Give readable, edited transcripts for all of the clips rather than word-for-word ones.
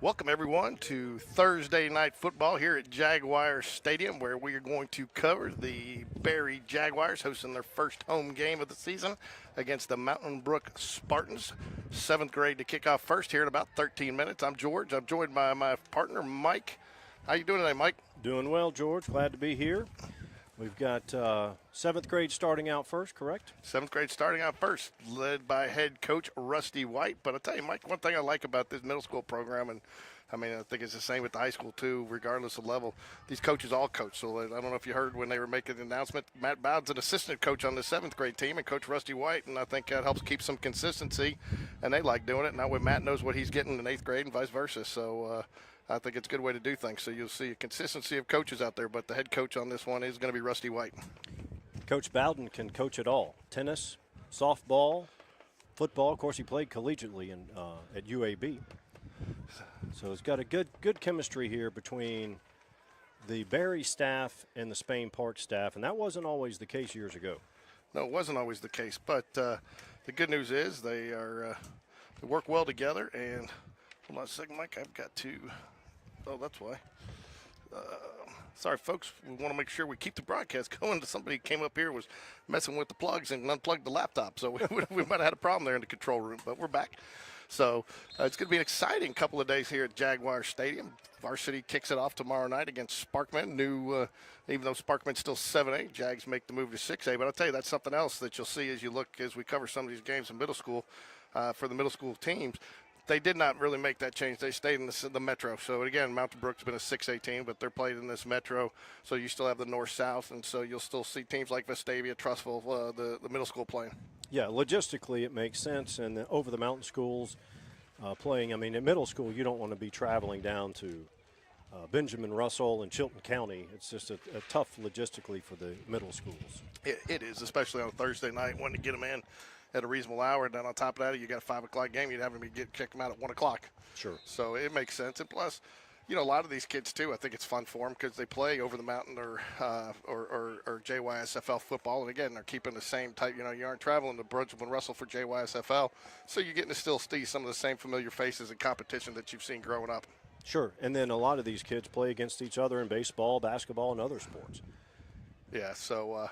Welcome, everyone, to Thursday night football here at Jaguar Stadium, where we are going to cover the Berry Jaguars hosting their first home game of the season against the Brook Spartans. 7th grade to kick off first here in about 13 minutes. I'm George. I'm joined by my partner, Mike. How you doing today, Mike? Doing well, George. Glad to be here. We've got 7th grade starting out first, correct? 7th grade starting out first, led by head coach Rusty White. But I'll tell you, Mike, one thing I like about this middle school program, and I mean, I think it's the same with the high school too, regardless of level, these coaches all coach. So I don't know if you heard when they were making the announcement, Matt Bowd's an assistant coach on the 7th grade team and Coach Rusty White, and I think that helps keep some consistency, and they like doing it. Now when Matt knows what he's getting in 8th grade and vice versa. So I think it's a good way to do things. So you'll see a consistency of coaches out there, but the head coach on this one is going to be Rusty White. Coach Bowden can coach it all. Tennis, softball, football. Of course, he played collegiately at UAB. So it's got a good chemistry here between the Berry staff and the Spain Park staff, and that wasn't always the case years ago. No, it wasn't always the case, but the good news is they work well together. And hold on a second, Mike, I've got to – oh, that's why. Sorry, folks. We want to make sure we keep the broadcast going. Somebody came up here, was messing with the plugs and unplugged the laptop. So we might have had a problem there in the control room, but we're back. So it's going to be an exciting couple of days here at Jaguar Stadium. Varsity kicks it off tomorrow night against Sparkman. Even though Sparkman's still 7A, Jags make the move to 6A. But I'll tell you, that's something else that you'll see as we cover some of these games in middle school for the middle school teams. They did not really make that change. They stayed in the Metro. So, again, Mountain Brook's been a 6A team, but they're played in this Metro. So you still have the North-South, and so you'll still see teams like Vestavia, Trussville, the middle school playing. Yeah, logistically it makes sense, and over the mountain schools playing. I mean, in middle school you don't want to be traveling down to Benjamin Russell and Chilton County. It's just a tough logistically for the middle schools. It is, especially on a Thursday night, wanting to get them in at a reasonable hour, and then on top of that, you got a 5 o'clock game. You'd have them check them out at 1 o'clock. Sure. So it makes sense, and plus, a lot of these kids too. I think it's fun for them because they play over the mountain or JYSFL football, and again, they're keeping the same type. You aren't traveling to Benjamin Russell for JYSFL, so you're getting to still see some of the same familiar faces in competition that you've seen growing up. Sure, and then a lot of these kids play against each other in baseball, basketball, and other sports. Yeah. So,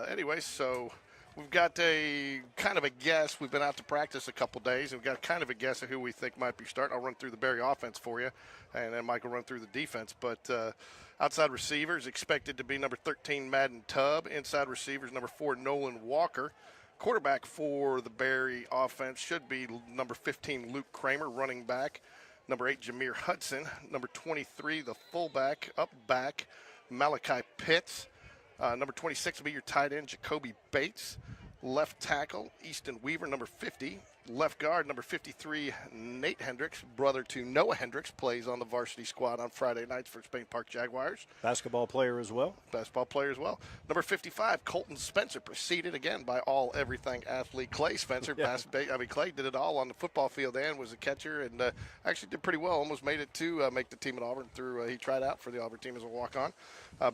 anyway, so. We've got a kind of a guess. We've been out to practice a couple days, and we've got kind of a guess of who we think might be starting. I'll run through the Berry offense for you, and then Mike will run through the defense. But outside receivers expected to be number 13, Madden Tubb. Inside receivers, number 4, Nolan Walker. Quarterback for the Berry offense should be number 15, Luke Kramer, running back. Number 8, Jameer Hudson. Number 23, the fullback, up back, Malachi Pitts. Number 26 will be your tight end, Jacoby Bates. Left tackle, Easton Weaver, number 50. Left guard, number 53, Nate Hendricks, brother to Noah Hendricks, plays on the varsity squad on Friday nights for Spain Park Jaguars. Basketball player as well. Basketball player as well. Number 55, Colton Spencer, preceded again by everything athlete Clay Spencer. Yeah. Clay did it all on the football field and was a catcher and actually did pretty well. Almost made it to make the team at Auburn he tried out for the Auburn team as a walk-on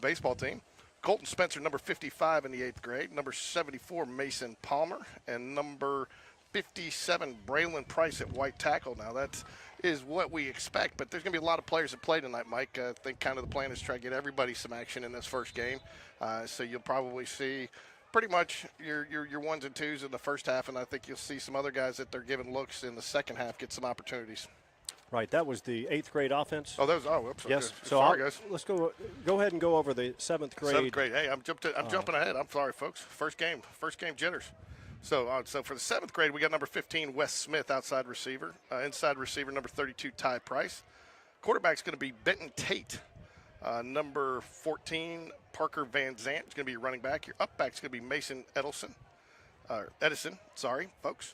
baseball team. Colton Spencer, number 55 in the 8th grade. Number 74, Mason Palmer. And number 57, Braylon Price at white tackle. Now, that is what we expect, but there's going to be a lot of players that play tonight, Mike. I think kind of the plan is to try to get everybody some action in this first game. So you'll probably see pretty much your ones and twos in the first half, and I think you'll see some other guys that they're giving looks in the second half get some opportunities. Right, that was the 8th grade offense. Whoops. Yes. Okay. So sorry, guys. Let's go ahead and go over the 7th grade. 7th grade. Hey, I'm jumping ahead. I'm sorry, folks. First game jitters. So for the 7th grade, we got number 15, Wes Smith, outside receiver. Inside receiver, number 32, Ty Price. Quarterback's going to be Benton Tate. Number 14, Parker Van Zant is going to be your running back. Your up back's going to be Mason Edison, folks.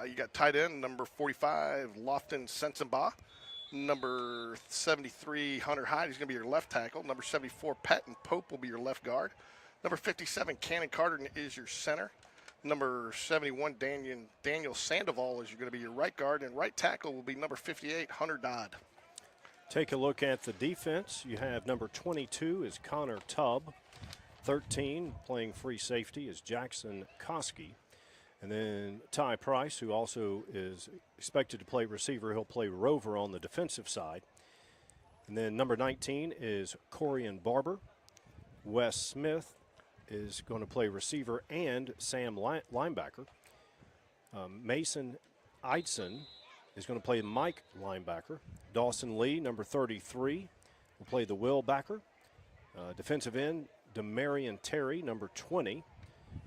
You got tight end, number 45, Lofton Sensenbaugh. Number 73, Hunter Hyde, is going to be your left tackle. Number 74, Patton Pope will be your left guard. Number 57, Cannon Carter is your center. Number 71, Daniel Sandoval is going to be your right guard. And right tackle will be number 58, Hunter Dodd. Take a look at the defense. You have number 22 is Connor Tubb. 13, playing free safety, is Jackson Koski. And then Ty Price, who also is expected to play receiver, he'll play rover on the defensive side. And then number 19 is Corian Barber. Wes Smith is going to play receiver and Sam linebacker. Mason Eidson is going to play Mike linebacker. Dawson Lee, number 33, will play the will backer. Defensive end, Demarion Terry, number 20.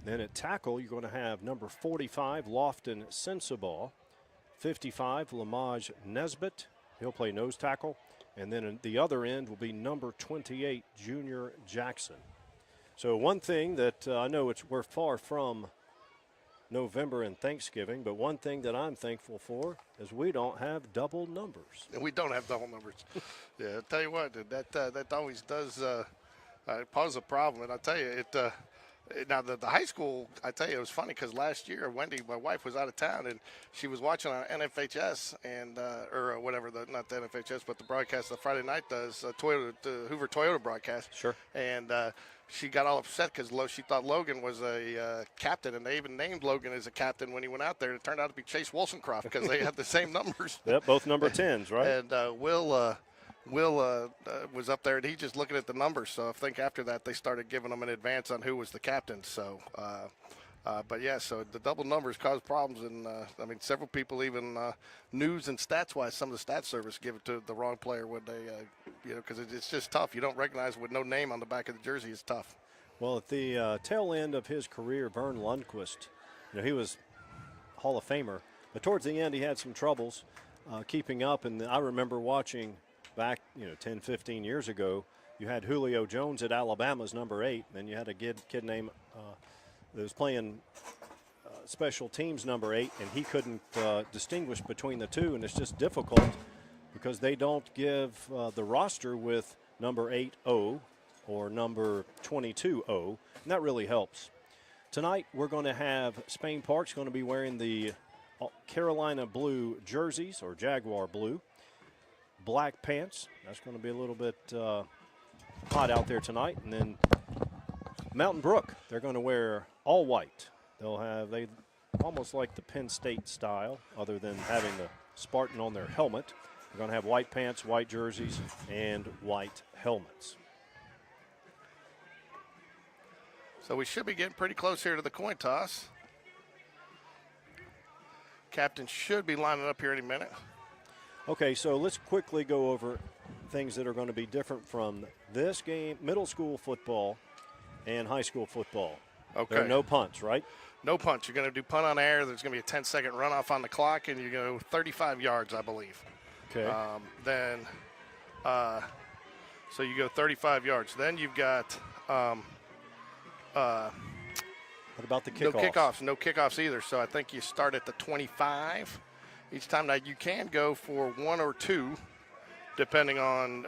Then at tackle, you're going to have number 45, Lofton Sensabaugh. 55, Lamaj Nesbitt. He'll play nose tackle. And then at the other end will be number 28, Junior Jackson. So one thing that I know we're far from November and Thanksgiving, but one thing that I'm thankful for is we don't have double numbers. We don't have double numbers. Yeah, I'll tell you what, that always does pose a problem. And I'll tell you, now the high school, I tell you, it was funny because last year Wendy, my wife, was out of town and she was watching on NFHS and or whatever, not the NFHS, but the broadcast that Friday night does, the Hoover Toyota broadcast. Sure. And she got all upset because she thought Logan was a captain, and they even named Logan as a captain when he went out there. It turned out to be Chase Wollsonecroft because they had the same numbers. Yep, both number 10s, right? And Will was up there, and he's just looking at the numbers. So I think after that they started giving him an advance on who was the captain. So, but yeah, so the double numbers cause problems, and I mean, several people even news and stats-wise, some of the stats service give it to the wrong player when they, because it's just tough. You don't recognize with no name on the back of the jersey. It's tough. Well, at the tail end of his career, Vern Lundquist, he was Hall of Famer, but towards the end he had some troubles keeping up, and I remember watching back, 10, 15 years ago, you had Julio Jones at Alabama's number 8, and then you had a kid named that was playing special teams number 8, and he couldn't distinguish between the two, and it's just difficult because they don't give the roster with number 8-0 or number 22-0, and that really helps. Tonight we're going to have Spain Park's going to be wearing the Carolina blue jerseys, or Jaguar blue. Black pants. That's going to be a little bit hot out there tonight. And then Mountain Brook, they're going to wear all white. They almost like the Penn State style, other than having the Spartan on their helmet. They're going to have white pants, white jerseys, and white helmets. So we should be getting pretty close here to the coin toss. Captain should be lining up here any minute. Okay, so let's quickly go over things that are going to be different from this game, middle school football and high school football. Okay. There are no punts, right? No punts. You're going to do punt on air. There's going to be a 10-second runoff on the clock, and you go 35 yards, I believe. Okay. So you go 35 yards. Then you've got what about the kickoffs? No kickoffs either. So I think you start at the 25 each time. Now you can go for 1 or 2, depending on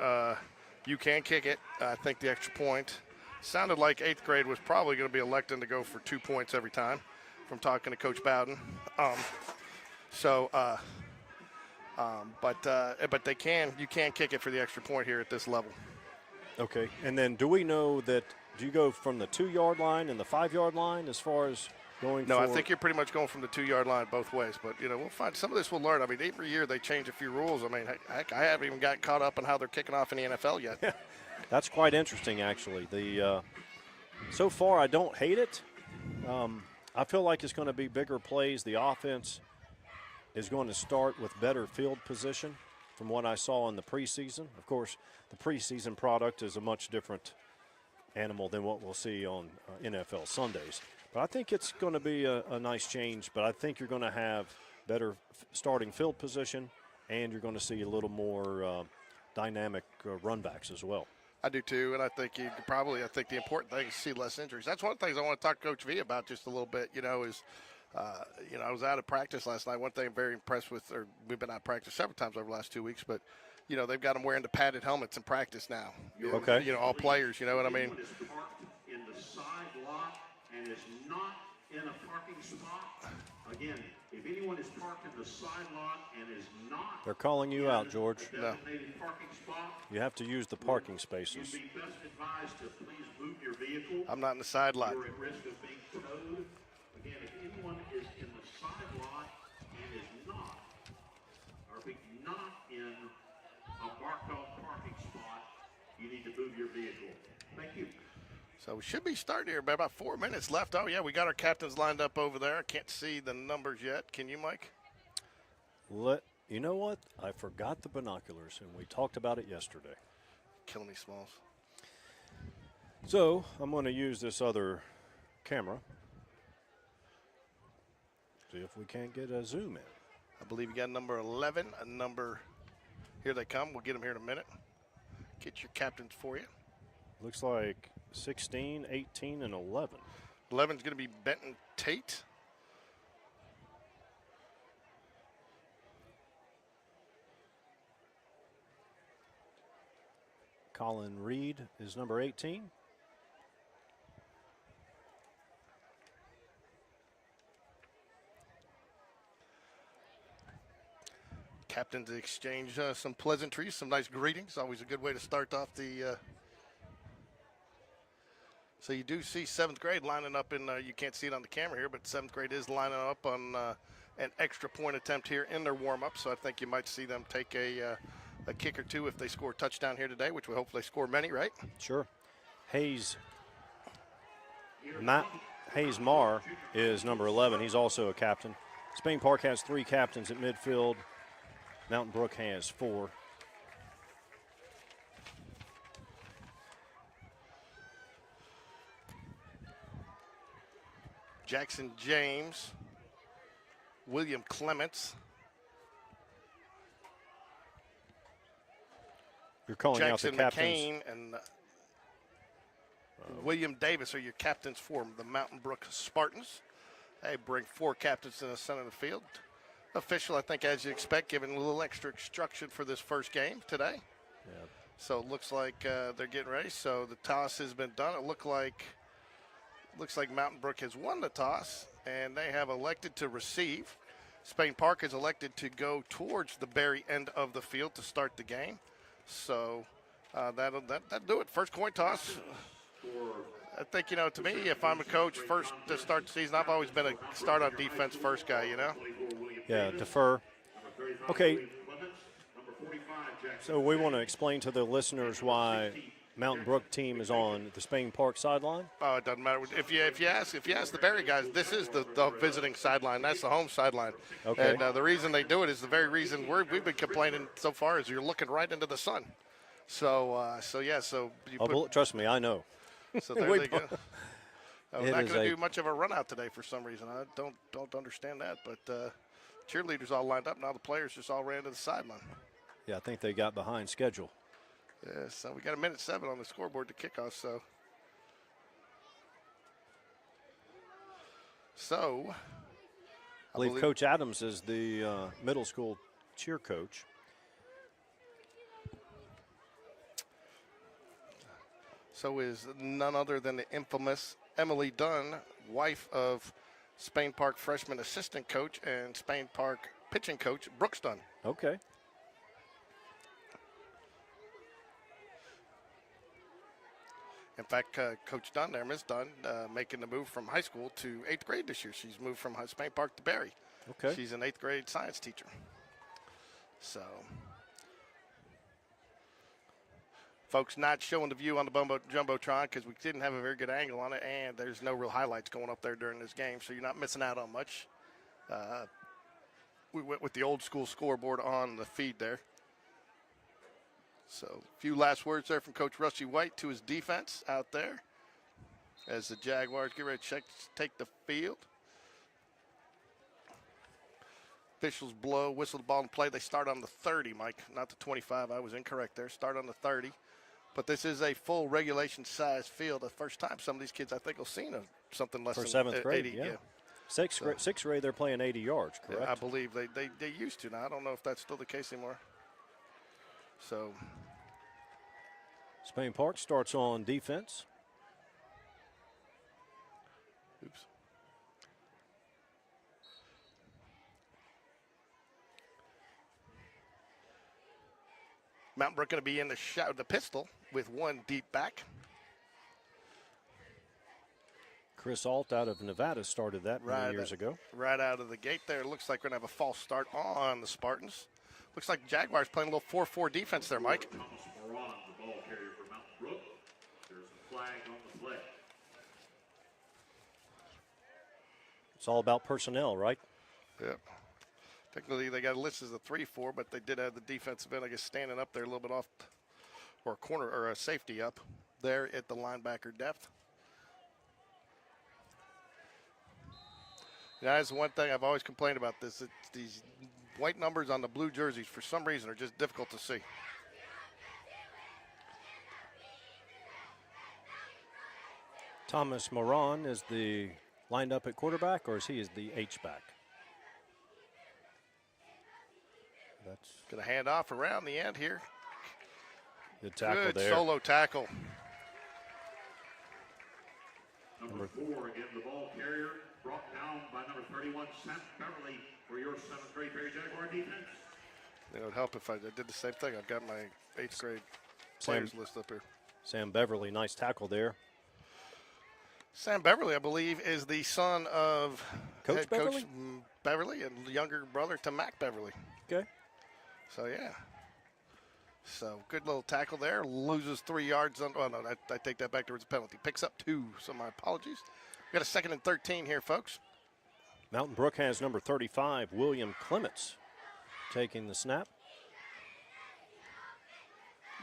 you can kick it. I think the extra point sounded like 8th grade was probably going to be electing to go for 2 points every time, from talking to Coach Bowden. But you can kick it for the extra point here at this level. Okay, and then do we know that? Do you go from the 2-yard line and the 5-yard line as far as going? No, I think you're pretty much going from the 2-yard line both ways. But we'll find some of this. We'll learn. I mean, every year they change a few rules. I mean, heck, I haven't even gotten caught up on how they're kicking off in the NFL yet. That's quite interesting, actually. So far, I don't hate it. I feel like it's going to be bigger plays. The offense is going to start with better field position from what I saw in the preseason. Of course, the preseason product is a much different animal than what we'll see on NFL Sundays. But I think it's going to be a nice change. But I think you're going to have better starting field position, and you're going to see a little more dynamic runbacks as well. I do too, and I think I think the important thing is to see less injuries. That's one of the things I want to talk to Coach V about just a little bit. Is I was out of practice last night. One thing I'm very impressed with, or we've been out of practice several times over the last 2 weeks, but they've got them wearing the padded helmets in practice now. Okay. All players. You know what I mean? Is parked in the side lot and is not in a parking spot. Again, if anyone is parked in the side lot and is not, They're calling you out, George. No. parking spot, You have to use the parking spaces. you'd be best advised to please move your vehicle. I'm not in the side lot. You're at risk of being towed. Again, if anyone anyone is in the side lot and is not, not in a marked off parking spot, you need to move your vehicle. Thank you. So we should be starting here by about 4 minutes left. Oh, yeah, we got our captains lined up over there. I can't see the numbers yet. Can you, Mike? You know what? I forgot the binoculars, and we talked about it yesterday. Killing me, Smalls. So I'm going to use this other camera. See if we can't get a zoom in. I believe you got number 11, a number. Here they come. We'll get them here in a minute. Get your captains for you. Looks like 16, 18, and 11. 11 is going to be Benton Tate. Colin Reed is number 18. Captains exchange some pleasantries, some nice greetings. Always a good way to start off the. So you do see 7th grade lining up in. You can't see it on the camera here, but 7th grade is lining up on an extra point attempt here in their warm-up. So I think you might see them take a kick or two if they score a touchdown here today, which we hope they score many, right? Sure. Hayes Marr is number 11. He's also a captain. Spain Park has 3 captains at midfield. Mountain Brook has 4. Jackson James, William Clements. You're calling Jackson out the captains. McCain and William Davis are your captains for the Mountain Brook Spartans. They bring 4 captains in the center of the field. Official, I think, as you expect, giving a little extra instruction for this first game today. Yeah. So it looks like they're getting ready. So the toss has been done. It looks like Mountain Brook has won the toss, and they have elected to receive. Spain Park has elected to go towards the Berry end of the field to start the game. So that'll do it. First coin toss. I think, to me, if I'm a coach first to start the season, I've always been a start on defense first guy, Yeah, defer. Okay. So we want to explain to the listeners why Mountain Brook team is on the Spain Park sideline. Oh, it doesn't matter. If you ask the Berry guys, this is the visiting sideline. That's the home sideline. Okay. And the reason they do it is the very reason we've been complaining so far is you're looking right into the sun. So you Trust me, I know. So there they go. We're not is going to do much of a run out today for some reason. I don't understand that. But cheerleaders all lined up. Now the players just all ran to the sideline. Yeah, I think they got behind schedule. Yeah, so we got 1:07 on the scoreboard to kick off. So I believe Coach Adams is the middle school cheer coach. So is none other than the infamous Emily Dunn, wife of Spain Park freshman assistant coach and Spain Park pitching coach Brooks Dunn. Okay. In fact, Coach Dunn there, Ms. Dunn, making the move from high school to 8th grade this year. She's moved from Spain Park to Berry. Okay. She's an 8th grade science teacher. So, folks, not showing the view on the Jumbotron because we didn't have a very good angle on it, and there's no real highlights going up there during this game, so you're not missing out on much. We went with the old school scoreboard on the feed there. So a few last words there from Coach Rusty White to his defense out there as the Jaguars get ready to take the field. Officials whistle the ball and play. They start on the 30, Mike, not the 25. I was incorrect there. Start on the 30. But this is a full regulation size field. The first time some of these kids, I think, will see something less For than 7th grade, 80. yeah. Sixth grade, they're playing 80 yards, correct? Yeah, I believe they used to. Now, I don't know if that's still the case anymore. So Spain Park starts on defense. oops. Mountain Brook going to be in the pistol with one deep back. Chris Alt out of Nevada started that many years ago. Right out of the gate there. Looks like we're going to have a false start on the Spartans. Looks like Jaguars playing a little 4-4 defense there, Mike. Thomas Moran, the ball carrier for Mountain Brook. There's a flag on the play. It's all about personnel, right? Yep. Technically, they got listed as a 3-4, but they did have the defensive end, I guess, standing up there a little bit off, or a corner, or a safety up there at the linebacker depth. Guys, one thing I've always complained about this, it's these white numbers on the blue jerseys, for some reason, are just difficult to see. Thomas Moran is the lined up at quarterback, or is he the H-back? That's Going to hand off around the end here. good tackle Good there. solo tackle. Number 4, again, the ball carrier, brought down by number 31, Sam Beverly, for your 7th grade Berry Jaguar defense. It would help if I did the same thing. I've got my 8th grade players list up here. Sam Beverly, nice tackle there. Sam Beverly, I believe, is the son of Coach head Beverly? Coach Beverly and younger brother to Mac Beverly. Okay. So, yeah. So, good little tackle there. Loses 3 yards. Oh, no, I take that back towards a penalty. Picks up 2, so my apologies. We got a 2nd and 13 here, folks. Mountain Brook has number 35, William Clements, taking the snap.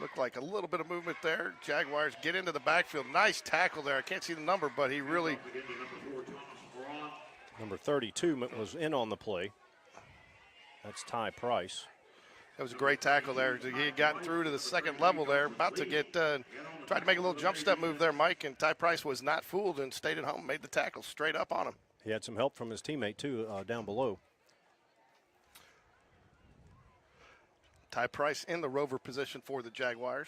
Looked like a little bit of movement there. Jaguars get into the backfield. Nice tackle there. I can't see the number, but he really... Again, to number 4, Thomas Moran. Number 32 was in on the play. That's Ty Price. That was a great tackle there. He had gotten through to the 2nd level there. About to get... tried to make a little jump step move there, Mike, and Ty Price was not fooled and stayed at home. Made the tackle straight up on him. He had some help from his teammate, too, down below. Ty Price in the rover position for the Jaguars.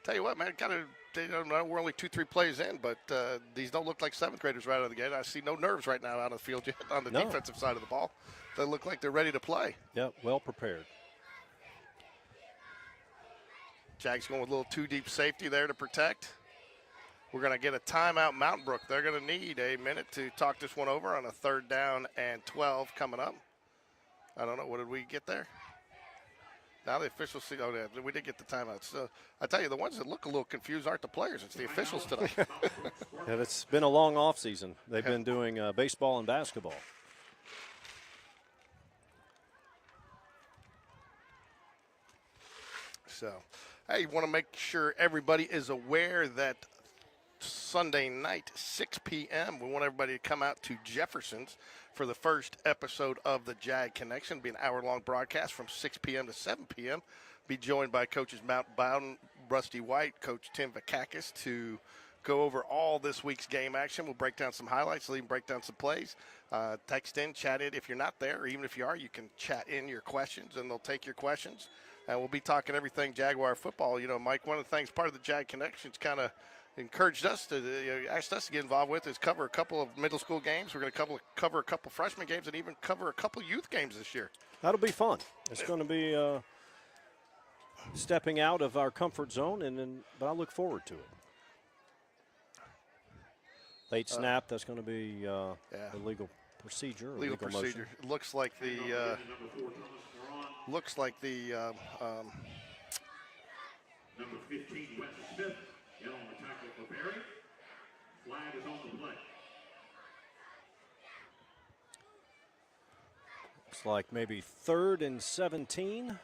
Tell you what, man, we're only 2-3 plays in, but these don't look like 7th graders right out of the gate. I see no nerves right now out of the field yet on the defensive side of the ball. They look like they're ready to play. Yep, well prepared. Jags going with a little 2-deep safety there to protect. We're going to get a timeout, Mountain Brook. They're going to need a minute to talk this one over on a 3rd down and 12 coming up. I don't know, what did we get there? Now the officials see, oh, yeah, we did get the timeout. So I tell you, the ones that look a little confused aren't the players, it's the officials today. Yeah, it's been a long off season. They've been doing baseball and basketball. So, hey, want to make sure everybody is aware that Sunday night, 6 p.m., we want everybody to come out to Jefferson's for the first episode of the Jag Connection. It'll be an hour-long broadcast from 6 p.m. to 7 p.m. Be joined by Coaches Mount Bowden, Rusty White, Coach Tim Vakakis to go over all this week's game action. We'll break down some highlights, we'll even break down some plays. Text in, chat in. If you're not there, or even if you are, you can chat in your questions, and they'll take your questions. And we'll be talking everything Jaguar football. You know, Mike, one of the things, part of the Jag Connections kind of encouraged us to, asked us to get involved with is cover a couple of middle school games. We're going to cover a couple freshman games and even cover a couple youth games this year. That'll be fun. It's going to be stepping out of our comfort zone, but I look forward to it. Late snap, that's going to be a legal procedure. Legal procedure. Motion. It looks like the Number 15, Wes Smith, in on the tackle for Berry. Flag is on the play. Looks like maybe 3rd and 17.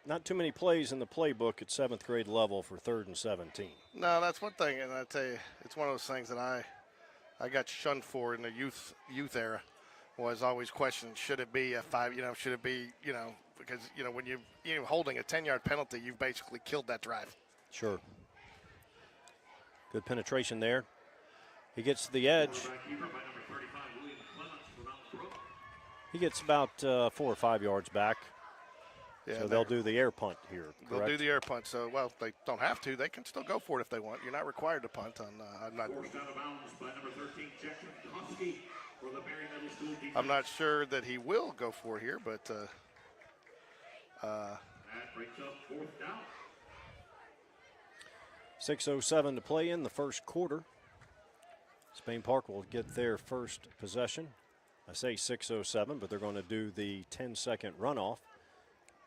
Not too many plays in the playbook at 7th grade level for 3rd and 17. No, that's one thing, and I tell you, it's one of those things that I got shunned for in the youth era. Was always questioned, should it be a 5? Should it be because when you're holding a 10-yard penalty, you've basically killed that drive. Sure. Good penetration there. He gets to the edge. He gets about 4 or 5 yards back. Yeah, so they'll do the air punt here, correct? They'll do the air punt. So, well, they don't have to. They can still go for it if they want. You're not required to punt on. I'm not sure that he will go for it here, but. That brings up 4th down. 6:07 to play in the first quarter. Spain Park will get their first possession. I say 6:07, but they're going to do the 10-second runoff.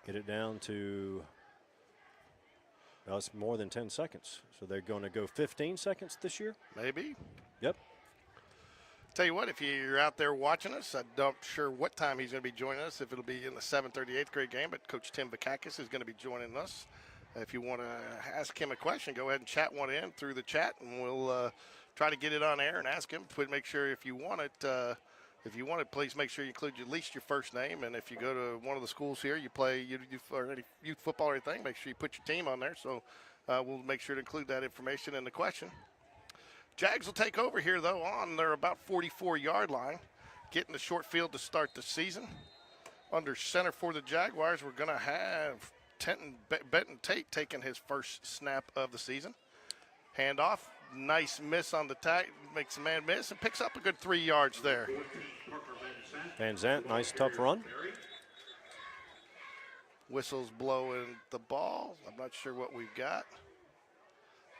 Get it down to, well, it's more than 10 seconds. So they're going to go 15 seconds this year? Maybe. Yep. Tell you what, if you're out there watching us, I'm not sure what time he's going to be joining us, if it'll be in the 7th or the 8th grade game, but Coach Tim Vakakis is going to be joining us. If you want to ask him a question, go ahead and chat one in through the chat, and we'll try to get it on air and ask him. Make sure if you want it, please make sure you include at least your first name. And if you go to one of the schools here, you play or any youth football or anything, make sure you put your team on there. So we'll make sure to include that information in the question. Jags will take over here, though, on their about 44-yard line, getting the short field to start the season. Under center for the Jaguars, we're going to have Benton Tate taking his first snap of the season. Handoff, nice miss on the tag, makes a man miss, and picks up a good 3 yards there. Van Zant, nice tough run. Whistles blowing the ball. I'm not sure what we've got.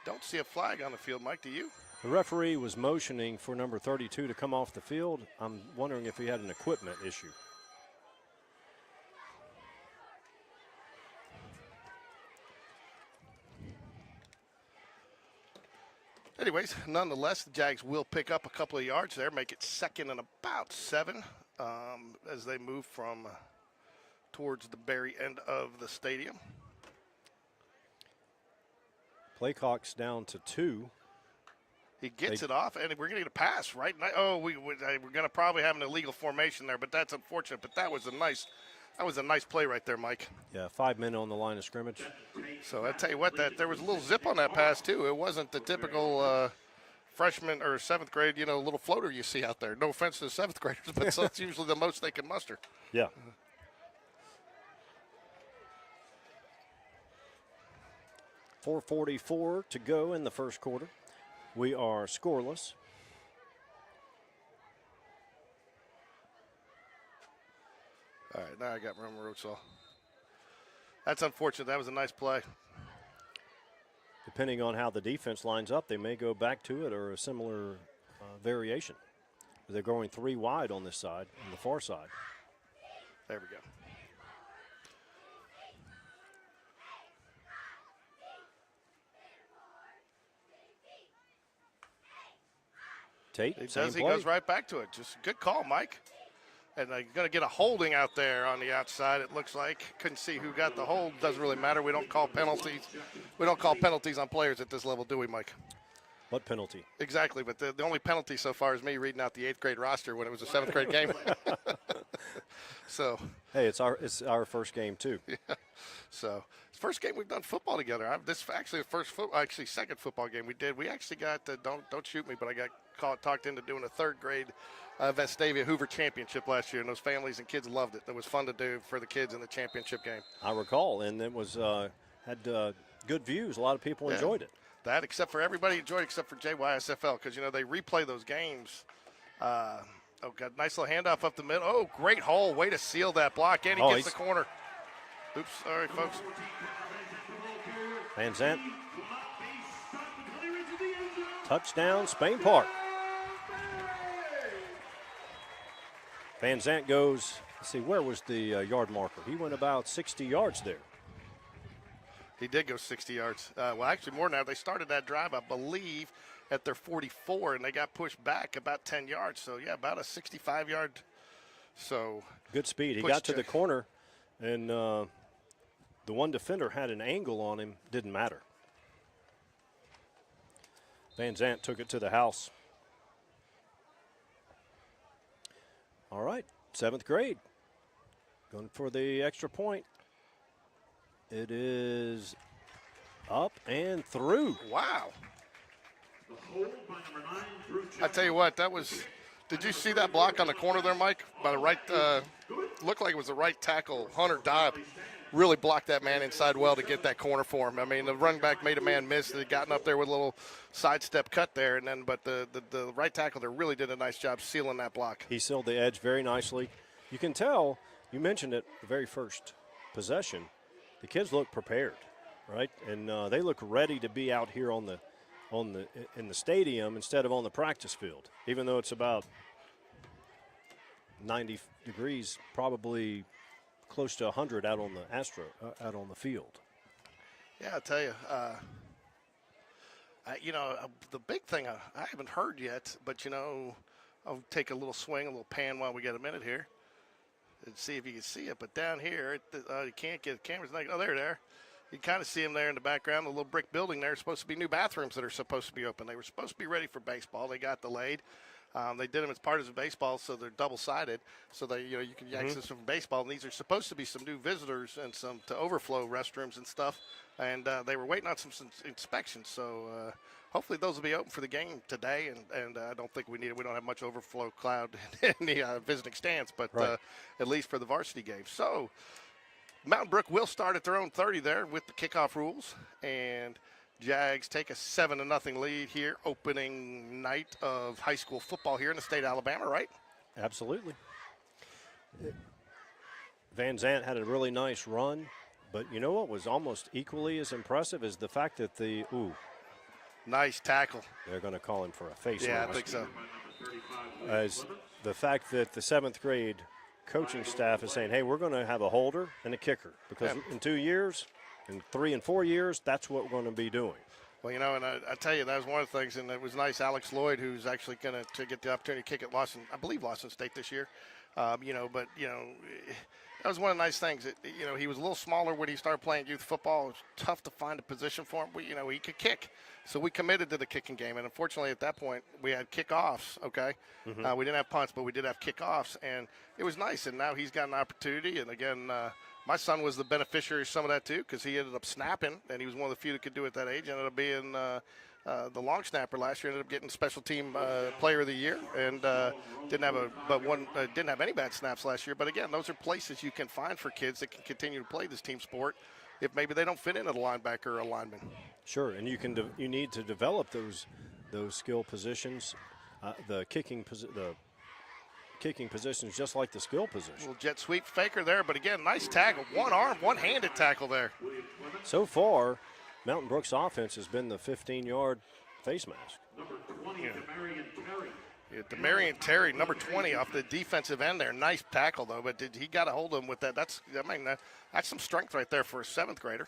Don't see a flag on the field, Mike, do you? The referee was motioning for number 32 to come off the field. I'm wondering if he had an equipment issue. Anyways, nonetheless, the Jags will pick up a couple of yards there, make it 2nd and about 7 as they move from towards the Berry end of the stadium. Play clock's down to 2. He gets it off, and we're going to get a pass, right? We're going to probably have an illegal formation there, but that's unfortunate. But that was a nice play right there, Mike. Yeah, 5 men on the line of scrimmage. So I tell you what, there was a little zip on that pass too. It wasn't the typical freshman or 7th grade, little floater you see out there. No offense to the 7th graders, but that's usually the most they can muster. Yeah. .444 to go in the first quarter. We are scoreless. All right, now I got Roman Roadsall. That's unfortunate. That was a nice play. Depending on how the defense lines up, they may go back to it or a similar variation. They're going 3 wide on this side, on the far side. There we go. Tate, He same does. He play. goes right back to it. Just a good call, Mike. And they're going to get a holding out there on the outside, it looks like. Couldn't see who got the hold. Doesn't really matter. We don't call penalties. We don't call penalties on players at this level, do we, Mike? What penalty? Exactly, but the only penalty so far is me reading out the 8th grade roster when it was a 7th grade game. So. Hey, it's our first game too. Yeah. So it's the first game we've done football together. This actually the second football game we did. We actually got don't shoot me, but I got talked into doing a 3rd grade Vestavia Hoover championship last year, and those families and kids loved it. It was fun to do for the kids in the championship game. I recall, and it was had good views. A lot of people enjoyed it. That, except for everybody enjoyed it except for JYSFL, because they replay those games. Got a nice little handoff up the middle. Oh, great hole. Way to seal that block. And he gets the corner. Oops, sorry, folks. Van Zant. Touchdown, Spain Park. Van Zant goes, let's see, where was the yard marker? He went about 60 yards there. He did go 60 yards. Well, actually, more than that. They started that drive, I believe, at their 44, and they got pushed back about 10 yards. So, yeah, about a 65-yard. So good speed. He got to the corner, and the one defender had an angle on him. Didn't matter. Van Zant took it to the house. All right, 7th grade. Going for the extra point. It is up and through. Wow. I tell you what, that was – did you see that block on the corner there, Mike? By the right looked like it was the right tackle. Hunter Dobb really blocked that man inside well to get that corner for him. I mean, the running back made a man miss. They gotten up there with a little sidestep cut there, but the right tackle there really did a nice job sealing that block. He sealed the edge very nicely. You can tell, you mentioned it, the very first possession, the kids look prepared, right? And they look ready to be out here on the in the stadium instead of on the practice field, even though it's about 90 degrees, probably close to 100 out on the field. Yeah, I'll tell you. The big thing I haven't heard yet, but I'll take a little swing, a little pan while we get a minute here, and see if you can see it. But down here, you can't get the cameras. Oh, there. You kind of see them there in the background. The little brick building there is supposed to be new bathrooms that are supposed to be open. They were supposed to be ready for baseball. They got delayed. They did them as part of baseball, so they're double-sided. So you can access them from baseball. And these are supposed to be some new visitors and some to overflow restrooms and stuff. And they were waiting on some inspections. So hopefully those will be open for the game today. And I don't think we need it. We don't have much overflow cloud in the visiting stands, but at least for the varsity game. So Mountain Brook will start at their own 30 there with the kickoff rules. And Jags take a 7-0 lead here, opening night of high school football here in the state of Alabama, right? Absolutely. Van Zant had a really nice run, but you know what was almost equally as impressive is the fact that nice tackle. They're going to call him for a face Yeah, mask. I think so. As the fact that the 7th grade coaching staff is saying, hey, we're going to have a holder and a kicker because in 2 years, in 3 and 4 years, that's what we're going to be doing. Well, and I tell you, that was one of the things, and it was nice. Alex Lloyd, who's actually going to get the opportunity to kick at Lawson State this year, that was one of the nice things. He was a little smaller when he started playing youth football. It was tough to find a position for him, but, he could kick. So we committed to the kicking game, and unfortunately at that point we had kickoffs, okay? Mm-hmm. We didn't have punts, but we did have kickoffs, and it was nice. And now he's got an opportunity, and again, my son was the beneficiary of some of that too because he ended up snapping, and he was one of the few that could do it at that age. Ended up being the long snapper last year. Ended up getting special team player of the year, and didn't have any bad snaps last year. But again, those are places you can find for kids that can continue to play this team sport if maybe they don't fit into the linebacker or a lineman. Sure, and you need to develop those skill positions, the kicking positions just like the skill position. Little jet sweep faker there, but again, nice tackle. One-handed tackle there. So far, Mountain Brook's offense has been the 15-yard face mask. Number 20, Demarion Terry. Yeah, Demarion Terry, number 20, off the defensive end there. Nice tackle, though, but he got a hold of him with that. That's some strength right there for a 7th grader.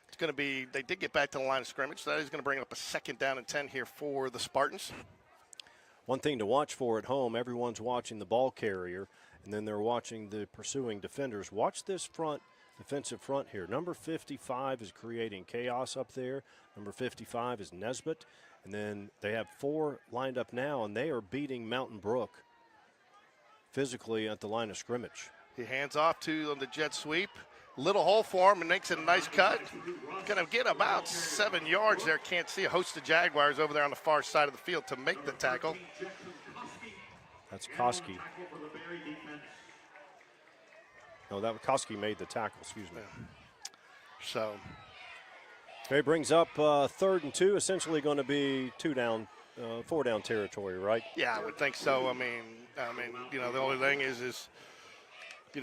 It's going to be – they did get back to the line of scrimmage, so that is going to bring up a 2nd down and 10 here for the Spartans. One thing to watch for at home, everyone's watching the ball carrier, and then they're watching the pursuing defenders. Watch this defensive front here. Number 55 is creating chaos up there. Number 55 is Nesbitt. And then they have 4 lined up now, and they are beating Mountain Brook physically at the line of scrimmage. He hands off to the jet sweep. Little hole for him and makes it a nice cut. Going to get about 7 yards there. Can't see a host of Jaguars over there on the far side of the field to make the tackle. That's Koski. No, that was Koski made the tackle, excuse me. So it brings up 3rd and 2, essentially going to be 4 down territory, right? Yeah, I would think so. I mean, the only thing is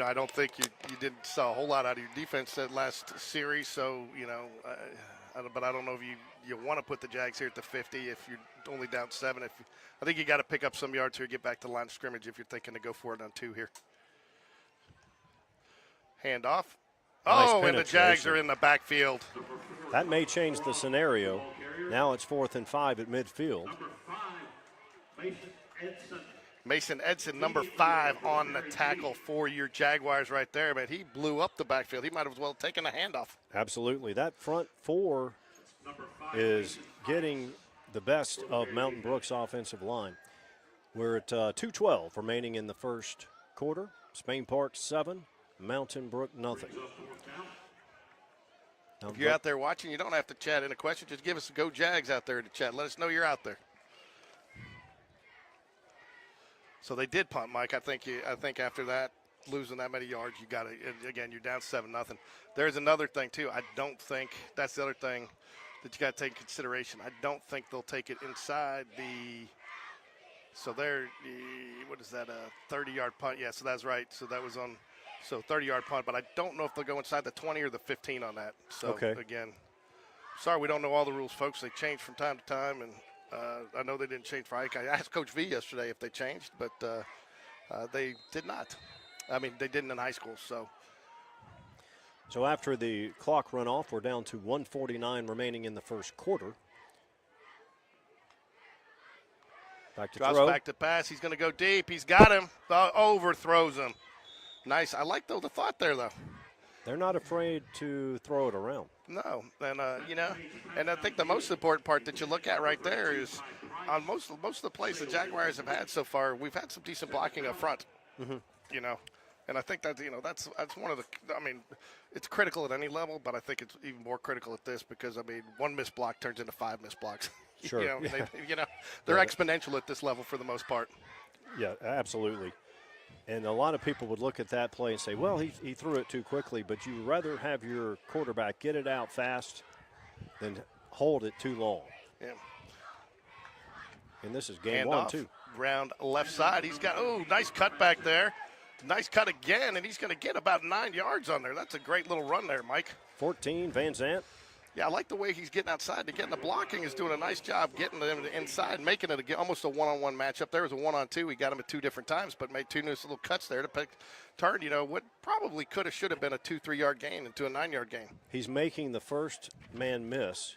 I don't think you didn't saw a whole lot out of your defense that last series. So, but I don't know if you want to put the Jags here at the 50 if you're only down 7. I think you got to pick up some yards here, get back to the line of scrimmage if you're thinking to go for it on 2 here. Hand off. Nice and the Jags are in the backfield. That may change the scenario. Now it's 4th and 5 at midfield. Number 5, Mason Edson. Mason Edson, number 5, on the tackle for your Jaguars right there. But he blew up the backfield. He might as well have taken a handoff. Absolutely. That front 4 is getting the best of Mountain Brook's offensive line. We're at 2:12 remaining in the first quarter. Spain Park 7, Mountain Brook nothing. If you're out there watching, you don't have to chat in a question. Just give us a Go Jags out there to chat. Let us know you're out there. So they did punt, Mike. I think after that, losing that many yards, you got to, again, you're down 7-0. There's another thing, too. I don't think that's the other thing that you got to take into consideration. I don't think they'll take it inside the, so they're, what is that, a 30-yard punt? Yeah, so that's right. So that was on, so 30-yard punt, but I don't know if they'll go inside the 20 or the 15 on that. So, okay. Again, sorry, we don't know all the rules, folks. They change from time to time, and I know they didn't change for Ike. I asked Coach V yesterday if they changed, but they did not. I mean, they didn't in high school, so. So after the clock run off, we're down to 1:49 remaining in the first quarter. Back to Drops throw. back to pass. He's going to go deep. He's got him. Overthrows him. Nice. I like the thought there, though. They're not afraid to throw it around. No, and and I think the most important part that you look at right there is on most of the plays the Jaguars have had so far, we've had some decent blocking up front. And I think that that's one of the. I mean, it's critical at any level, but I think it's even more critical at this because one missed block turns into 5 missed blocks. Sure. They're exponential at this level for the most part. Yeah, absolutely. And a lot of people would look at that play and say, well, he threw it too quickly, but you rather have your quarterback get it out fast than hold it too long. Yeah. And this is game Hand one, off, too. Round left side. He's got, nice cut back there. Nice cut again, and he's going to get about 9 yards on there. That's a great little run there, Mike. 14, Van Zant. Yeah, I like the way he's getting outside. Getting the blocking is doing a nice job getting them inside, making it almost a one-on-one matchup. There was a one-on-two. He got him at 2 different times, but made 2 nice little cuts there to turn, what probably should have been a 2-3 yard gain into a 9-yard gain. He's making the first man miss,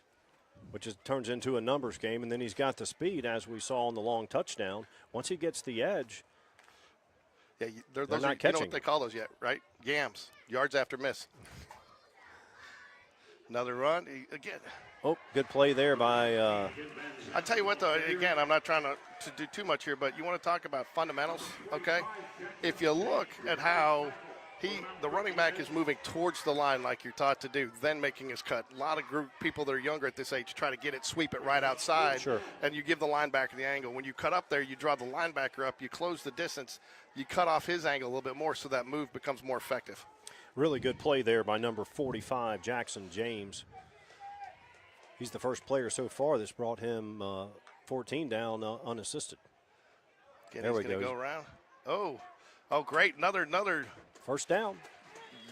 which turns into a numbers game, and then he's got the speed, as we saw on the long touchdown. Once he gets the edge, yeah, they're not you know catching. what they call those yet, right? Yams, yards after miss. Another run again. Oh, good play there by. I tell you what, though. Again, I'm not trying to do too much here, but you want to talk about fundamentals, okay? If you look at how the running back is moving towards the line like you're taught to do, then making his cut. A lot of people that are younger at this age try to get it, sweep it right outside, Sure. And you give the linebacker the angle. When you cut up there, you draw the linebacker up, you close the distance, you cut off his angle a little bit more so that move becomes more effective. Really good play there by number 45, Jackson James. He's the first player so far that's brought him 14 down unassisted. Again, there he's we going to go. go around. Oh, great. Another First down.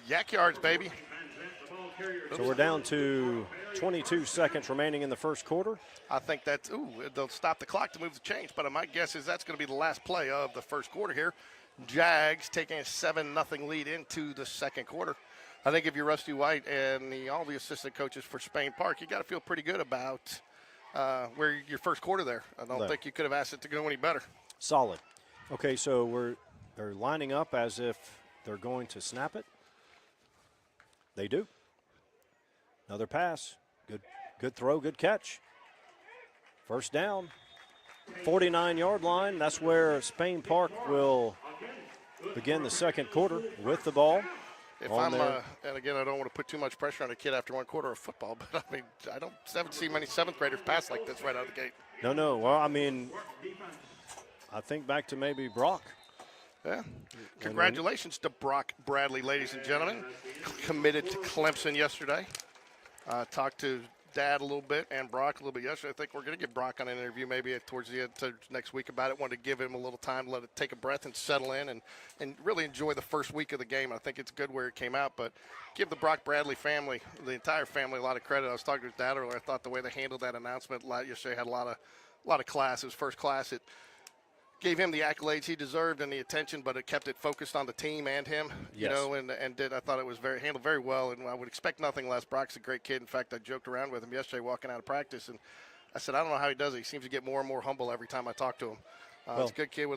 yak yards, baby. So we're down to 22 seconds remaining in the first quarter. I think they'll stop the clock to move the change, but my guess is that's going to be the last play of the first quarter here. Jags taking a 7-0 lead into the second quarter. I think if you're Rusty White and all the assistant coaches for Spain Park, you got to feel pretty good about where your first quarter there. I don't think you could have asked it to go any better. Solid. Okay, so they're lining up as if they're going to snap it. They do. Another pass. Good throw, good catch. First down. 49-yard line. That's where Spain Park will begin the second quarter with the ball. If I'm, and again, I don't want to put too much pressure on a kid after one quarter of football, but I mean, haven't seen many 7th graders pass like this right out of the gate. No. Well, I mean, I think back to maybe Brock. Yeah. Congratulations to Brock Bradley, ladies and gentlemen. Committed to Clemson yesterday. Talked to Dad a little bit and Brock a little bit yesterday. I think we're going to get Brock on an interview maybe towards the end next week about it. Wanted to give him a little time, let it take a breath and settle in and really enjoy the first week of the game. I think it's good where it came out, but give the Brock Bradley family, the entire family, a lot of credit. I was talking to Dad earlier. I thought the way they handled that announcement yesterday had a lot of class. It was first class. It gave him the accolades he deserved and the attention, but it kept it focused on the team and him, Yes. I thought it was handled very well, and I would expect nothing less. Brock's a great kid. In fact, I joked around with him yesterday walking out of practice, and I said, I don't know how he does it. He seems to get more and more humble every time I talk to him. He's a good kid,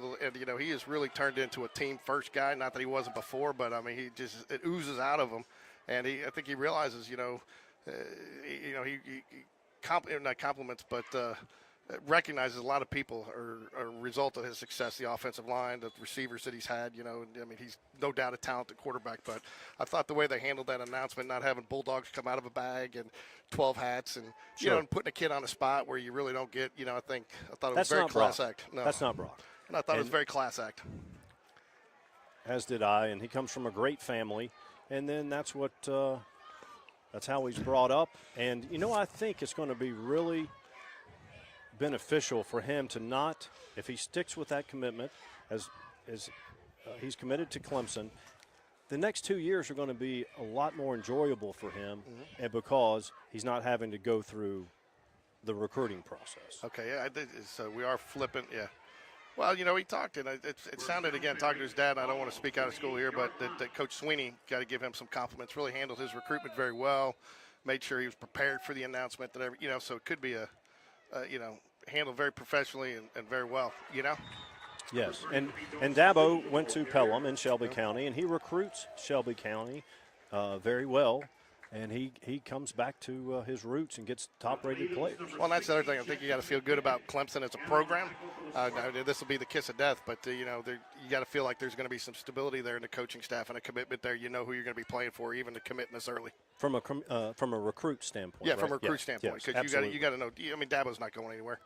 he has really turned into a team-first guy. Not that he wasn't before, but, I mean, it oozes out of him, and I think he realizes, he not compliments, but recognizes a lot of people are a result of his success, the offensive line, the receivers that he's had, I mean, he's no doubt a talented quarterback, but I thought the way they handled that announcement, not having Bulldogs come out of a bag and 12 hats and, and putting a kid on a spot where you really don't get, I thought it was a very class act. No. That's not Brock. And I thought it was a very class act. As did I, and he comes from a great family, and then that's how he's brought up. And, I think it's going to be really beneficial for him to not, if he sticks with that commitment, as he's committed to Clemson, the next 2 years are going to be a lot more enjoyable for him, and because he's not having to go through the recruiting process. Okay, yeah, so we are flipping, yeah. Well, you know, he talked, and it sounded, again, talking to his dad, and I don't want to speak out of school here, but that Coach Sweeney, got to give him some compliments, really handled his recruitment very well, made sure he was prepared for the announcement, so it could be handled very professionally and very well, you know? Yes, and Dabo went to Pelham in Shelby County, and he recruits Shelby County very well. And he comes back to his roots and gets top-rated players. Well, that's the other thing. I think you got to feel good about Clemson as a program. This will be the kiss of death, but you got to feel like there's going to be some stability there in the coaching staff and a commitment there. You know who you're going to be playing for, even to commit this early. From a recruit standpoint. Yeah, right? from a recruit standpoint, because you got to know. I mean, Dabo's not going anywhere.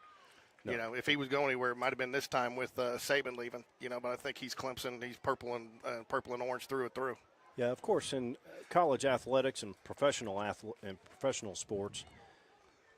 No. You know, if he was going anywhere, it might have been this time with Saban leaving. You know, but I think he's Clemson. He's purple and orange through and through. Yeah, of course, in college athletics and professional sports,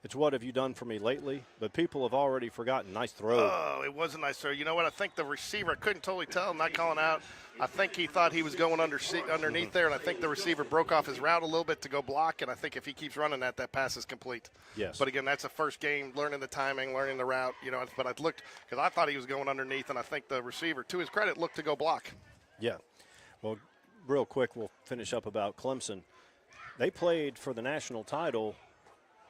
it's what have you done for me lately? But people have already forgotten. Nice throw. Oh, it was a nice throw. You know what? I think the receiver, I couldn't totally tell, not calling out. I think he thought he was going underneath there, and I think the receiver broke off his route a little bit to go block, and I think if he keeps running that pass is complete. Yes. But, again, that's a first game, learning the timing, learning the route. You know, but I looked, because I thought he was going underneath, and I think the receiver, to his credit, looked to go block. Yeah. Well, real quick, we'll finish up about Clemson. They played for the national title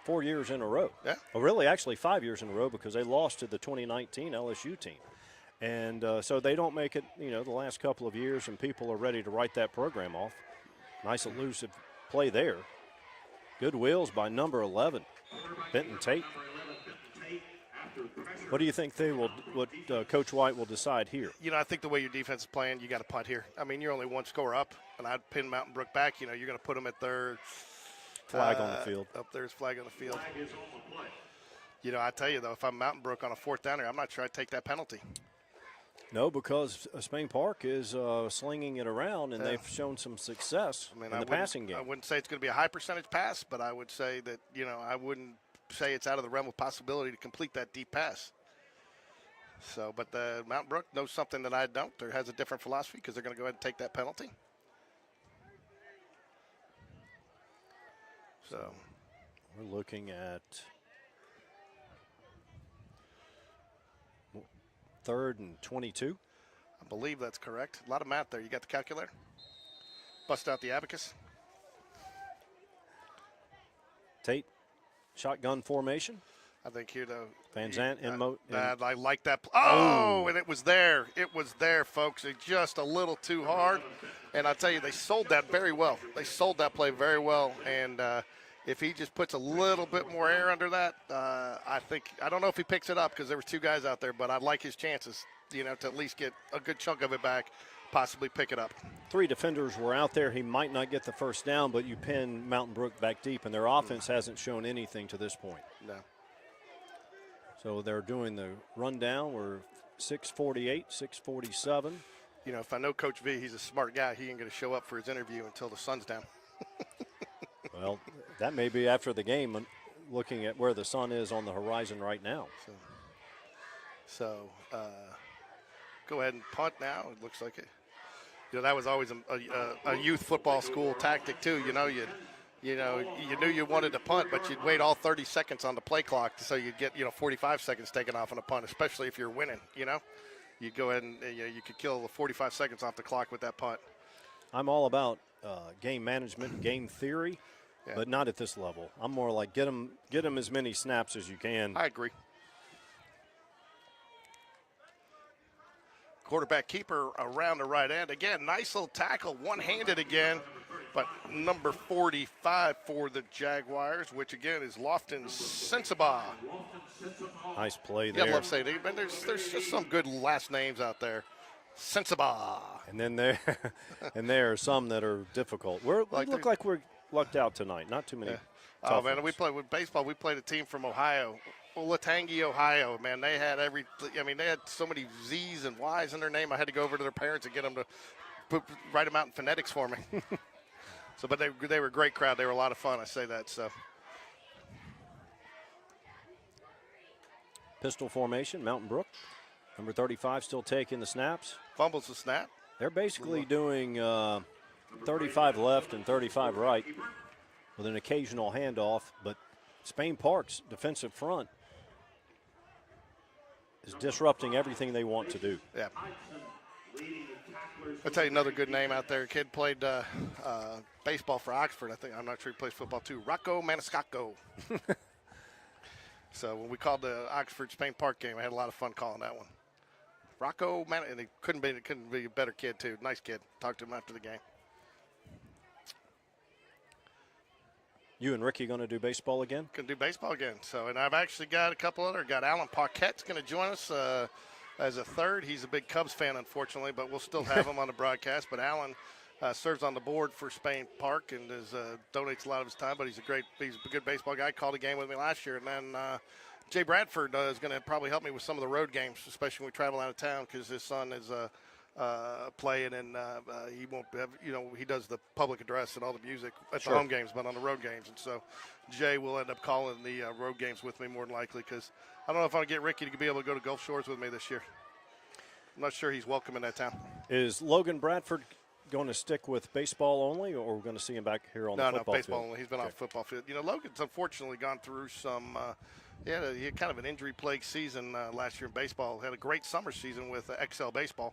4 years in a row. Yeah. Well, really, actually 5 years in a row because they lost to the 2019 LSU team. And so they don't make it, the last couple of years, and people are ready to write that program off. Nice elusive play there. Good wheels by number 11, Benton Tate. What do you think Coach White will decide here? I think the way your defense is playing, you got to punt here. I mean, you're only one score up, and I'd pin Mountain Brook back. You're going to put them at their flag on the field. Up there's flag on the field. I tell you, though, if I'm Mountain Brook on a fourth downer, I'm not sure I'd take that penalty. No, because Spain Park is slinging it around, and they've shown some success in the passing game. I wouldn't say it's going to be a high percentage pass, but I would say that, I wouldn't say it's out of the realm of possibility to complete that deep pass. So, but the Mountain Brook knows something that I don't, or has a different philosophy, because they're going to go ahead and take that penalty. So we're looking at 3rd and 22. I believe that's correct. A lot of math there. You got the calculator? Bust out the abacus. Tate, shotgun formation. I think here, though. Van Zandt in mode. I like that. Oh, and it was there. It was there, folks. It just a little too hard. And I tell you, they sold that very well. They sold that play very well. And if he just puts a little bit more air under that, I don't know if he picks it up because there were two guys out there, but I'd like his chances, to at least get a good chunk of it back, possibly pick it up. 3 defenders were out there. He might not get the first down, but you pin Mountain Brook back deep, and their offense hasn't shown anything to this point. No. So they're doing the rundown. We're 6:48, 6:47. If I know Coach V, he's a smart guy. He ain't going to show up for his interview until the sun's down. Well, that may be after the game, looking at where the sun is on the horizon right now. So go ahead and punt now. It looks like it. That was always a youth football school tactic too. You knew you wanted to punt, but you'd wait all 30 seconds on the play clock so you'd get 45 seconds taken off on a punt, especially if you're winning. You'd go ahead and you could kill the 45 seconds off the clock with that punt. I'm all about game management, game theory, but not at this level. I'm more like get them as many snaps as you can. I agree. Quarterback keeper around the right end. Again, nice little tackle, one-handed again. But number 45 for the Jaguars, which again is Lofton Sensabaugh. Nice play there. Yeah, I love saying it. There's just some good last names out there. Sensabaugh. And then there are some that are difficult. We look like we're lucked out tonight. Not too many. Yeah. Oh man, we played with baseball. We played a team from Ohio. Latangi, Ohio, man, they had they had so many Z's and Y's in their name. I had to go over to their parents and get them to write them out in phonetics for me. But they were a great crowd. They were a lot of fun. I say that. So pistol formation, Mountain Brook, number 35 still taking the snaps. Fumbles the snap. They're basically doing 35 left and 35 right with an occasional handoff, but Spain Park's defensive front is disrupting everything they want to do. Yeah. I'll tell you another good name out there. Kid played baseball for Oxford. I'm not sure he plays football too. Rocco Maniscalco. So when we called the Oxford Spain Park game, I had a lot of fun calling that one. Rocco and he couldn't be a better kid too. Nice kid. Talked to him after the game. You and Ricky going to do baseball again? Going to do baseball again. So, and I've actually got a couple other. Got Alan Paquette's going to join us as a third. He's a big Cubs fan, unfortunately, but we'll still have him on the broadcast. But Alan serves on the board for Spain Park and donates a lot of his time. But he's a good baseball guy. Called a game with me last year, and then Jay Bradford is going to probably help me with some of the road games, especially when we travel out of town, because his son is playing, and he won't have, he does the public address and all the music at the home games, but on the road games. And so Jay will end up calling the road games with me more than likely, because I don't know if I'll get Ricky to be able to go to Gulf Shores with me this year. I'm not sure he's welcome in that town. Is Logan Bradford going to stick with baseball only, or we're going to see him back here on the football field? No, baseball only. He's been on the football field. Logan's unfortunately gone through some he had kind of an injury-plagued season last year in baseball. Had a great summer season with XL Baseball.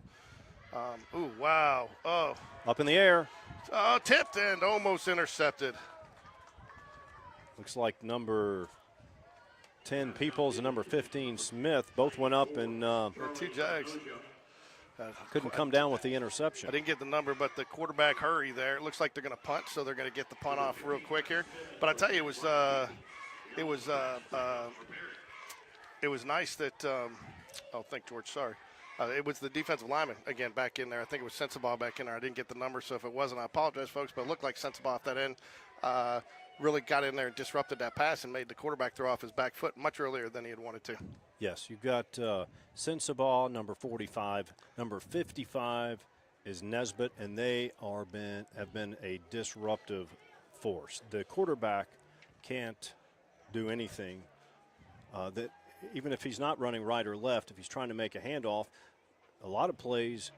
Ooh, wow. Oh. Up in the air. Oh, tipped and almost intercepted. Looks like number 10 Peoples and number 15 Smith both went up and two Jags. Couldn't come down with the interception. I didn't get the number, but the quarterback hurry there. It looks like they're going to punt, so they're going to get the punt off real quick here. But I tell you, it was nice that thank George, sorry. It was the defensive lineman, again, back in there. I think it was Sensabaugh back in there. I didn't get the number, so if it wasn't, I apologize, folks, but it looked like Sensabaugh off that end really got in there and disrupted that pass and made the quarterback throw off his back foot much earlier than he had wanted to. Yes, you've got Sensabaugh, number 45. Number 55 is Nesbitt, and they have been a disruptive force. The quarterback can't do anything that – even if he's not running right or left, if he's trying to make a handoff, a lot of plays,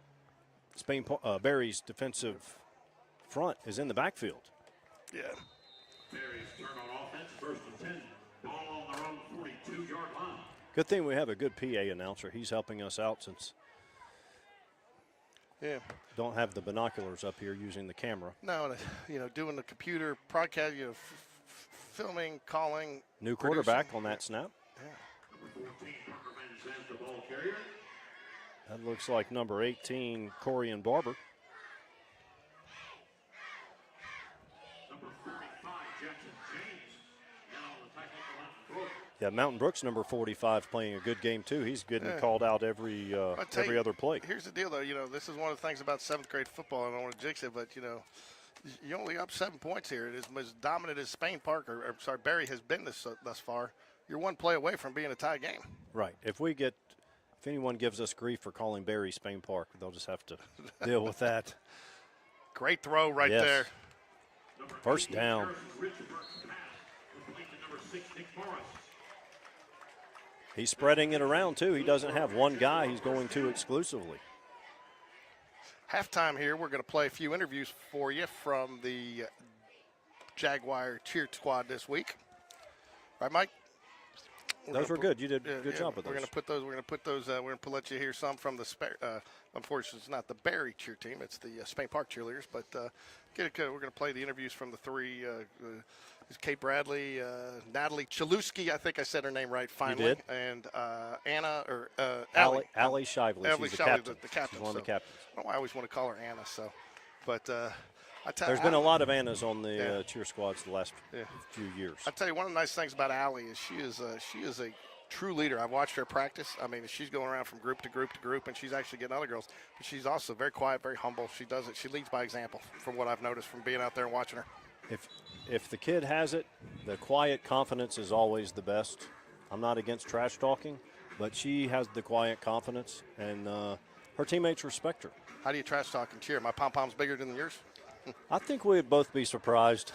Berry's defensive front is in the backfield. Yeah. Berry's turn on offense, first and 10, ball on their own 42-yard line. Good thing we have a good PA announcer. He's helping us out since don't have the binoculars up here using the camera. No, doing the computer broadcast, filming, calling. New quarterback on that snap. Yeah. Number 14, Harper sends the ball carrier. That looks like number 18, Corian Barber. Number 45, Jackson James. Now on the tackle for Mountain Brook. Yeah, Mountain Brook's number 45 playing a good game too. He's getting called out every other play. Here's the deal, though. This is one of the things about seventh grade football. I don't want to jinx it, but you only up 7 points here. It is as dominant as Spain Park, Berry has been thus far. You're one play away from being a tie game. Right. If anyone gives us grief for calling Berry Spain Park, they'll just have to deal with that. Great throw right there. First down. He's spreading it around, too. He doesn't have one guy he's going to exclusively. Halftime here, we're going to play a few interviews for you from the Jaguar cheer squad this week. Right, Mike? Those were good. You did a good job with those. We're going to let you hear some from the unfortunately, it's not the Berry cheer team. It's the Spain Park cheerleaders. But we're going to play the interviews from the three. Kate Bradley, Natalie Chalewski, I think I said her name right finally. You did. And Anna or Allie Shively. She's the captain. The captain. She's one of the captains. I don't know why I always want to call her Anna. So, but. There's been a lot of Annas on the cheer squads the last few years. I tell you, one of the nice things about Allie is she is a true leader. I've watched her practice. I mean, she's going around from group to group to group, and she's actually getting other girls. But she's also very quiet, very humble. She does it. She leads by example, from what I've noticed from being out there and watching her. If the kid has it, the quiet confidence is always the best. I'm not against trash talking, but she has the quiet confidence, and her teammates respect her. How do you trash talk and cheer? My pom-pom's bigger than yours? I think we'd both be surprised.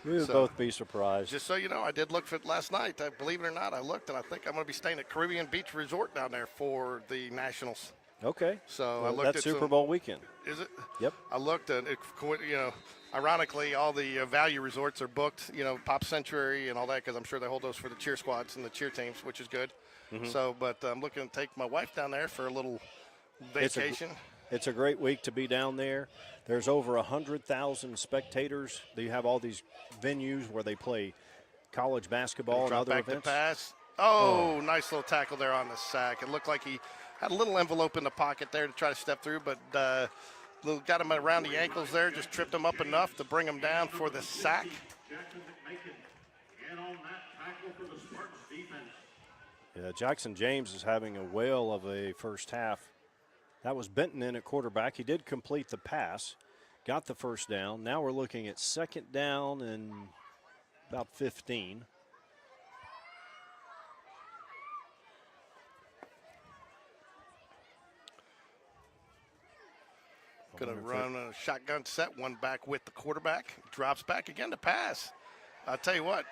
We would both be surprised. Just so you know, I did look for it last night. Believe it or not, I looked, and I think I'm going to be staying at Caribbean Beach Resort down there for the Nationals. Okay. So I looked that's at Super some- Bowl weekend. Is it? Yep. I looked at it. Ironically, all the value resorts are booked. Pop Century and all that, because I'm sure they hold those for the cheer squads and the cheer teams, which is good. So, but I'm looking to take my wife down there for a little vacation. It's a great week to be down there. There's over 100,000 spectators. You have all these venues where they play college basketball and Drop other back events. to pass. Oh, nice little tackle there on the sack. It looked like he had a little envelope in the pocket there to try to step through, but got him around the ankles there, just tripped him up enough to bring him down for the sack. Jackson McMakin in on that tackle for the Spartans defense. Yeah, Jackson James is having a whale of a first half. That was Benton in at quarterback. He did complete the pass, got the first down. Now we're looking at second down and about 15. Going to run a shotgun set, one back with the quarterback. Drops back again to pass. I'll tell you what.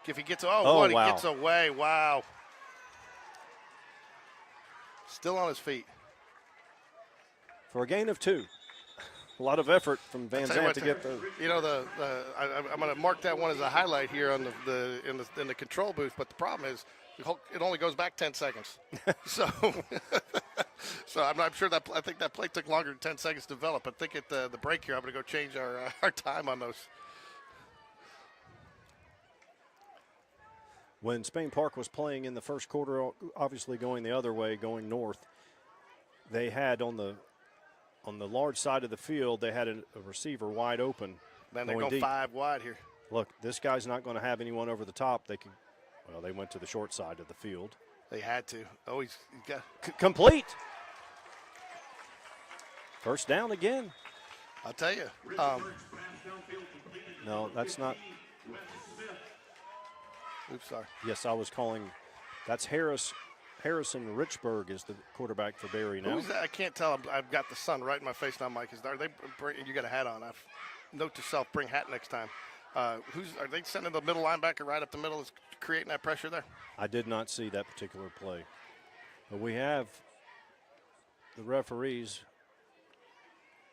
If he gets, wow. He gets away. Wow. Still on his feet. For a gain of 2. A lot of effort from Van Zandt to get the. I'm going to mark that one as a highlight here on in the control booth. But the problem is, it only goes back 10 seconds. So I'm not sure that. I think that play took longer than 10 seconds to develop. I think at the break here, I'm going to go change our time on those. When Spain Park was playing in the first quarter, obviously going the other way, going north, they had on the large side of the field, they had a receiver wide open. Then they go deep. 5 wide here. Look, this guy's not going to have anyone over the top. They went to the short side of the field. They had to. Oh, he's got complete. First down again. I'll tell you. No, that's not. Oops, sorry. Yes, I was calling. That's Harrison Richburg is the quarterback for Berry now. Who's that? I can't tell. I've got the sun right in my face now, Mike. You got a hat on. Note to self: bring hat next time. Are they sending the middle linebacker right up the middle? Is creating that pressure there? I did not see that particular play, but we have the referees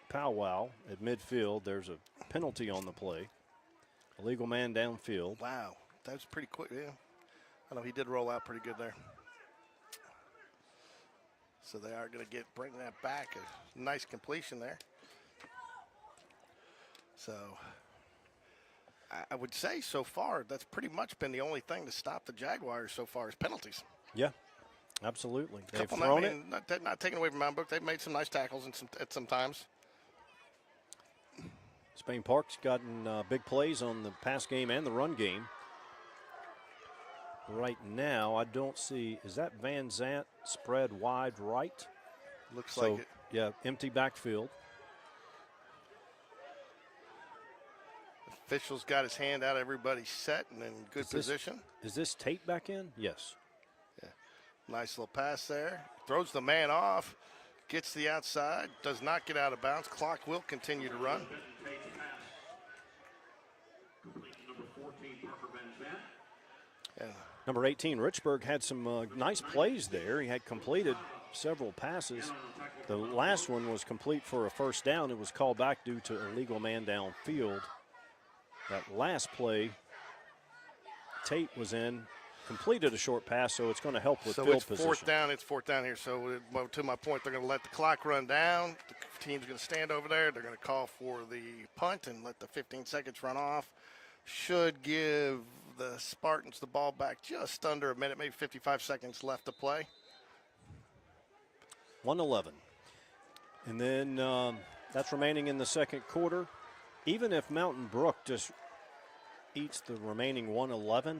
powwow at midfield. There's a penalty on the play. Illegal man downfield. Wow, that was pretty quick. Yeah, I know he did roll out pretty good there. So they are going to bring that back. A nice completion there. So I would say so far that's pretty much been the only thing to stop the Jaguars so far is penalties. Yeah, absolutely. They've Couple, thrown it. Not taking away from Mount Brook. They've made some nice tackles at some times. Spain Park's gotten big plays on the pass game and the run game. Right now, I don't see, is that Van Zandt spread wide right? Looks like it. Yeah, empty backfield. Official's got his hand out. Everybody's set and in good position. Is this Tate back in? Yes. Yeah. Nice little pass there. Throws the man off. Gets the outside. Does not get out of bounds. Clock will continue to run. Yeah. Number 18, Richburg, had some nice plays there. He had completed several passes. The last one was complete for a first down. It was called back due to illegal man downfield. That last play, Tate was in, completed a short pass, so it's going to help with field position. So it's fourth down here. So to my point, they're going to let the clock run down. The team's going to stand over there. They're going to call for the punt and let the 15 seconds run off. Should give the Spartans the ball back just under a minute, maybe 55 seconds left to play. 1:11. And then that's remaining in the second quarter. Even if Mountain Brook just eats the remaining 1:11,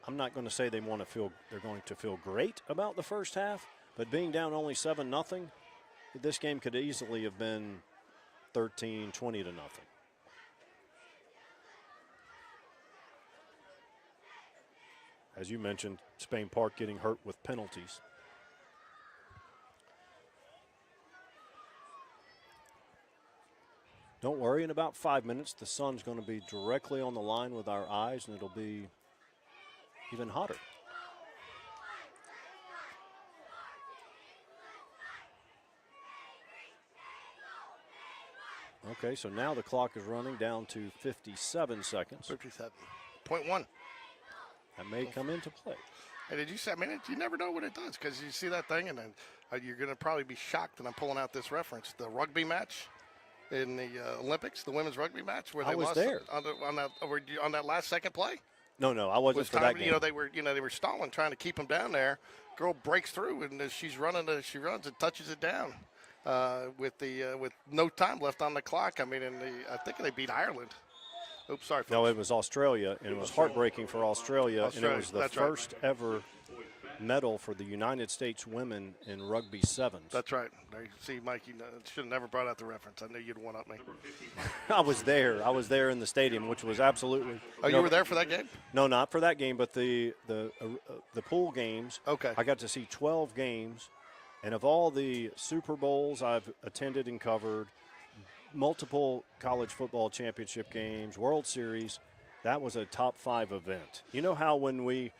I'm not going to say they're going to feel great about the first half, but being down only 7-0, this game could easily have been 13, 20 to nothing. As you mentioned, Spain Park getting hurt with penalties. Don't worry, in about 5 minutes, the sun's going to be directly on the line with our eyes, and it'll be even hotter. Okay, so now the clock is running down to 57 seconds. 57.1. That may come into play. Hey, did you say? I mean, you never know what it does because you see that thing, and then you're going to probably be shocked that I'm pulling out this reference. The rugby match in the Olympics, the women's rugby match, where they was lost there. on that last second play. No, I wasn't Was for time, that game. they were stalling, trying to keep them down there. Girl breaks through, and as she's running, she runs and touches it down with no time left on the clock. I mean, I think they beat Ireland. Oops, sorry. No, folks. it was Australia, and it was heartbreaking for Australia, and it was the that's right. first ever medal for the United States women in rugby sevens. That's right. There you see, Mike, you should have never brought out the reference. I knew you'd one up me. I was there. I was there in the stadium, which was absolutely. Oh, you were there for that game? No, not for that game, but the pool games. Okay. I got to see 12 games, and of all the Super Bowls I've attended and covered, multiple college football championship games, World Series, that was a top 5 event. You know how when we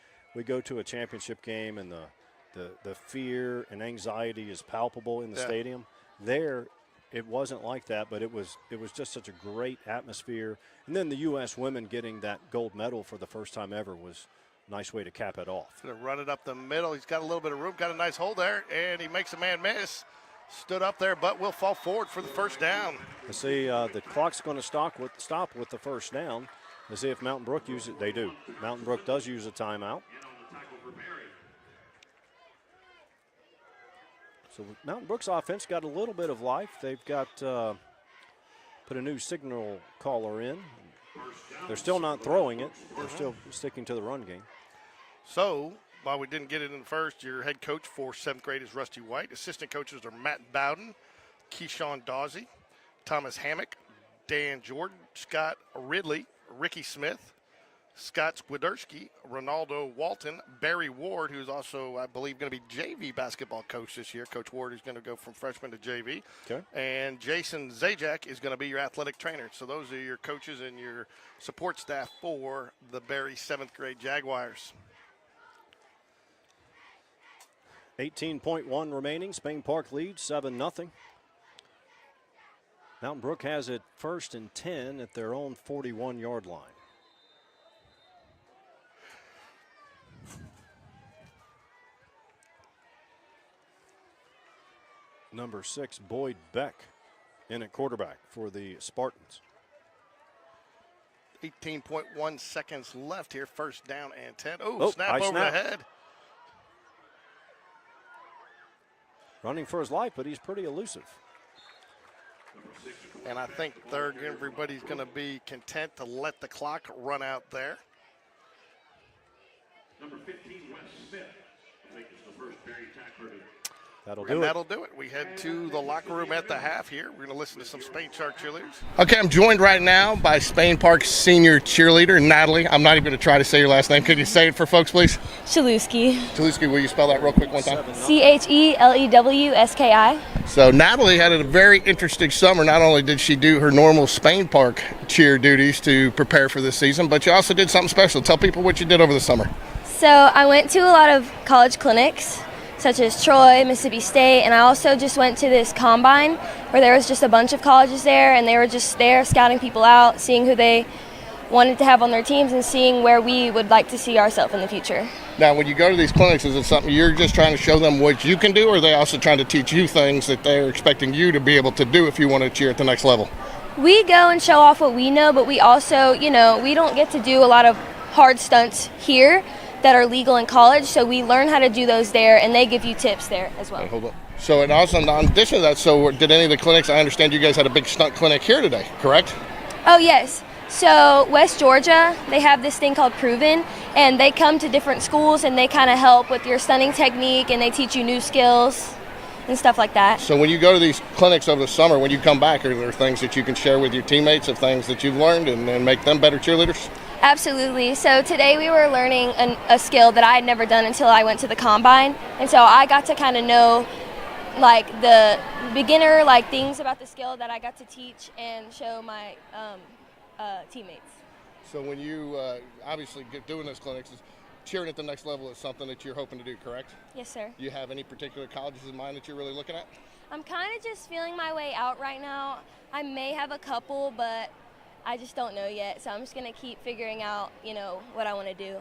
go to a championship game and the fear and anxiety is palpable in the stadium? There, it wasn't like that, but it was just such a great atmosphere. And then the U.S. women getting that gold medal for the first time ever was a nice way to cap it off. Going to run it up the middle. He's got a little bit of room, got a nice hold there, and he makes a man miss. Stood up there, but will fall forward for the first down. Let's see, the clock's going to stop with the first down. Let's see if Mountain Brook uses it. They do. Mountain Brook does use a timeout. So Mountain Brook's offense got a little bit of life. They've got put a new signal caller in. They're still not throwing it. They're still sticking to the run game. So, while we didn't get it in the first, your head coach for 7th grade is Rusty White. Assistant coaches are Matt Bowden, Keyshawn Dawsey, Thomas Hammock, Dan Jordan, Scott Ridley, Ricky Smith, Scott Swiderski, Ronaldo Walton, Barry Ward, who's also, I believe, going to be JV basketball coach this year. Coach Ward is going to go from freshman to JV. Okay. And Jason Zajac is going to be your athletic trainer. So those are your coaches and your support staff for the Berry 7th grade Jaguars. 18.1 remaining. Spain Park leads 7-0. Mountain Brook has it 1st and 10 at their own 41-yard line. Number 6, Boyd Beck, in at quarterback for the Spartans. 18.1 seconds left here. First down and 10. Oh, snap high over snap. the head. Running for his life, but he's pretty elusive. And I think everybody's going to be content to let the clock run out there. Number 15, Wes Smith, I think is the first Berry tackler to. That'll do it. We head to the locker room at the half here. We're going to listen to some Spain Park cheerleaders. Okay, I'm joined right now by Spain Park senior cheerleader, Natalie. I'm not even going to try to say your last name. Could you say it for folks, please? Cheerleader. Cheerleader, will you spell that real quick one time? Chelewski. So Natalie had a very interesting summer. Not only did she do her normal Spain Park cheer duties to prepare for this season, but you also did something special. Tell people what you did over the summer. So I went to a lot of college clinics, such as Troy, Mississippi State, and I also just went to this combine where there was just a bunch of colleges there, and they were just there scouting people out, seeing who they wanted to have on their teams and seeing where we would like to see ourselves in the future. Now, when you go to these clinics, is it something you're just trying to show them what you can do, or are they also trying to teach you things that they're expecting you to be able to do if you want to cheer at the next level? We go and show off what we know, but we also, we don't get to do a lot of hard stunts here that are legal in college, so we learn how to do those there, and they give you tips there as well. Hold on. So, and also, in addition to that, so did any of the clinics, I understand you guys had a big stunt clinic here today, correct? Oh, yes. So West Georgia, they have this thing called Proven, and they come to different schools, and they kind of help with your stunning technique, and they teach you new skills and stuff like that. So when you go to these clinics over the summer, when you come back, are there things that you can share with your teammates of things that you've learned and make them better cheerleaders? Absolutely. So today we were learning a skill that I had never done until I went to the combine, and so I got to kind of know the beginner things about the skill that I got to teach and show my teammates. So when you obviously doing those clinics, cheering at the next level is something that you're hoping to do, correct? Yes, sir. Do you have any particular colleges in mind that you're really looking at? I'm kind of just feeling my way out right now. I may have a couple, but I just don't know yet. So I'm just going to keep figuring out, what I want to do.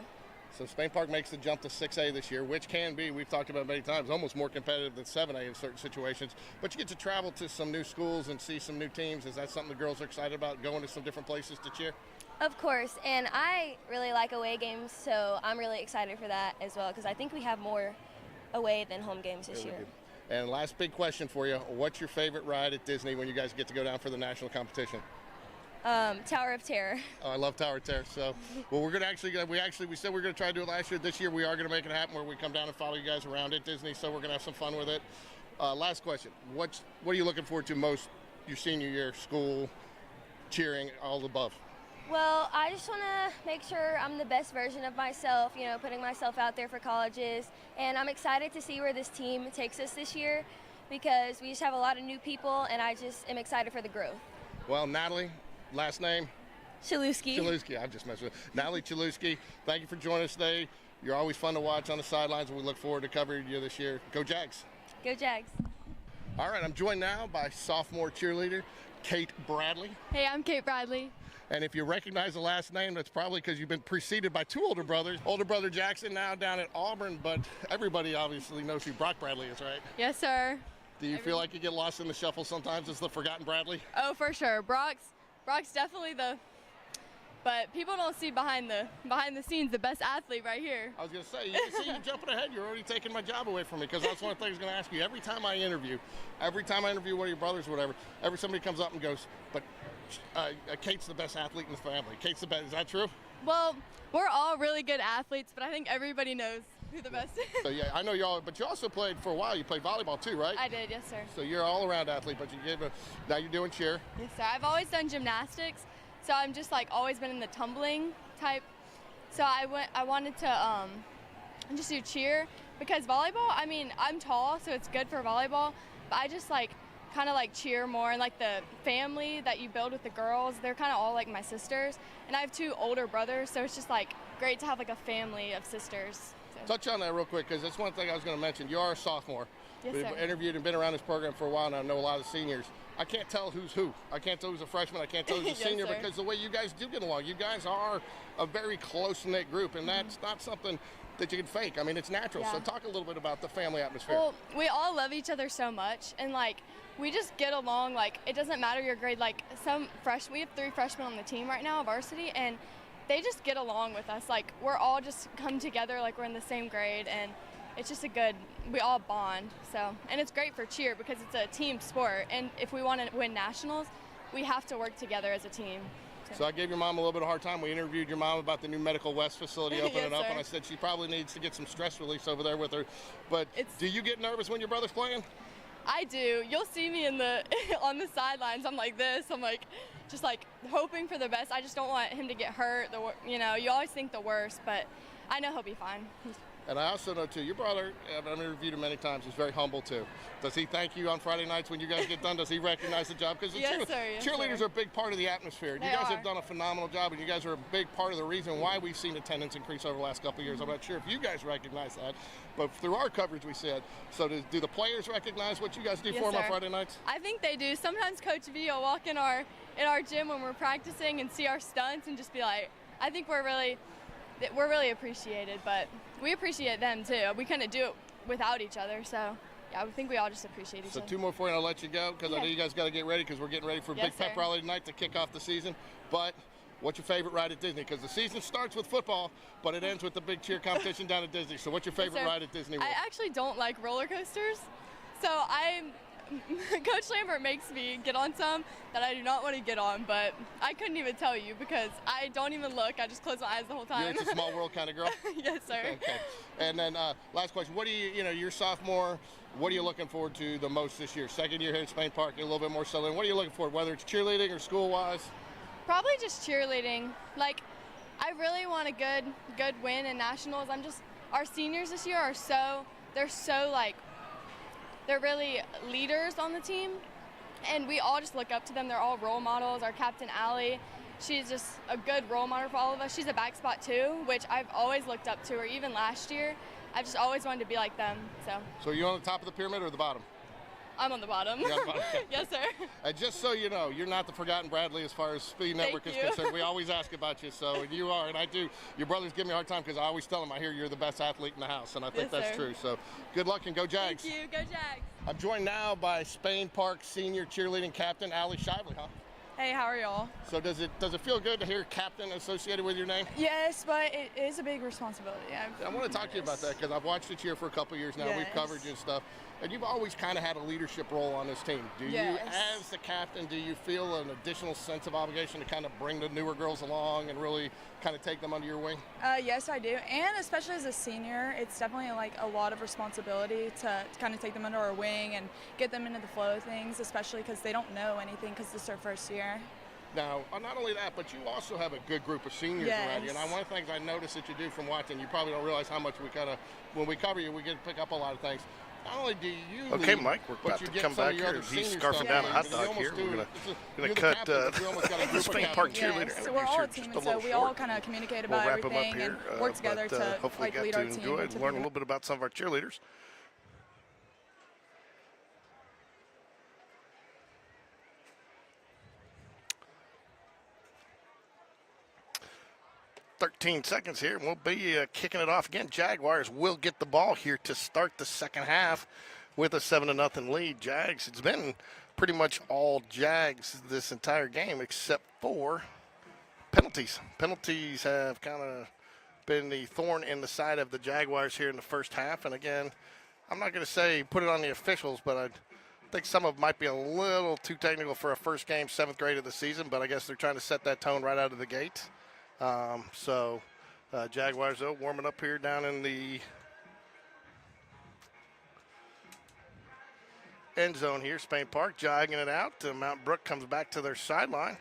So Spain Park makes the jump to 6A this year, which can be, we've talked about many times, almost more competitive than 7A in certain situations. But you get to travel to some new schools and see some new teams. Is that something the girls are excited about, going to some different places to cheer? Of course, and I really like away games, so I'm really excited for that as well, because I think we have more away than home games this year. And last big question for you, what's your favorite ride at Disney when you guys get to go down for the national competition? Tower of Terror. Oh, I love Tower of Terror. So, well, we're gonna we said we were gonna try to do it last year. This year, we are gonna make it happen where we come down and follow you guys around at Disney. So we're gonna have some fun with it. Last question: what are you looking forward to most? Your senior year, school, cheering, all the above. Well, I just want to make sure I'm the best version of myself, putting myself out there for colleges. And I'm excited to see where this team takes us this year, because we just have a lot of new people, and I just am excited for the growth. Well, Natalie, last name? Chaluski. Chaluski, I'm just messing with Natalie Chaluski. Thank you for joining us today. You're always fun to watch on the sidelines, and we look forward to covering you this year. Go Jags. Go Jags. All right, I'm joined now by sophomore cheerleader Kate Bradley. Hey, I'm Kate Bradley. And if you recognize the last name, that's probably because you've been preceded by two older brothers. Older brother Jackson now down at Auburn, but everybody obviously knows who Brock Bradley is, right? Yes, sir. Do you feel like you get lost in the shuffle sometimes as the forgotten Bradley? Oh, for sure. Brock's definitely but people don't see behind the scenes the best athlete right here. I was going to say, you see you jumping ahead, you're already taking my job away from me, because that's one of the things I was going to ask you. Every time I interview one of your brothers or whatever, somebody comes up and goes, but Kate's the best athlete in the family. Kate's the best. Is that true? Well, we're all really good athletes, but I think everybody knows who the best is. So yeah, I know you all, but you also played for a while. You played volleyball too, right? I did, yes, sir. So you're all around athlete, but now you're doing cheer. Yes, sir. I've always done gymnastics, so I'm just always been in the tumbling type. So I wanted to just do cheer, because volleyball, I'm tall, so it's good for volleyball, but I just kind of cheer more, and the family that you build with the girls, they're kind of all like my sisters, and I have two older brothers, so it's just great to have a family of sisters. So. Touch on that real quick, because that's one thing I was going to mention. You are a sophomore. Yes, We've sir. interviewed and been around this program for a while, and I know a lot of seniors. I can't tell who's who. I can't tell who's a freshman. I can't tell who's a Yes, senior, sir. because the way you guys do get along, you guys are a very close-knit group, and that's not something that you can fake. It's natural. Yeah. So talk a little bit about the family atmosphere. Well, we all love each other so much, and we just get along. It doesn't matter your grade. We have 3 freshmen on the team right now, varsity, and they just get along with us. We're all just come together, we're in the same grade, and it's just we all bond. So, and it's great for cheer, because it's a team sport, and if we want to win nationals, we have to work together as a team. So I gave your mom a little bit of a hard time. We interviewed your mom about the new Medical West facility opening Yes, up, sir. and I said she probably needs to get some stress release over there with her. But do you get nervous when your brother's playing? I do. You'll see me on the sidelines. I'm like this. I'm just hoping for the best. I just don't want him to get hurt. You always think the worst, but I know he'll be fine. And I also know, too, your brother, I've interviewed him many times, is very humble, too. Does he thank you on Friday nights when you guys get done? Does he recognize the job? Because Yes, sir. Yes, cheerleaders sir. are a big part of the atmosphere. You They guys are. have done a phenomenal job, and you guys are a big part of the reason why we've seen attendance increase over the last couple of years. I'm not sure if you guys recognize that, but through our coverage we said. So do the players recognize what you guys do Yes, for them on sir. Friday nights? I think they do. Sometimes Coach V will walk in our gym when we're practicing and see our stunts and just be like, I think we're really appreciated, but we appreciate them too. We couldn't do it without each other, so yeah, I think we all just appreciate each So other. 2 more for you, and I'll let you go, because I know you guys got to get ready, because we're getting ready for a Yes, big pep sir. rally tonight to kick off the season. But what's your favorite ride at Disney? Because the season starts with football, but it ends with the big cheer competition down at Disney. So what's your favorite sir. ride at Disney World? I actually don't like roller coasters, so Coach Lambert makes me get on some that I do not want to get on, but I couldn't even tell you because I don't even look. I just close my eyes the whole time. You're a small world kind of girl? Yes, sir. Okay. And then last question, what do you're sophomore, what are you looking forward to the most this year? Second year here at Spain Park, a little bit more settled in. What are you looking for, whether it's cheerleading or school-wise? Probably just cheerleading. I really want a good win in nationals. Our seniors this year they're really leaders on the team, and we all just look up to them. They're all role models. Our captain, Allie, she's just a good role model for all of us. She's a back spot too, which I've always looked up to her. Even last year, I just always wanted to be like them. So So are you on the top of the pyramid or the bottom? I'm on the bottom. You're on the bottom. Yes, sir. And just so you know, you're not the forgotten Bradley as far as Speed Network Thank is you. concerned. We always ask about you, so you are, and I do. Your brothers give me a hard time because I always tell them I hear you're the best athlete in the house, and I think Yes, that's sir. true. So good luck and go Jags. Thank you. Go Jags. I'm joined now by Spain Park senior cheerleading captain Allie Shively, huh? Hey, how are y'all? So does it feel good to hear captain associated with your name? Yes, but it is a big responsibility. I want to talk to you about that because I've watched you cheer for a couple of years now. We've Yes. covered you and stuff. And you've always kind of had a leadership role on this team. Do Yes. you, as the captain, do you feel an additional sense of obligation to kind of bring the newer girls along and really kind of take them under your wing? Yes, I do. And especially as a senior, it's definitely like a lot of responsibility to kind of take them under our wing and get them into the flow of things, especially because they don't know anything because this is their first year. Now, not only that, but you also have a good group of seniors around you. And one of the things I noticed that you do from watching, you probably don't realize how much we kind of, when we cover you, we get to pick up a lot of things. Not only do you Okay, lead, Mike, we're about to come back here. He's scarfing down a hot dog here. We're going to cut the Spain Park cheerleader. Yes, so we're all a team, and so we all kind of communicate about We'll wrap them up everything here, and work together but, to hopefully like lead got our to team. enjoy it to and learn a the- little bit about some of our cheerleaders. "13 seconds here, and we'll be kicking it off again. Jaguars will get the ball here to start the second half with a 7-0 lead. Jags, it's been pretty much all Jags this entire game except for penalties. Penalties have kind of been the thorn in the side of the Jaguars here in the first half. And again, I'm not going to say put it on the officials, but I think some of them might be a little too technical for a first game, 7th grade of the season, but I guess they're trying to set that tone right out of the gate. Jaguars, though, warming up here down in the end zone here. Spain Park jogging it out. Mount Brook comes back to their sideline.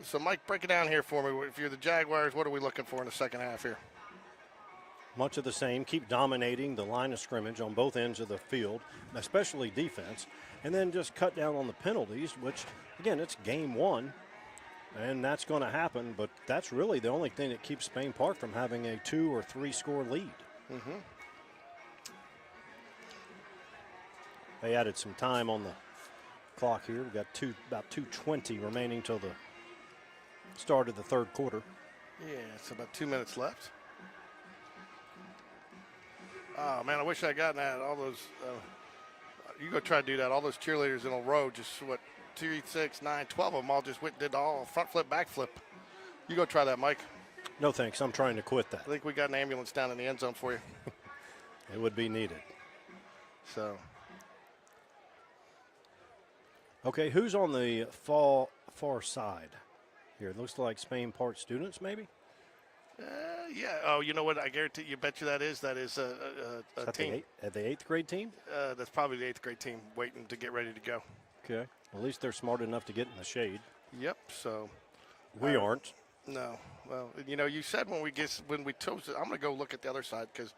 So, Mike, break it down here for me. If you're the Jaguars, what are we looking for in the second half here? Much of the same. Keep dominating the line of scrimmage on both ends of the field, especially defense, and then just cut down on the penalties, which, again, it's game one, and that's going to happen, but that's really the only thing that keeps Spain Park from having a 2 or 3 score lead. Mm-hmm. They added some time on the clock here. We've got about 2:20 remaining till the start of the third quarter. Yeah, it's about 2 minutes left. Oh, man, I wish I had gotten that. All those, you go try to do that. All those cheerleaders in a row, just 2, 6, 9, 12 of them all just did all front flip, back flip. You go try that, Mike. No thanks, I'm trying to quit that. I think we got an ambulance down in the end zone for you. It would be needed. So, okay, who's on the far side here? It looks like Spain Park students, maybe? yeah. Oh, you know what? I guarantee you, bet you that is a Is that team. the 8th grade team? That's probably the 8th grade team waiting to get ready to go. Okay. At least they're smart enough to get in the shade. Yep. So We aren't. no. Well, you said when we chose it, I'm going to go look at the other side because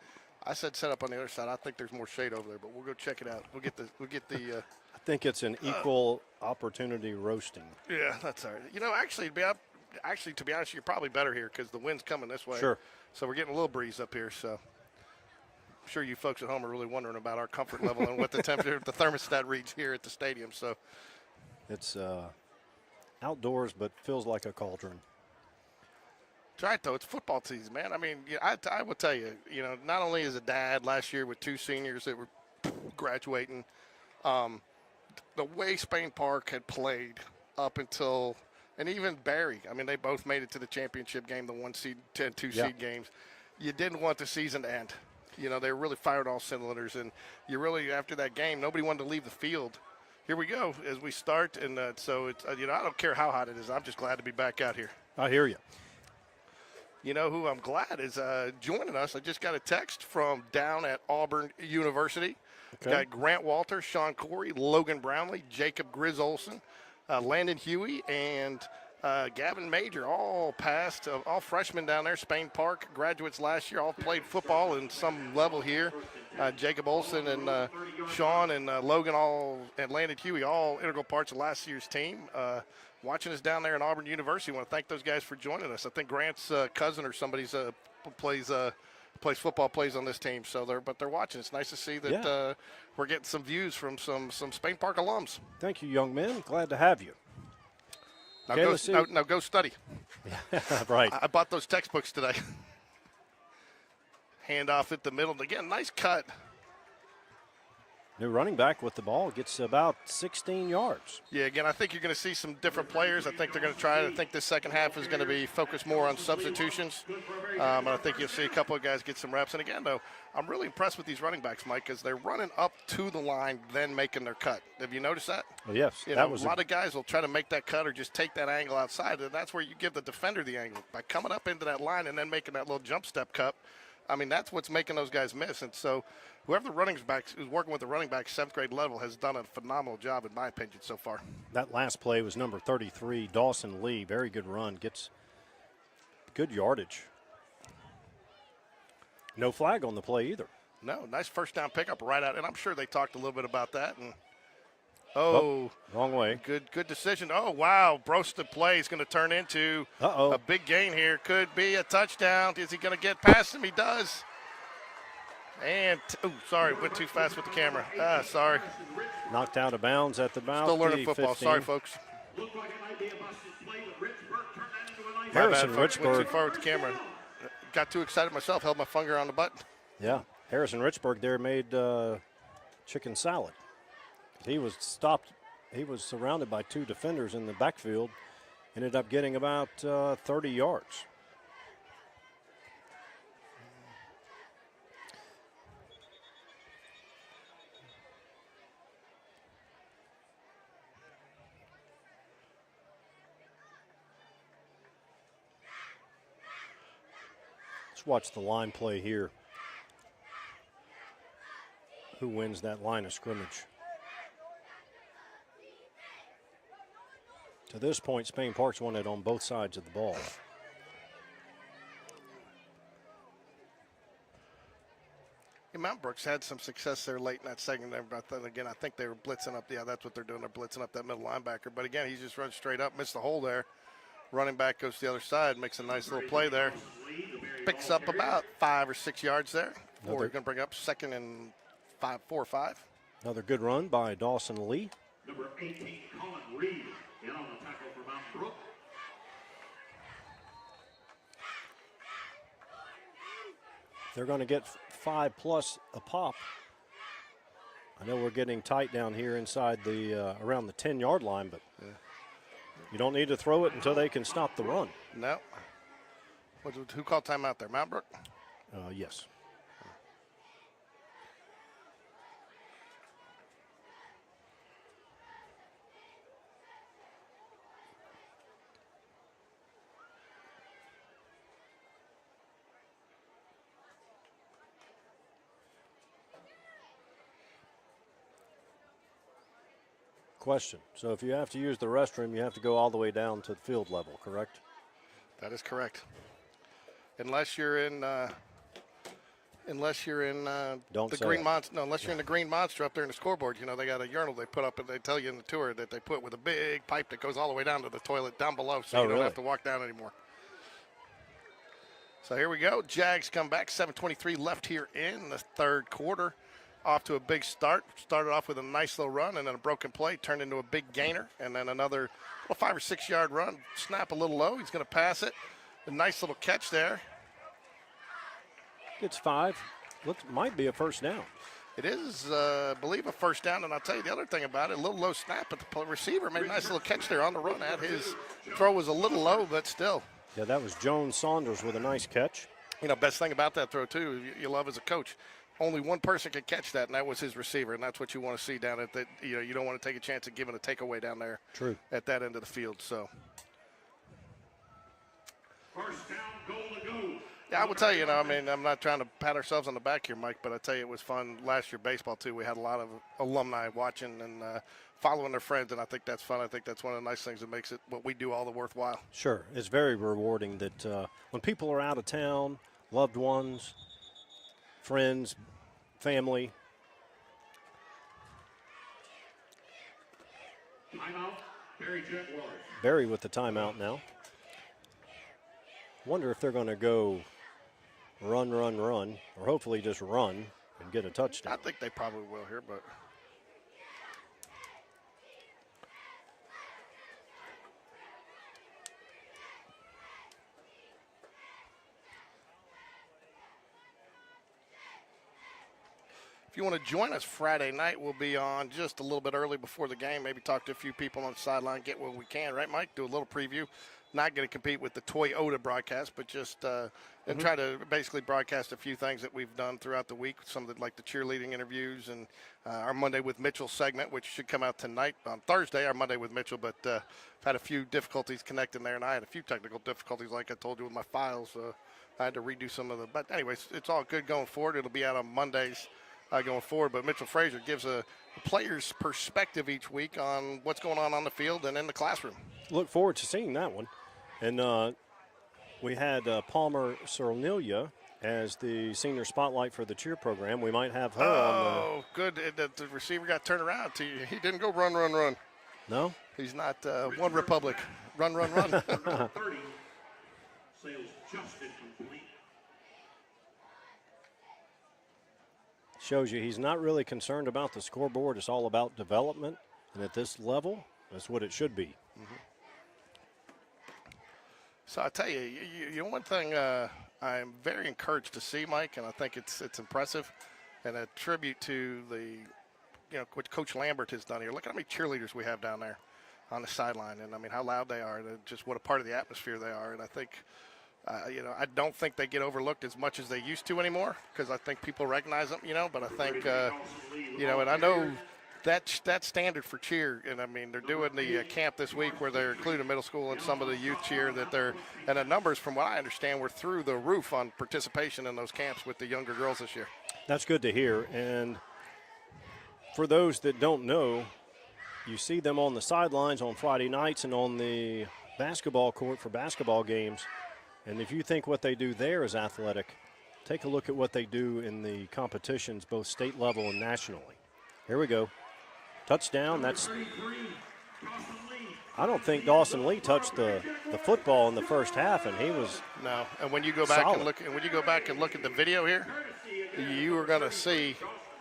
I said set up on the other side. I think there's more shade over there, but we'll go check it out. We'll get the. I think it's an equal opportunity roasting. Yeah, that's all right. Actually, to be honest, you're probably better here because the wind's coming this way. Sure. So we're getting a little breeze up here. So I'm sure you folks at home are really wondering about our comfort level and what the temperature, the thermostat reads here at the stadium. So It's outdoors, but feels like a cauldron. it's right, though. It's football season, man. I mean, I will tell you, not only as a dad last year with 2 seniors that were graduating, the way Spain Park had played up until – and even Berry, I mean, they both made it to the championship game, the 1 seed, 2 seed games. You didn't want the season to end. They really fired all cylinders, and you really, after that game, nobody wanted to leave the field. Here we go as we start, and so it's I don't care how hot it is. I'm just glad to be back out here. I hear you. You know who I'm glad is joining us. I just got a text from down at Auburn University. Okay. Got Grant Walter, Sean Corey, Logan Brownlee, Jacob Grizz Olson, Landon Huey, and Gavin Major, all passed, all freshmen down there. Spain Park graduates last year, all played football in some level here. Jacob Olson and Sean and Logan and Landon Huey, all integral parts of last year's team. Watching us down there in Auburn University, I want to thank those guys for joining us. I think Grant's cousin or somebody's plays plays football plays on this team. So they're watching. It's nice to see that we're getting some views from some Spain Park alums. Thank you, young men. Glad to have you. Now, Okay, now go study. Right. I bought those textbooks today. Hand off at the middle. Again, nice cut. New running back with the ball gets about 16 yards. Yeah, again, I think you're going to see some different players. I think they're going to try. I think this second half is going to be focused more on substitutions. And I think you'll see a couple of guys get some reps. And again, though, I'm really impressed with these running backs, Mike, because they're running up to the line, then making their cut. Have you noticed that? Well, yes. You know, a lot of guys will try to make that cut or just take that angle outside, and that's where you give the defender the angle. By coming up into that line and then making that little jump step cut, I mean, that's what's making those guys miss. And so whoever the running backs who's working with the running back 7th grade level has done a phenomenal job, in my opinion, so far. That last play was number 33, Dawson Lee. Very good run. Gets good yardage. No flag on the play either. No, nice first down pickup right out. And I'm sure they talked a little bit about that. And wrong way. Good decision. Oh, wow. Brosted play is going to turn into a big gain here. Could be a touchdown. Is he going to get past him? He does. And, sorry, went too fast with the camera. Sorry. Knocked out of bounds at the bound. Still learning football. 15. Sorry, folks. Harrison Went too Richburg. far with the camera. Got too excited myself. Held my finger on the button. Yeah. Harrison Richburg there made chicken salad. He was stopped. He was surrounded by 2 defenders in the backfield. Ended up getting about 30 yards. Let's watch the line play here. Who wins that line of scrimmage? To this point, Spain Park's won it on both sides of the ball. Yeah, Mount Brooks had some success there late in that second there, but then again, I think they were blitzing up. Yeah, that's what they're doing. They're blitzing up that middle linebacker. But again, he just runs straight up, missed the hole there. Running back goes to the other side, makes a nice little play there. Picks up about 5 or 6 yards there. Or he's going to bring up 2nd and 4 or 5. Another good run by Dawson Lee. Number 18, Colin Reed, in on the tackle for Mount Brook. They're going to get 5+ a pop. I know we're getting tight down here inside the around the 10-yard line, but you don't need to throw it until they can stop the run. No. Who called timeout there? Mount Brook? Yes. Question. So if you have to use the restroom, you have to go all the way down to the field level, correct? That is correct. Unless you're in the green monster. No, unless you're in the green monster up there in the scoreboard. You know, they got a urinal they put up, and they tell you in the tour that they put with a big pipe that goes all the way down to the toilet down below, so you don't have to walk down anymore. So here we go. Jags come back. 7:23 left here in the third quarter. Off to a big start. Started off with a nice little run and then a broken play. Turned into a big gainer and then another 5 or 6 yard run. Snap a little low. He's going to pass it. A nice little catch there. It's 5. Might be a first down. It is, I believe, a first down. And I'll tell you the other thing about it, a little low snap, but the receiver made a nice little catch there on the run. His throw was a little low, but still. Yeah, that was Jones Saunders with a nice catch. You know, best thing about that throw, too, you love as a coach. Only one person could catch that, and that was his receiver, and that's what you want to see down at that. You know, you don't want to take a chance of giving a takeaway down there. True. At that end of the field. So. First down, goal to go. Yeah, I would tell you, I mean, I'm not trying to pat ourselves on the back here, Mike, but I tell you, it was fun last year baseball too. We had a lot of alumni watching and following their friends, and I think that's fun. I think that's one of the nice things that makes it what we do all the worthwhile. Sure, it's very rewarding that when people are out of town, loved ones, friends, family. Timeout, Berry Jaguars. Berry with the timeout now. Wonder if they're going to go run, or hopefully just run and get a touchdown. I think they probably will here, but if you want to join us Friday night, we'll be on just a little bit early before the game. Maybe talk to a few people on the sideline, get what we can, right, Mike? Do a little preview. Not going to compete with the Toyota broadcast, but just and try to basically broadcast a few things that we've done throughout the week. Some of the, like the cheerleading interviews and our Monday with Mitchell segment, which should come out tonight on Thursday. Our Monday with Mitchell, but I've had a few difficulties connecting there, and I had a few technical difficulties, like I told you, with my files. I had to redo some of the. But anyways, it's all good going forward. It'll be out on Mondays. Going forward, but Mitchell Frazier gives a player's perspective each week on what's going on the field and in the classroom. Look forward to seeing that one. And we had Palmer Cernilia as the senior spotlight for the cheer program. We might have her on the. Oh, good. The receiver got turned around to you. He didn't go run. No? He's not One Republic. Run. Number 30, sails just incomplete. Shows you he's not really concerned about the scoreboard. It's all about development. And at this level, that's what it should be. Mm-hmm. So I tell you, you know one thing I'm very encouraged to see, Mike, and I think it's impressive, and a tribute to what Coach Lambert has done here. Look at how many cheerleaders we have down there on the sideline, and I mean how loud they are, and just what a part of the atmosphere they are. And I think, I don't think they get overlooked as much as they used to anymore because I think people recognize them, But I think, and I know. That's standard for cheer, and I mean they're doing the camp this week where they're including middle school and some of the youth cheer and the numbers from what I understand were through the roof on participation in those camps with the younger girls this year. That's good to hear, and for those that don't know, you see them on the sidelines on Friday nights and on the basketball court for basketball games, and if you think what they do there is athletic, take a look at what they do in the competitions both state level and nationally. Here we go. Touchdown. That's. I don't think Dawson Lee touched the football in the first half, and he was. No, and when you go back solid. and look at the video here, you are going to see,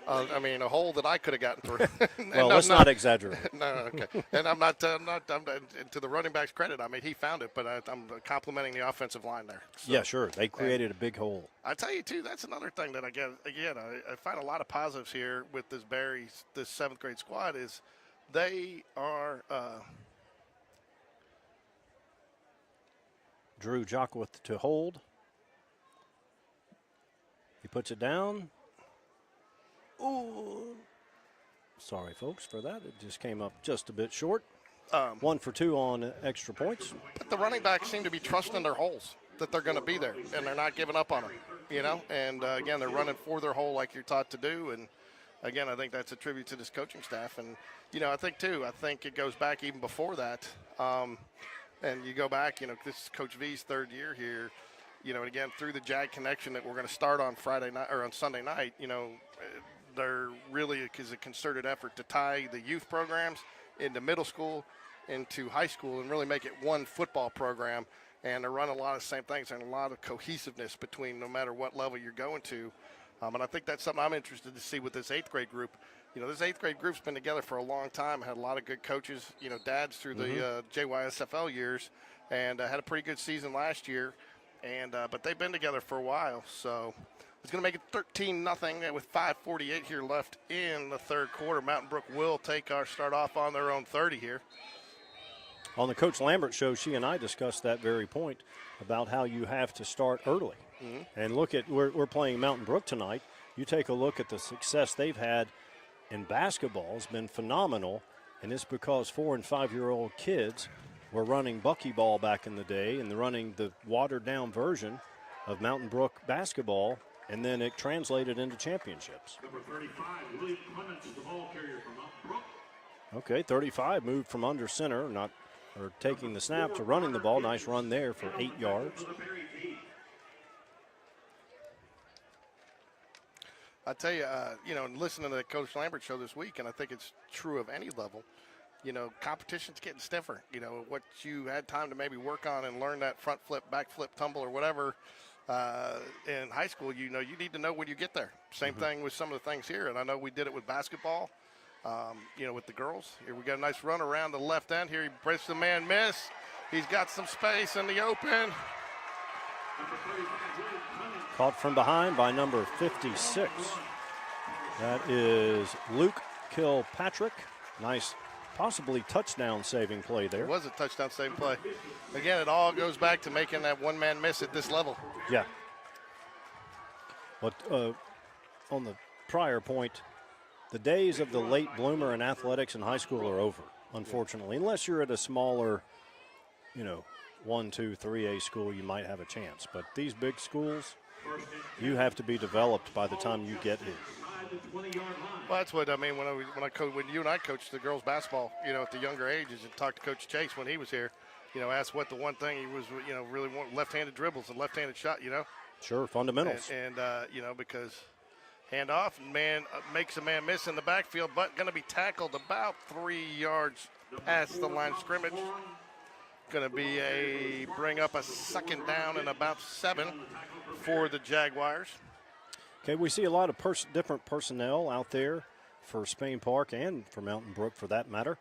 a hole that I could have gotten through. Well, let's not exaggerate. No, okay. And I'm not to the running back's credit. I mean, he found it, but I'm complimenting the offensive line there. So, yeah, sure. They created a big hole. I tell you too, that's another thing that I get. Again, I find a lot of positives here with this this 7th grade squad is they are. Drew Jockwith to hold. He puts it down. Ooh. Sorry, folks, for that. It just came up just a bit short. 1 for 2 on extra points. But the running backs seem to be trusting their holes, that they're going to be there, and they're not giving up on them, And, again, they're running for their hole like you're taught to do. And, again, I think that's a tribute to this coaching staff. And, I think it goes back even before that. And you go back, this is Coach V's 3rd year here, and again, through the JAG connection that we're going to start on Friday night or on Sunday night, there really is a concerted effort to tie the youth programs into middle school, into high school, and really make it one football program. And to run a lot of the same things and a lot of cohesiveness between no matter what level you're going to. And I think that's something I'm interested to see with this 8th grade group. This 8th grade group's been together for a long time, had a lot of good coaches, dads through the JYSFL years, and had a pretty good season last year. And but they've been together for a while, so it's going to make it 13-0 with 5:48 here left in the 3rd quarter. Mountain Brook will start off on their own 30 here. On the Coach Lambert show, she and I discussed that very point about how you have to start early. Mm-hmm. And look at, we're playing Mountain Brook tonight. You take a look at the success they've had in basketball has been phenomenal, and it's because 4- and 5-year-old kids were running buckyball back in the day and running the watered-down version of Mountain Brook basketball, and then it translated into championships. Number 35, William Clements is the ball carrier from Mountain Brook. Okay, 35 moved from under center, taking the snap to running the ball. Nice run there for 8 yards. I tell you, listening to the Coach Lambert show this week, and I think it's true of any level, competition's getting stiffer. What you had time to maybe work on and learn that front flip, back flip, tumble, or whatever, in high school, you need to know when you get there. Same thing with some of the things here, and I know we did it with basketball, with the girls. Here we got a nice run around the left end here. He breaks the man miss. He's got some space in the open. Caught from behind by number 56. That is Luke Kilpatrick. Nice, possibly touchdown saving play there. It was a touchdown saving play. Again, it all goes back to making that one-man miss at this level. Yeah. But on the prior point, the days of the late bloomer in athletics in high school are over, unfortunately. Unless you're at a smaller, 1, 2, 3A school, you might have a chance. But these big schools, you have to be developed by the time you get here. Well, that's what I mean when you and I coached the girls basketball, at the younger ages, and talked to Coach Chase when he was here, asked what the one thing he was, really want, left-handed dribbles and left-handed shot, Sure, fundamentals. And because handoff, man makes a man miss in the backfield, but going to be tackled about 3 yards past the line of scrimmage. Going to be bring up a second down and about 7 for the Jaguars. Okay, we see a lot of different personnel out there for Spain Park and for Mountain Brook for that matter,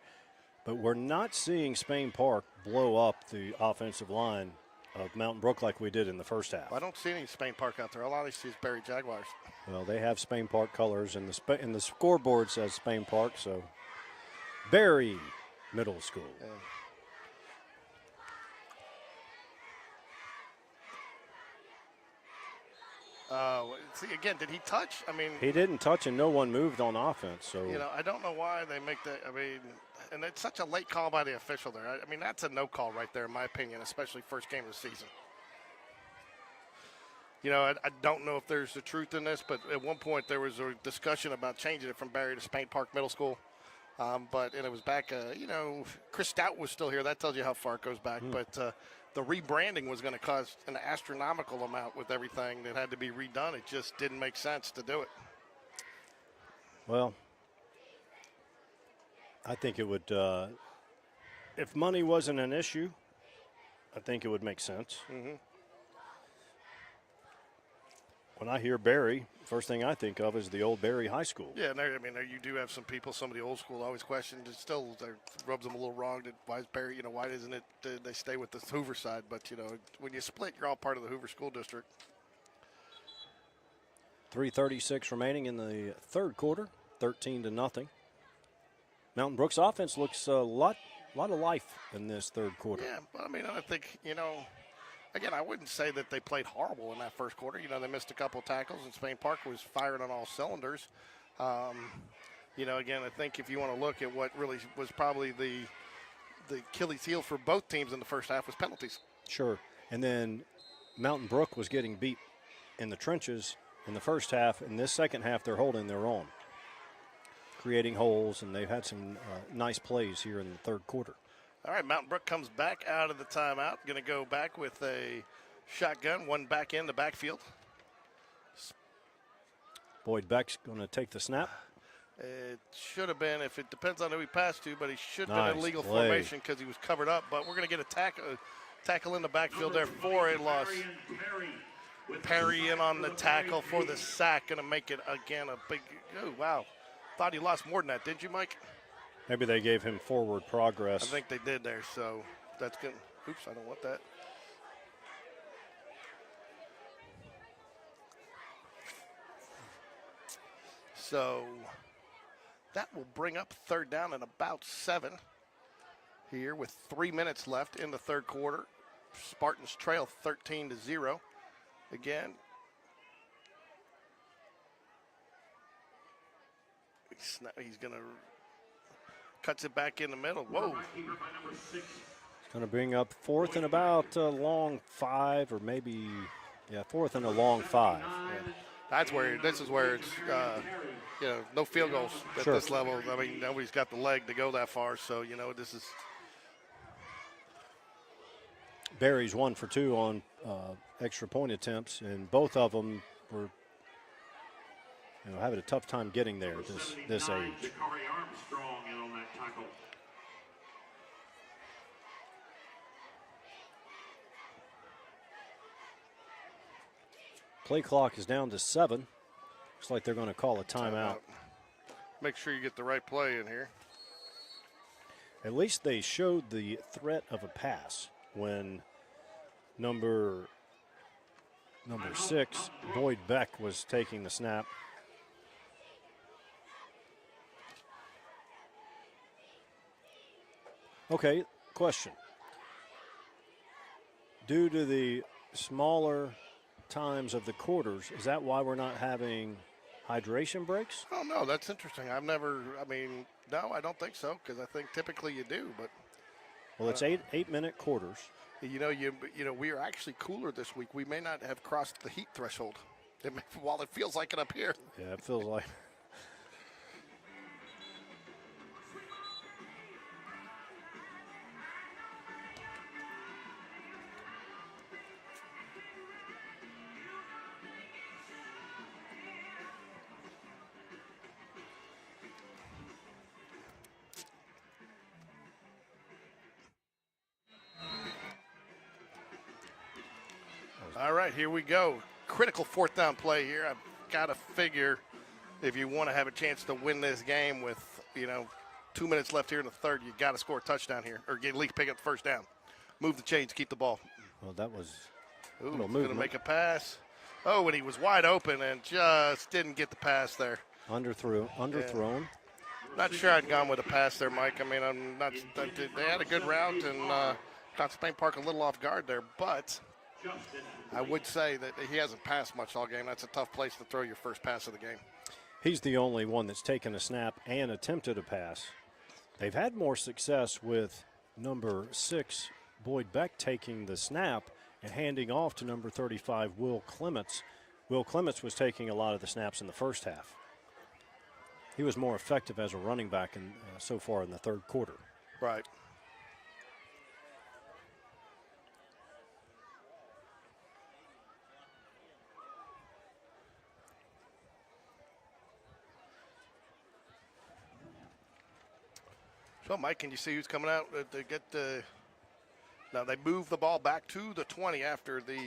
but we're not seeing Spain Park blow up the offensive line of Mountain Brook like we did in the first half. I don't see any Spain Park out there. All I see is Berry Jaguars. Well, they have Spain Park colors, and the scoreboard says Spain Park, so Berry Middle School. Yeah. See, again, did he touch? I mean, he didn't touch, and no one moved on offense. So I don't know why they make that. I mean, and it's such a late call by the official there. I mean, that's a no call right there, in my opinion, especially first game of the season. I don't know if there's the truth in this, but at one point there was a discussion about changing it from Berry to Spain Park Middle School. And it was back, Chris Stout was still here. That tells you how far it goes back. But the rebranding was going to cost an astronomical amount with everything that had to be redone. It just didn't make sense to do it. Well, I think it would, if money wasn't an issue, I think it would make sense. Mm-hmm. When I hear Berry, first thing I think of is the old Berry High School. Yeah, and there you do have some people, some of the old school always question, it still rubs them a little wrong. Why is Berry, why doesn't it, they stay with the Hoover side? But, when you split, you're all part of the Hoover School District. 3:36 remaining in the third quarter, 13-0. Mountain Brook's offense looks a lot of life in this third quarter. Yeah, but I think, again, I wouldn't say that they played horrible in that first quarter. They missed a couple of tackles, and Spain Park was firing on all cylinders. Again, I think if you want to look at what really was probably the Achilles heel for both teams in the first half was penalties. Sure. And then Mountain Brook was getting beat in the trenches in the first half. In this second half, they're holding their own, creating holes, and they've had some nice plays here in the third quarter. All right, Mountain Brook comes back out of the timeout. Going to go back with a shotgun, one back in the backfield. Boyd Beck's going to take the snap. It should have been, if it depends on who he passed to, but he should have Nice been in legal play. formation because he was covered up. But we're going to get a tackle in the backfield there for a loss. Perry in on the tackle for the sack. Going to make it, again, a big, oh, wow. Thought he lost more than that, didn't you, Mike? Maybe they gave him forward progress. I think they did there, so that's good. Oops, I don't want that. So that will bring up third down and about 7 here with 3 minutes left in the third quarter. Spartans trail 13-0. Again, he's going to cuts it back in the middle. Whoa. It's going to bring up fourth and about a long 5, or maybe, fourth and a long 5. Yeah. This is where it's, no field goals at this level. I mean, nobody's got the leg to go that far, so, this is. Berry's 1 for 2 on extra point attempts, and both of them were having a tough time getting there at this age. Play clock is down to 7. Looks like they're going to call a timeout. Make sure you get the right play in here. At least they showed the threat of a pass when number 6, Boyd Beck, was taking the snap. Okay, question. Due to the smaller times of the quarters, is that why we're not having hydration breaks? Oh, no, that's interesting. No, I don't think so, because I think typically you do. But Well, it's 8-minute quarters. you know, we are actually cooler this week. We may not have crossed the heat threshold, while it feels like it up here. Yeah, it feels like. All right, here we go. Critical fourth down play here. I've got to figure if you want to have a chance to win this game with, 2 minutes left here in the third, you got to score a touchdown here or at least pick up the first down. Move the chains, keep the ball. Well, that was Ooh, little going to movement. make a pass. Oh, and he was wide open and just didn't get the pass there. underthrown. Not sure I'd gone with a pass there, Mike. I'm not. They had a good route and caught Spain Park a little off guard there, but I would say that he hasn't passed much all game. That's a tough place to throw your first pass of the game. He's the only one that's taken a snap and attempted a pass. They've had more success with number 6, Boyd Beck, taking the snap and handing off to number 35, Will Clements. Will Clements was taking a lot of the snaps in the first half. He was more effective as a running back so far in the third quarter. Right. So, Mike, can you see who's coming out to get the – now they move the ball back to the 20 after the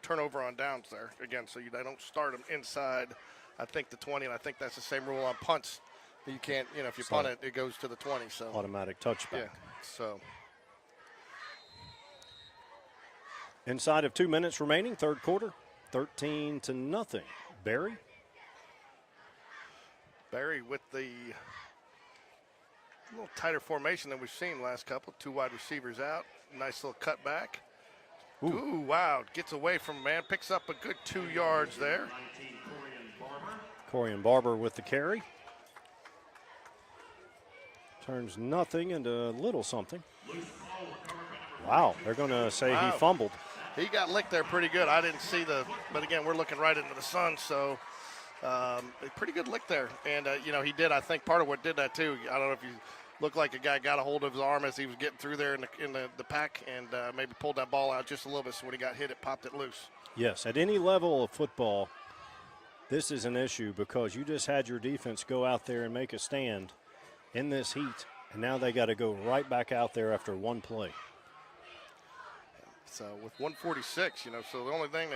turnover on downs there. Again, so they don't start them inside, I think, the 20, and I think that's the same rule on punts. You can't, if you punt it, it goes to the 20. So Automatic touchback. Yeah, so. Inside of 2 minutes remaining, third quarter, 13-0. Berry. Berry with the little tighter formation than we've seen last couple. 2 wide receivers out. Nice little cutback. Ooh, wow. Gets away from man. Picks up a good 2 yards there. Corian Barber with the carry. Turns nothing into a little something. Wow, they're going to say he fumbled. He got licked there pretty good. I didn't see but again, we're looking right into the sun, so a pretty good lick there. And, he did, I think part of what did that too, I don't know if you looked like a guy got a hold of his arm as he was getting through there in the pack and maybe pulled that ball out just a little bit, so when he got hit, it popped it loose. Yes, at any level of football, this is an issue because you just had your defense go out there and make a stand in this heat, and now they got to go right back out there after one play. So with 146, so the only thing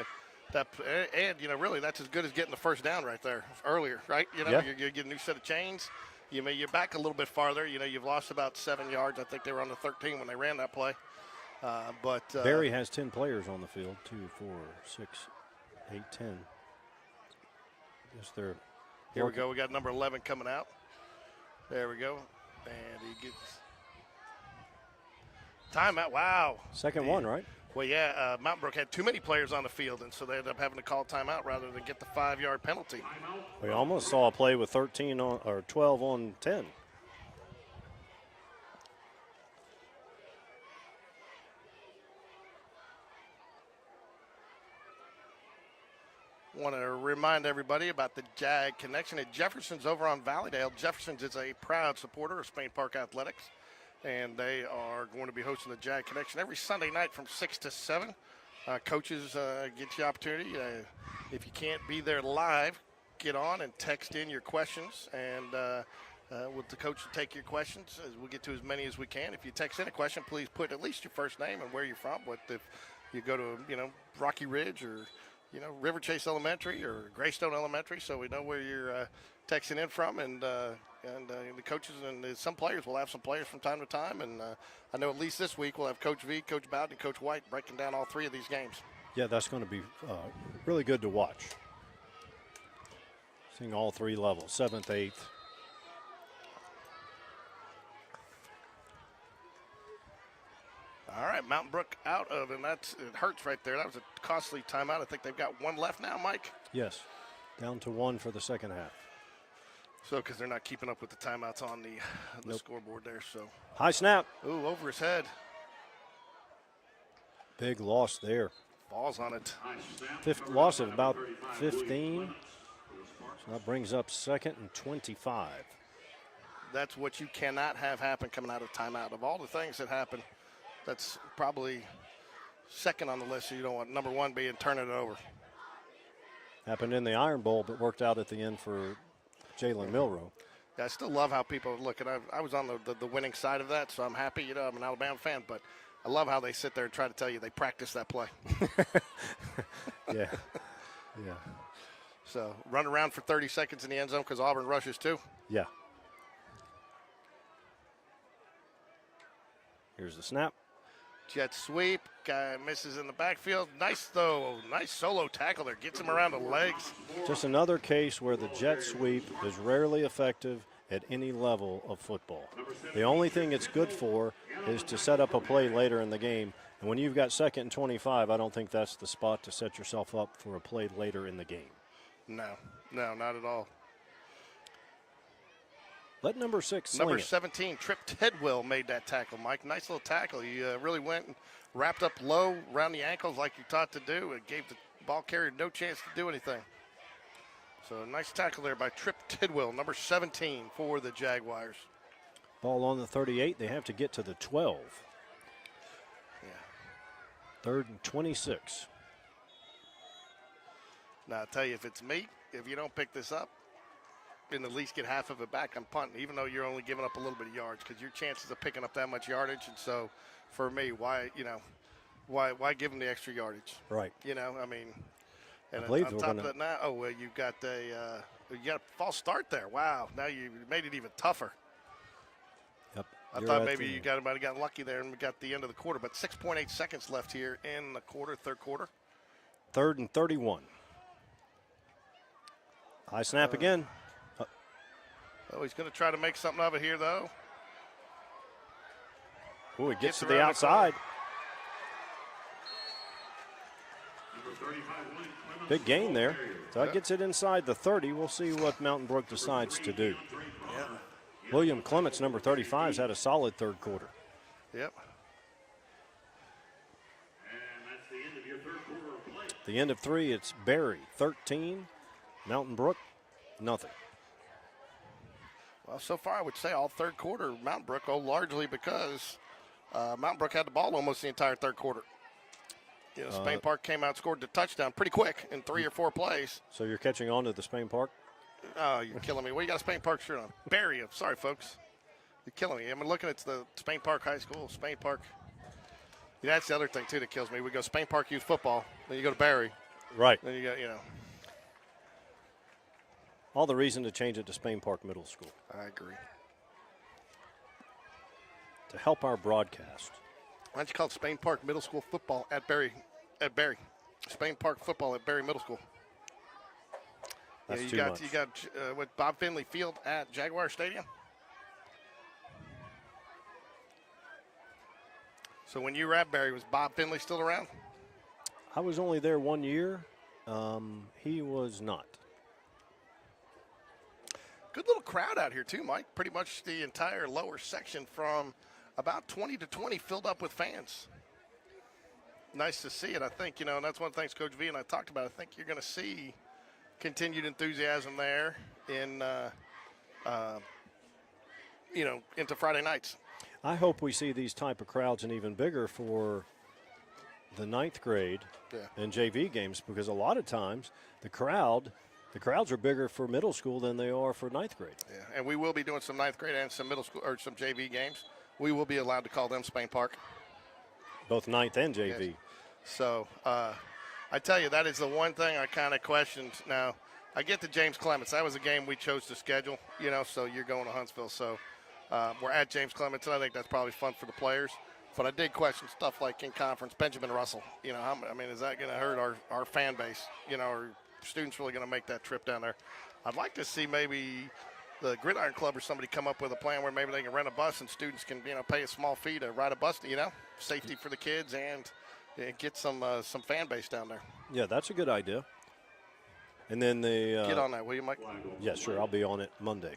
really that's as good as getting the first down right there earlier, right? Yeah. You get a new set of chains. You're back a little bit farther. You've lost about 7 yards. I think they were on the 13 when they ran that play. But Berry has 10 players on the field. 2, 4, 6, 8, 10. Yes, they're. Here we go. We got number 11 coming out. There we go. And he gets timeout. Wow. Second one, right? Well, yeah, Mountain Brook had too many players on the field, and so they ended up having to call timeout rather than get the 5-yard penalty. We almost saw a play with 13 on or 12 on 10. Want to remind everybody about the Jag Connection at Jefferson's over on Valleydale. Jefferson's is a proud supporter of Spain Park Athletics, and they are going to be hosting the Jag Connection every Sunday night from 6 to 7. Coaches get you opportunity. If you can't be there live, get on and text in your questions, and with the coach will take your questions. We'll get to as many as we can. If you text in a question, please put at least your first name and where you're from. What if you go to Rocky Ridge or River Chase Elementary or Greystone Elementary, so we know where you're texting in from, and the coaches and some players will have some players from time to time, and I know at least this week we'll have Coach V, Coach Bowden, and Coach White breaking down all 3 of these games. Yeah, that's going to be really good to watch. Seeing all 3 levels, 7th, 8th. All right, Mountain Brook out of, and it hurts right there. That was a costly timeout. I think they've got 1 left now, Mike. Yes, down to 1 for the second half. So, because they're not keeping up with the timeouts on the scoreboard there. So, high snap. Ooh, over his head. Big loss there. Falls on it. Fifth loss of about 15. So that brings up 2nd and 25. That's what you cannot have happen coming out of timeout. Of all the things that happen, that's probably second on the list. So you don't want number 1 being turning it over. Happened in the Iron Bowl, but worked out at the end for Jalen Milroe. Yeah, I still love how people look. And I was on the winning side of that, so I'm happy. I'm an Alabama fan, but I love how they sit there and try to tell you they practice that play. Yeah. So run around for 30 seconds in the end zone because Auburn rushes too. Yeah. Here's the snap. Jet sweep. Guy misses in the backfield. Nice, though. Nice solo tackle there. Gets him around the legs. Just another case where the jet sweep is rarely effective at any level of football. The only thing it's good for is to set up a play later in the game. And when you've got 2nd and 25, I don't think that's the spot to set yourself up for a play later in the game. No, not at all. Let number 6 Number sling it. 17, Trip Tidwell made that tackle, Mike. Nice little tackle. He really went and wrapped up low around the ankles like you're taught to do. It gave the ball carrier no chance to do anything. So nice tackle there by Trip Tidwell, number 17 for the Jaguars. Ball on the 38. They have to get to the 12. Yeah. 3rd and 26. Now, I'll tell you, if it's me, if you don't pick this up, and at least get half of it back, I'm punting, even though you're only giving up a little bit of yards, because your chances of picking up that much yardage. And so, for me, why give them the extra yardage? Right. I mean, and I believe on we're top gonna... of that now, you got a false start there. Wow, now you made it even tougher. Yep. I thought maybe you might have gotten lucky there and we got the end of the quarter, but 6.8 seconds left here in the third quarter. 3rd and 31. High snap again. Oh, he's going to try to make something of it here, though. Oh, it gets to the outside. Big gain there. So that gets it inside the 30. We'll see what Mountain Brook decides to do. Yeah. William Clements, number 35, has had a solid 3rd quarter. Yep. The end of 3, it's Berry, 13. Mountain Brook, nothing. Well, so far I would say all third quarter Mountain Brook, largely because Mountain Brook had the ball almost the entire third quarter. Spain Park came out, scored the touchdown pretty quick in 3 or 4 plays. So you're catching on to the Spain Park? Oh, you're killing me. Well, you got a Spain Park shirt on. Berry, I'm sorry, folks. You're killing me. I'm looking at the Spain Park High School, Spain Park. Yeah, that's the other thing, too, that kills me. We go Spain Park Youth Football, then you go to Berry. Right. Then you got, All the reason to change it to Spain Park Middle School. I agree. To help our broadcast. Why don't you call it Spain Park Middle School Football at Berry? Spain Park Football at Berry Middle School. That's you too got much. You got with Bob Finley Field at Jaguar Stadium. So when you were at Berry, was Bob Finley still around? I was only there 1 year. He was not. Good little crowd out here too, Mike. Pretty much the entire lower section from about 20 to 20 filled up with fans. Nice to see it. I think, and that's one of the things Coach V and I talked about. I think you're going to see continued enthusiasm there in, into Friday nights. I hope we see these type of crowds and even bigger for the 9th grade and JV games, because a lot of times the crowds are bigger for middle school than they are for 9th grade. Yeah, and we will be doing some 9th grade and some middle school or some JV games. We will be allowed to call them Spain Park. Both 9th and JV. Yes. So, I tell you, that is the one thing I kind of questioned. Now, I get to James Clements. That was a game we chose to schedule, so you're going to Huntsville. So we're at James Clements, and I think that's probably fun for the players. But I did question stuff like in conference, Benjamin Russell. Is that going to hurt our fan base? Are students really going to make that trip down there? I'd like to see maybe the Gridiron Club or somebody come up with a plan where maybe they can rent a bus and students can, pay a small fee to ride a bus, safety for the kids and get some fan base down there. Yeah, that's a good idea. And then get on that, will you, Mike? Yeah, sure. I'll be on it Monday.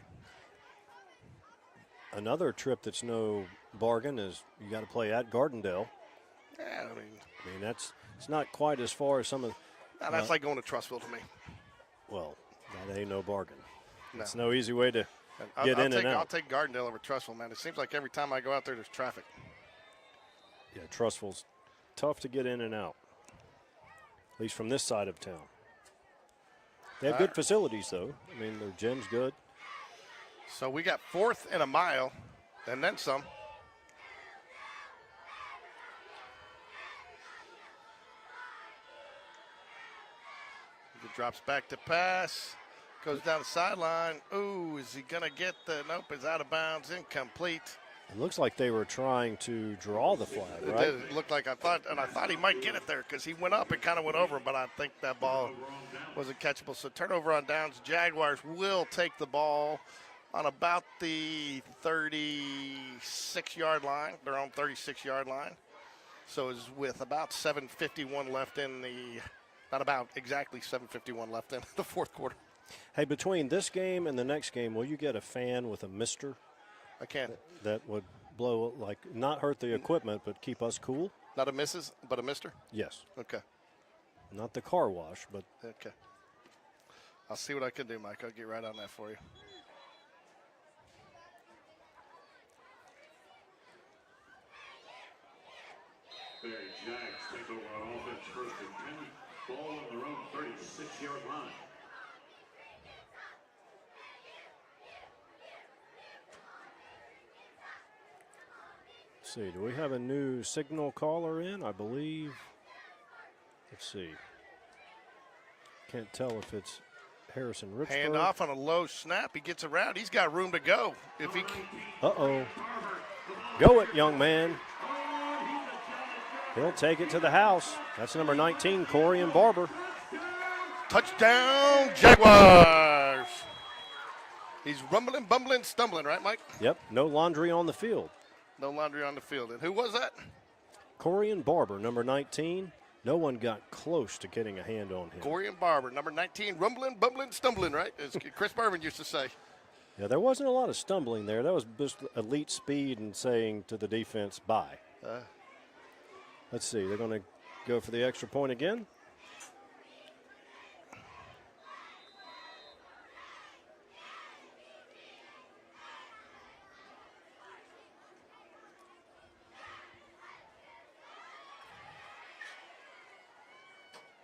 Another trip that's no bargain is you got to play at Gardendale. Yeah, I mean it's not quite as far as some of. That's like going to Trussville to me. Well, that ain't no bargain. No. It's no easy way to get in and out. I'll take Gardendale over Trussville, man. It seems like every time I go out there's traffic. Yeah, Trussville's tough to get in and out, at least from this side of town. They have good facilities, though. I mean, their gym's good. So we got 4th and a mile, and then some. He drops back to pass, goes down the sideline. Ooh, is he going to get the – nope, it's out of bounds, incomplete. It looks like they were trying to draw the flag, right? It looked like I thought he might get it there because he went up and kind of went over, but I think that ball wasn't catchable. So turnover on downs. Jaguars will take the ball on about the 36-yard line, their own 36-yard line. So it's with about 7:51 left in the – not about, exactly 7:51 left in the fourth quarter. Hey, between this game and the next game, will you get a fan with a mister? I can. That would blow, like, not hurt the equipment, but keep us cool? Not a missus, but a mister? Yes. Okay. Not the car wash, but. Okay. I'll see what I can do, Mike. I'll get right on that for you. Berry Jags take over on offense, 1st and 10. Ball on their own 36-yard line. See, do we have a new signal caller in? I believe. Let's see. Can't tell if it's Harrison Richburg. Hand off on a low snap. He gets around. He's got room to go. If he. Uh-oh. Go it, young man. He'll take it to the house. That's number 19, Corian Barber. Touchdown, Jaguars. He's rumbling, bumbling, stumbling, right, Mike? Yep, no laundry on the field. No laundry on the field. And who was that? Corian Barber, number 19. No one got close to getting a hand on him. Corian Barber, number 19, rumbling, bumbling, stumbling, right? As Chris Berman used to say. Yeah, there wasn't a lot of stumbling there. That was just elite speed and saying to the defense, bye. Let's see. They're going to go for the extra point again.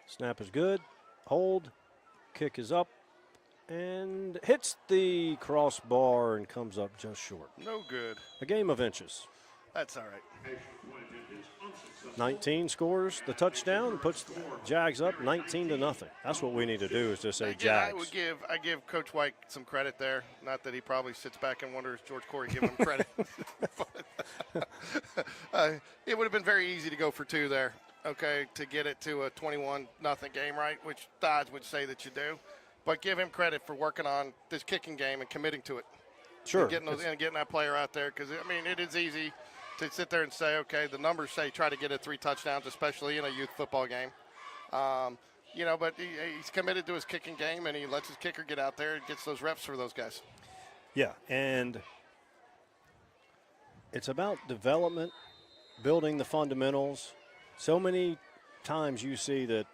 Snap is good. Hold. Kick is up. And hits the crossbar and comes up just short. No good. A game of inches. That's all right. 19 scores the touchdown, puts the Jags up 19-0. That's what we need to do is to say Jags. I give Coach White some credit there. Not that he probably sits back and wonders George Corey give him credit. But, it would have been very easy to go for 2 there, okay, to get it to a 21-0 game, right, which the odds would say that you do. But give him credit for working on this kicking game and committing to it. Sure. And getting that player out there because, I mean, it is easy to sit there and say, okay, the numbers say try to get it 3 touchdowns, especially in a youth football game. But he's committed to his kicking game, and he lets his kicker get out there and gets those reps for those guys. Yeah, and it's about development, building the fundamentals. So many times you see that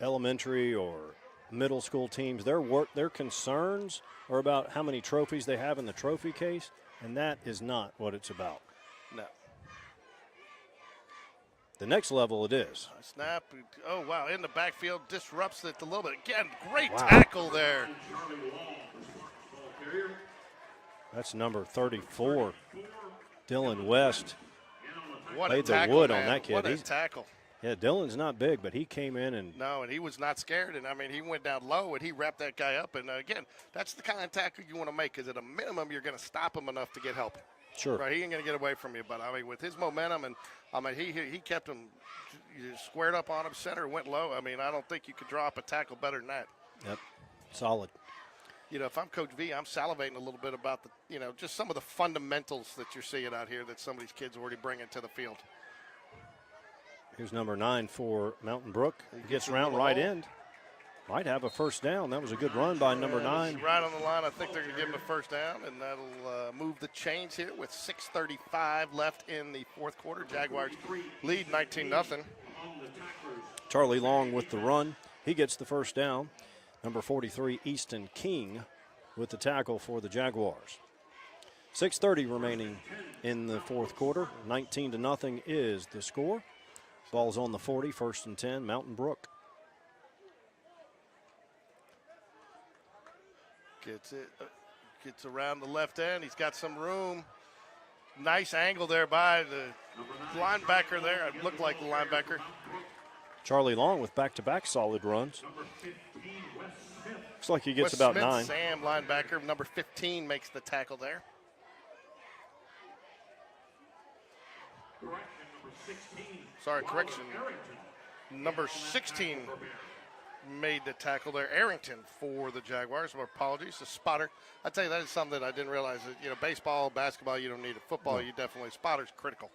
elementary or middle school teams, their concerns are about how many trophies they have in the trophy case, and that is not what it's about. No. The next level it is. Snap. Oh, wow. In the backfield. Disrupts it a little bit. Again, great tackle there. That's number 34. Dylan West What laid a tackle, the wood man. on that kid. What a tackle. Yeah, Dylan's not big, but he came in and No, and he was not scared. And, I mean, he went down low, and he wrapped that guy up. And, again, that's the kind of tackle you want to make, because at a minimum you're going to stop him enough to get help. sure. Right, he ain't going to get away from you. But, I mean, with his momentum, and, I mean, he kept him squared up on him, center, went low. I mean, I don't think you could draw up a tackle better than that. Yep, solid. You know, if I'm Coach V, I'm salivating a little bit about the, you know, just some of the fundamentals that you're seeing out here that some of these kids are already bringing to the field. Here's number 9 for Mountain Brook. He gets the around ball. right end. Might have a first down. That was a good run by number 9. Right on the line. I think they're going to give him a first down, and that'll move the chains here with 6:35 left in the fourth quarter. Jaguars lead 19-0. Charlie Long with the run. He gets the first down. Number 43, Easton King, with the tackle for the Jaguars. 6:30 remaining in the fourth quarter. 19-0 is the score. Ball's on the 40, 1st and 10, Mountain Brook. Gets around the left end. He's got some room. Nice angle there by the linebacker there. It looked like the linebacker. Charlie Long with back-to-back solid runs. Looks like he gets Wes about Smith, 9. Sam, linebacker, number 15, makes the tackle there. Sorry, correction. Number 16 made the tackle there. Arrington for the Jaguars. My apologies. The spotter. I tell you, that is something that I didn't realize. That, you know, baseball, basketball, you don't need it. Football, you definitely. Spotter's critical.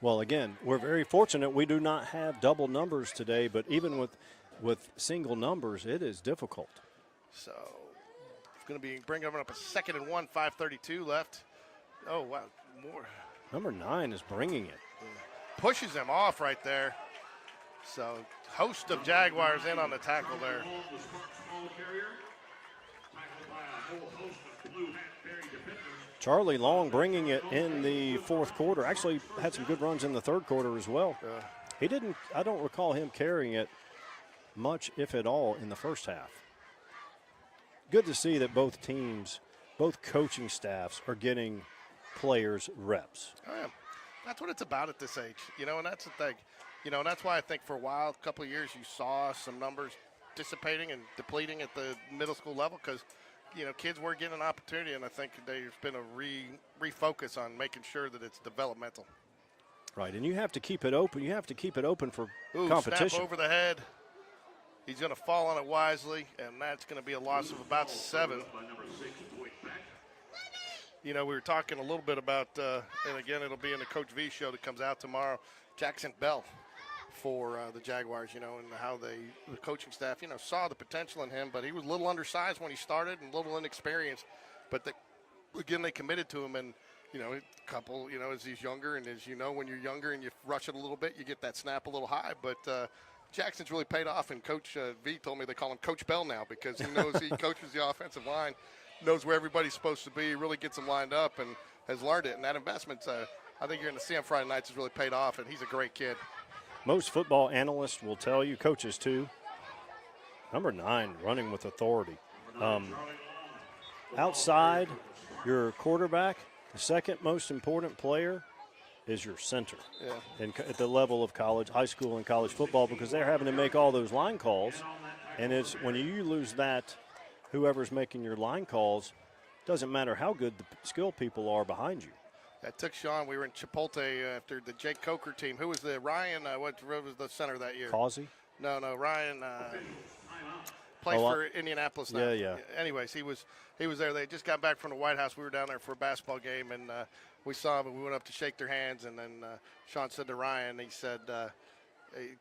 Well, again, we're very fortunate we do not have double numbers today, but even with single numbers, it is difficult. So it's going to be bringing up a 2nd and 1, 5:32 left. Oh, wow, more. Number 9 is bringing it. Pushes him off right there. So host of Jaguars in on the tackle there. Charlie Long bringing it in the fourth quarter. Actually had some good runs in the third quarter as well. I don't recall him carrying it much, if at all, in the first half. Good to see that both teams, both coaching staffs are getting players reps. Oh, yeah. That's what it's about at this age, you know, and that's the thing. You know, and that's why I think for a while, a couple of years, you saw some numbers dissipating and depleting at the middle school level because, you know, kids were getting an opportunity, and I think there's been a refocus on making sure that it's developmental. Right, and you have to keep it open. You have to keep it open for Ooh, competition. Snap over the head. He's going to fall on it wisely, and that's going to be a loss of about 7. You know, we were talking a little bit about, and again, it'll be in the Coach V show that comes out tomorrow, Jackson Bell for the Jaguars, you know, and how the coaching staff, you know, saw the potential in him, but he was a little undersized when he started and a little inexperienced. But, again, they committed to him, and, you know, a couple, you know, as he's younger, and as you know, when you're younger and you rush it a little bit, you get that snap a little high. But Jackson's really paid off, and Coach V told me they call him Coach Bell now because he knows he coaches the offensive line, knows where everybody's supposed to be, really gets them lined up, and has learned it. And that investment, I think you're going to see on Friday nights, has really paid off, and he's a great kid. Most football analysts will tell you, coaches too, number 9 running with authority. Outside your quarterback, the second most important player is your center. Yeah. And at the level of college, high school and college football, because they're having to make all those line calls. And it's when you lose that, whoever's making your line calls, doesn't matter how good the skill people are behind you. That took Sean. We were in Chipotle after the Jake Coker team. Who was the Ryan? What was the center that year? Causey? No, Ryan plays for Indianapolis now. Yeah. Anyways, he was there. They just got back from the White House. We were down there for a basketball game, and we saw him, and we went up to shake their hands. And then Sean said to Ryan, he said,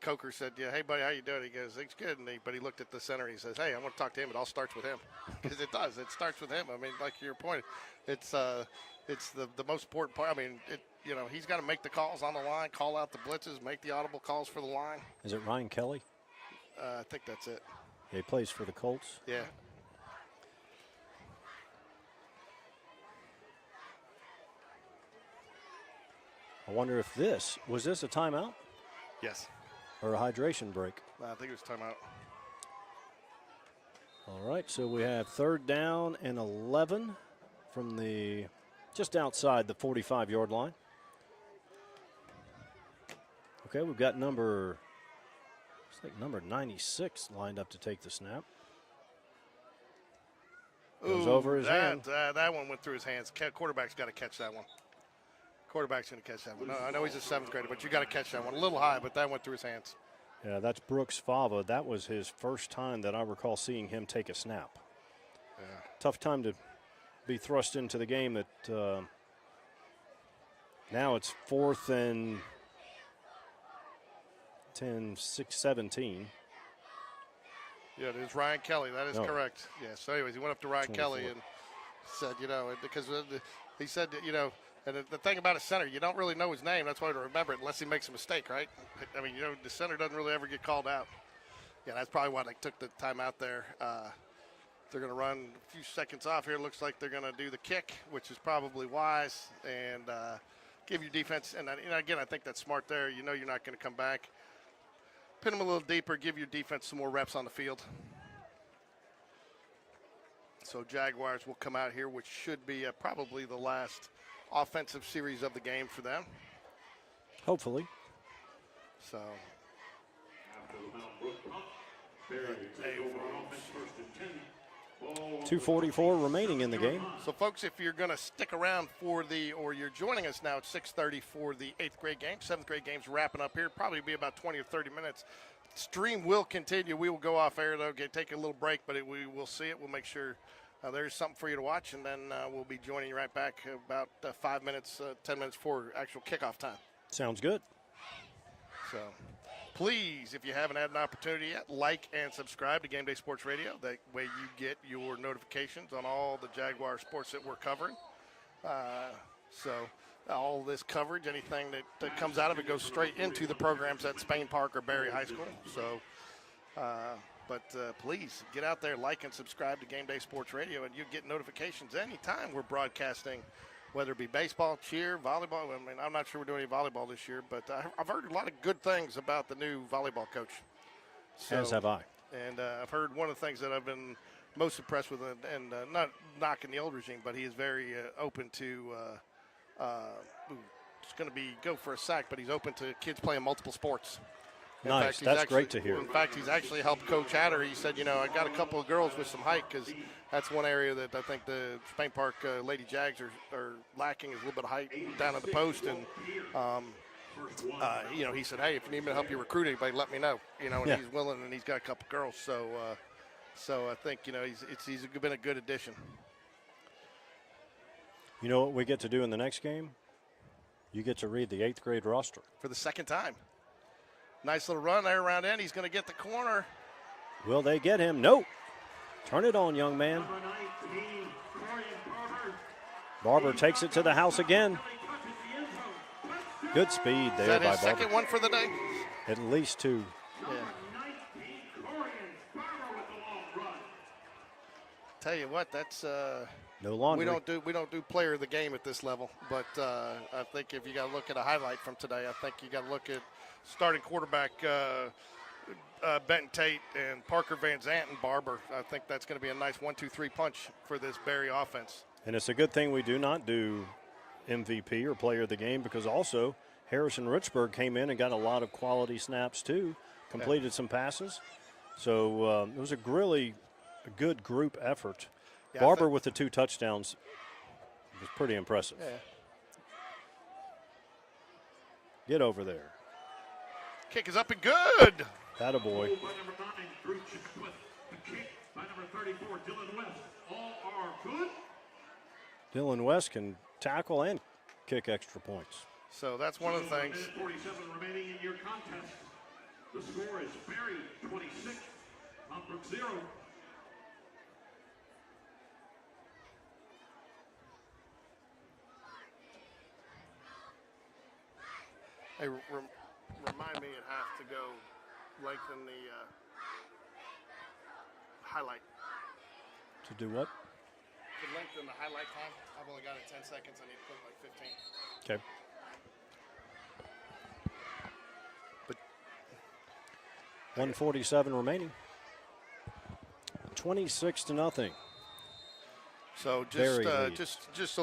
Coker said, "Yeah, hey buddy, how you doing?" He goes, "It's good." And but he looked at the center. And he says, "Hey, I want to talk to him. It all starts with him, because it does. It starts with him. I mean, like your point, it's the most important part. I mean, you know, he's got to make the calls on the line, call out the blitzes, make the audible calls for the line. Is it Ryan Kelly? I think that's it. Yeah, he plays for the Colts. Yeah. I wonder if was this a timeout Yes. or a hydration break? I think it was timeout. All right, so we have 3rd down and 11 from just outside the 45-yard line. Okay, we've got number Looks like number 96 lined up to take the snap. Goes over his hand. That one went through his hands. Quarterback's got to catch that one. Quarterback's going to catch that one. No, I know he's a 7th grader, but you got to catch that one. A little high, but that went through his hands. Yeah, that's Brooks Fava. That was his first time that I recall seeing him take a snap. Yeah. Tough time to be thrust into the game. That now it's 4th and 10, 6, 17. Yeah, it is Ryan Kelly. That is No. correct. Yeah, so anyways, he went up to Ryan 24. Kelly and said, because he said, and the thing about a center, you don't really know his name. That's why to remember it unless he makes a mistake, right? I mean, the center doesn't really ever get called out. Yeah, that's probably why they took the time out there. They're going to run a few seconds off here. Looks like they're going to do the kick, which is probably wise, and give your defense. And again, I think that's smart there. You're not going to come back. Pin them a little deeper. Give your defense some more reps on the field. So Jaguars will come out here, which should be probably the last offensive series of the game for them. Hopefully. So. After the Mount Brook punt, Berry take over offense, 1st and 10. Ball 2:44 remaining in the game. So, folks, if you're going to stick around or you're joining us now at 6:30 for the 8th grade game, 7th grade game's wrapping up here, probably be about 20 or 30 minutes. Stream will continue. We will go off air, though, take a little break, but we will see it. We'll make sure there's something for you to watch, and then we'll be joining you right back about 5 minutes, 10 minutes before actual kickoff time. Sounds good. So, please, if you haven't had an opportunity yet, like and subscribe to Game Day Sports Radio. That way you get your notifications on all the Jaguar sports that we're covering. So all this coverage, anything that comes out of it goes straight into the programs at Spain Park or Berry High School. So, but please get out there, like and subscribe to Game Day Sports Radio, and you get notifications anytime we're broadcasting, whether it be baseball, cheer, volleyball. I mean, I'm not sure we're doing any volleyball this year, but I've heard a lot of good things about the new volleyball coach. So, As have I. And I've heard one of the things that I've been most impressed with, and not knocking the old regime, but he is very open to it's going to go for a sack, but he's open to kids playing multiple sports. In Nice. fact, That's great to hear. In fact, he's actually helped Coach Hatter. He said, I got a couple of girls with some height, because that's one area that I think the Spain Park Lady Jags are lacking, is a little bit of height down at the post. And, he said, hey, if you need me to help you recruit anybody, let me know. And he's willing, and he's got a couple girls. So I think, he's been a good addition. You know what we get to do in the next game? You get to read the 8th grade roster. For the second time. Nice little run there around in. He's going to get the corner. Will they get him? Nope. Turn it on, young man. Number 19, Corey Barber. Barber takes it to the house again. Good speed Is there that by his Barber. second one for the day? At least 2. Yeah. 19, Corey Barber with the long run. Tell you what, that's No laundry. we don't do player of the game at this level. But I think if you got to look at a highlight from today, I think you got to look at starting quarterback Benton Tate and Parker Van Zant and Barber. I think that's going to be a nice 1-2-3 punch for this Berry offense. And it's a good thing we do not do MVP or player of the game, because also Harrison Richburg came in and got a lot of quality snaps too, completed some passes. So it was a really good group effort. Yeah, Barber with the 2 touchdowns was pretty impressive. Yeah. Get over there. Kick is up and good. That a boy. By number 9, Brook with the kick by number 34, Dylan West. All are good. Dylan West can tackle and kick extra points. So that's one of the things. 47 remaining in your contest. The score is Berry 26, Mount Brook 0. Hey, remind me, it has to go lengthen the highlight. To do what? To lengthen the highlight time. I've only got it 10 seconds. I need to put like 15. Okay. But 1:47 remaining. 26-0. so Berry lead. just a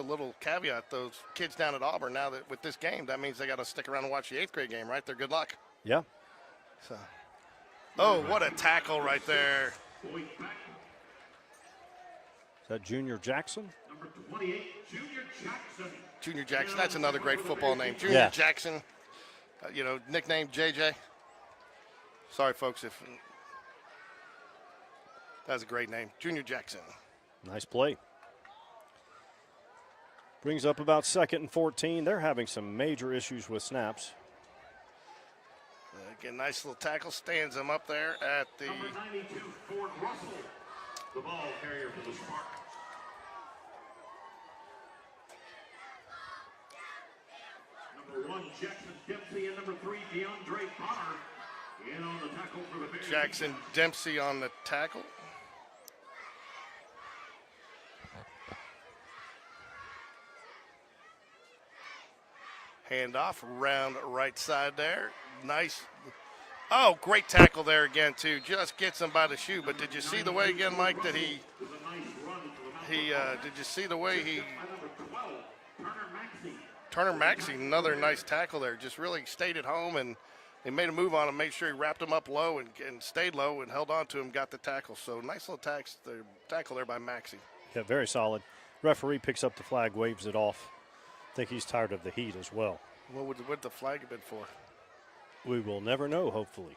little caveat. Those kids down at Auburn, now that with this game, that means they got to stick around and watch the 8th grade game, right? They're good luck. Yeah. So, oh, what a tackle right there. Going back, Is that Junior Jackson? number 28, Junior Jackson. Junior Jackson, that's another great football name. Junior Yeah. Jackson, you know, nickname JJ. Sorry, folks, if that's a great name. Junior Jackson. Nice play. Brings up about 2nd and 14. They're having some major issues with snaps. Again, nice little tackle. Stands him up there at the. Number 92, Ford Russell, the ball carrier for the Spartans. Number 1, Jackson Dempsey, and number 3, DeAndre Bonner. In on the tackle for the Berry Jackson Dempsey on the tackle. Handoff around right side there. Nice. Oh, great tackle there again, too. Just gets him by the shoe. But did you see the way again, Mike, that did you see the way he, Turner Maxey, another nice tackle there. Just really stayed at home and they made a move on him, made sure he wrapped him up low and stayed low and held on to him, got the tackle. So nice little tackle there by Maxey. Yeah, very solid. Referee picks up the flag, waves it off. I think he's tired of the heat as well. What would the flag have been for? We will never know, hopefully,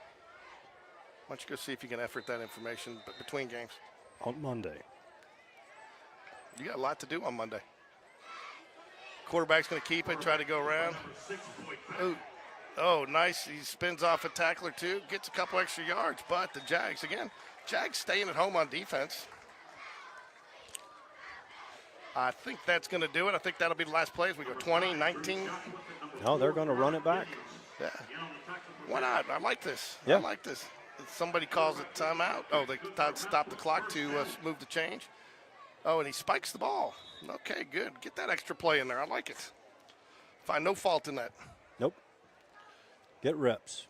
Why don't you go see if you can effort that information between games? on Monday. You got a lot to do on Monday. Quarterback's going to keep it, try to go around. Oh, nice. He spins off a tackler, too. Gets a couple extra yards. But the Jags staying at home on defense. I think that's going to do it. I think that'll be the last play as we go 20, 19. No, they're going to run it back. Yeah. Why not? I like this. Yeah. I like this. If somebody calls it timeout. Oh, they stop the clock to move the change. Oh, and he spikes the ball. Okay, good. Get that extra play in there. I like it. Find no fault in that. Nope. Get reps.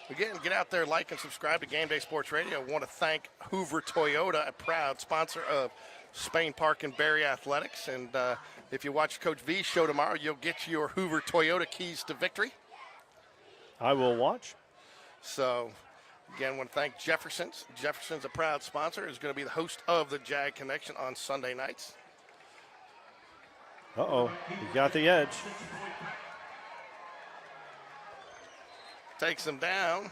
Again, get out there, like and subscribe to Game Day Sports Radio. I want to thank Hoover Toyota, a proud sponsor of Spain Park and Berry Athletics. And if you watch Coach V's show tomorrow, you'll get your Hoover Toyota keys to victory. I will watch. So, again, I want to thank Jefferson's. Jefferson's a proud sponsor. Is going to be the host of the Jag Connection on Sunday nights. Uh-oh. He got the edge. Takes them down.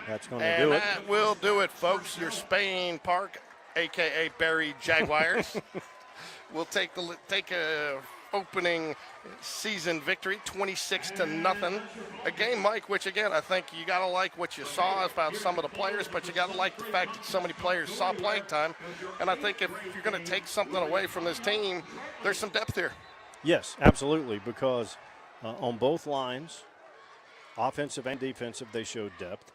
That's going to And do it. that will do it, folks. Your Spain Park, a.k.a. Berry Jaguars, will take a opening season victory, 26-0. A game, Mike, which, again, I think you got to like what you saw about some of the players, but you got to like the fact that so many players saw playing time. And I think if you're going to take something away from this team, there's some depth here. Yes, absolutely, because on both lines, offensive and defensive, they showed depth.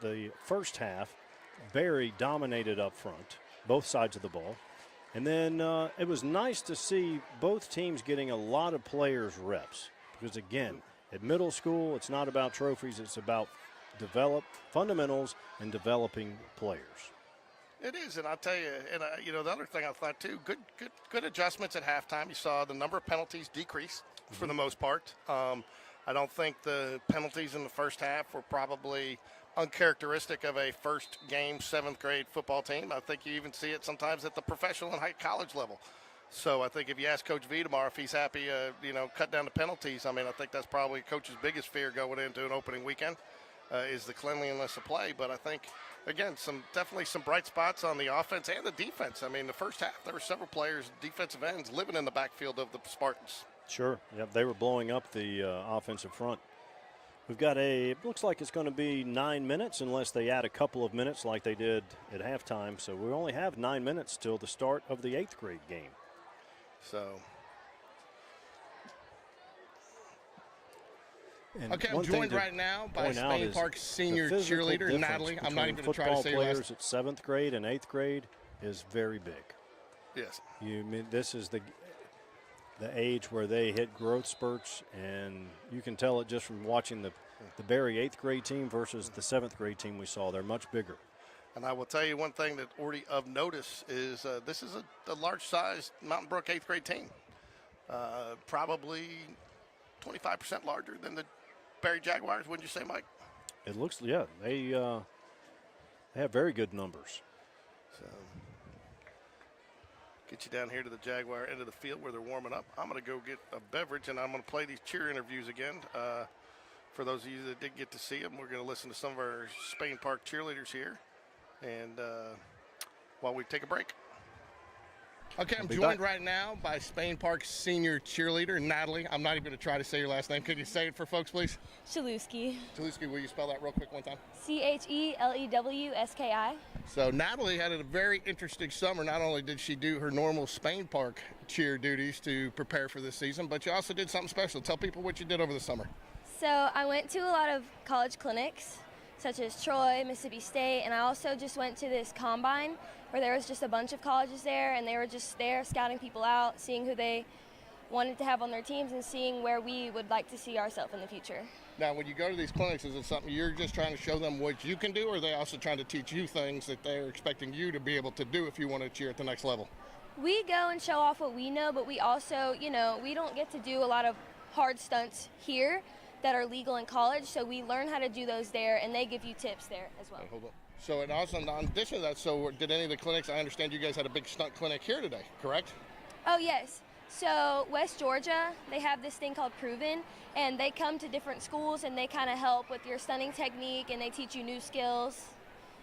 The first half, Berry dominated up front, both sides of the ball. And then it was nice to see both teams getting a lot of players reps. Because, again, at middle school, it's not about trophies. It's about fundamentals and developing players. It is, and I'll tell you, and the other thing I thought too, good adjustments at halftime. You saw the number of penalties decrease for the most part. I don't think the penalties in the first half were probably uncharacteristic of a first game 7th grade football team. I think you even see it sometimes at the professional and high college level. So I think if you ask Coach V tomorrow if he's happy, cut down the penalties. I mean, I think that's probably Coach's biggest fear going into an opening weekend is the cleanliness of play. But I think, again, definitely some bright spots on the offense and the defense. I mean, the first half there were several players, defensive ends, living in the backfield of the Spartans. Sure. Yep, they were blowing up the offensive front. We've got it looks like it's going to be 9 minutes unless they add a couple of minutes like they did at halftime. So we only have 9 minutes till the start of the 8th grade game. So. And okay, I'm joined right now by Spain Park senior cheerleader, Natalie. I'm not even going to try to say players at 7th grade and 8th grade is very big. Yes. This is the age where they hit growth spurts, and you can tell it just from watching the Berry 8th grade team versus the 7th grade team we saw. They're much bigger. And I will tell you one thing that already of notice is this is a large-sized Mountain Brook 8th grade team. Probably 25% larger than the Berry Jaguars, wouldn't you say, Mike? It looks, yeah, they have very good numbers. So get you down here to the Jaguar end of the field where they're warming up. I'm going to go get a beverage, and I'm going to play these cheer interviews again. For those of you that did get to see them, we're going to listen to some of our Spain Park cheerleaders here, and while we take a break. Okay, I'm joined right now by Spain Park senior cheerleader, Natalie. I'm not even going to try to say your last name. Could you say it for folks, please? Cheerleader. Cheerleader, will you spell that real quick one time? Chelewski. So Natalie had a very interesting summer. Not only did she do her normal Spain Park cheer duties to prepare for this season, but you also did something special. Tell people what you did over the summer. So I went to a lot of college clinics, such as Troy, Mississippi State, and I also just went to this combine where there was just a bunch of colleges there, and they were just there scouting people out, seeing who they wanted to have on their teams and seeing where we would like to see ourselves in the future. Now, when you go to these clinics, is it something you're just trying to show them what you can do, or are they also trying to teach you things that they're expecting you to be able to do if you want to cheer at the next level? We go and show off what we know, but we also, we don't get to do a lot of hard stunts here that are legal in college, so we learn how to do those there, and they give you tips there as well. Hold on. So, and also, in addition to that, so did any of the clinics, I understand you guys had a big stunt clinic here today, correct? Oh, yes. So West Georgia, they have this thing called Proven, and they come to different schools, and they kind of help with your stunning technique, and they teach you new skills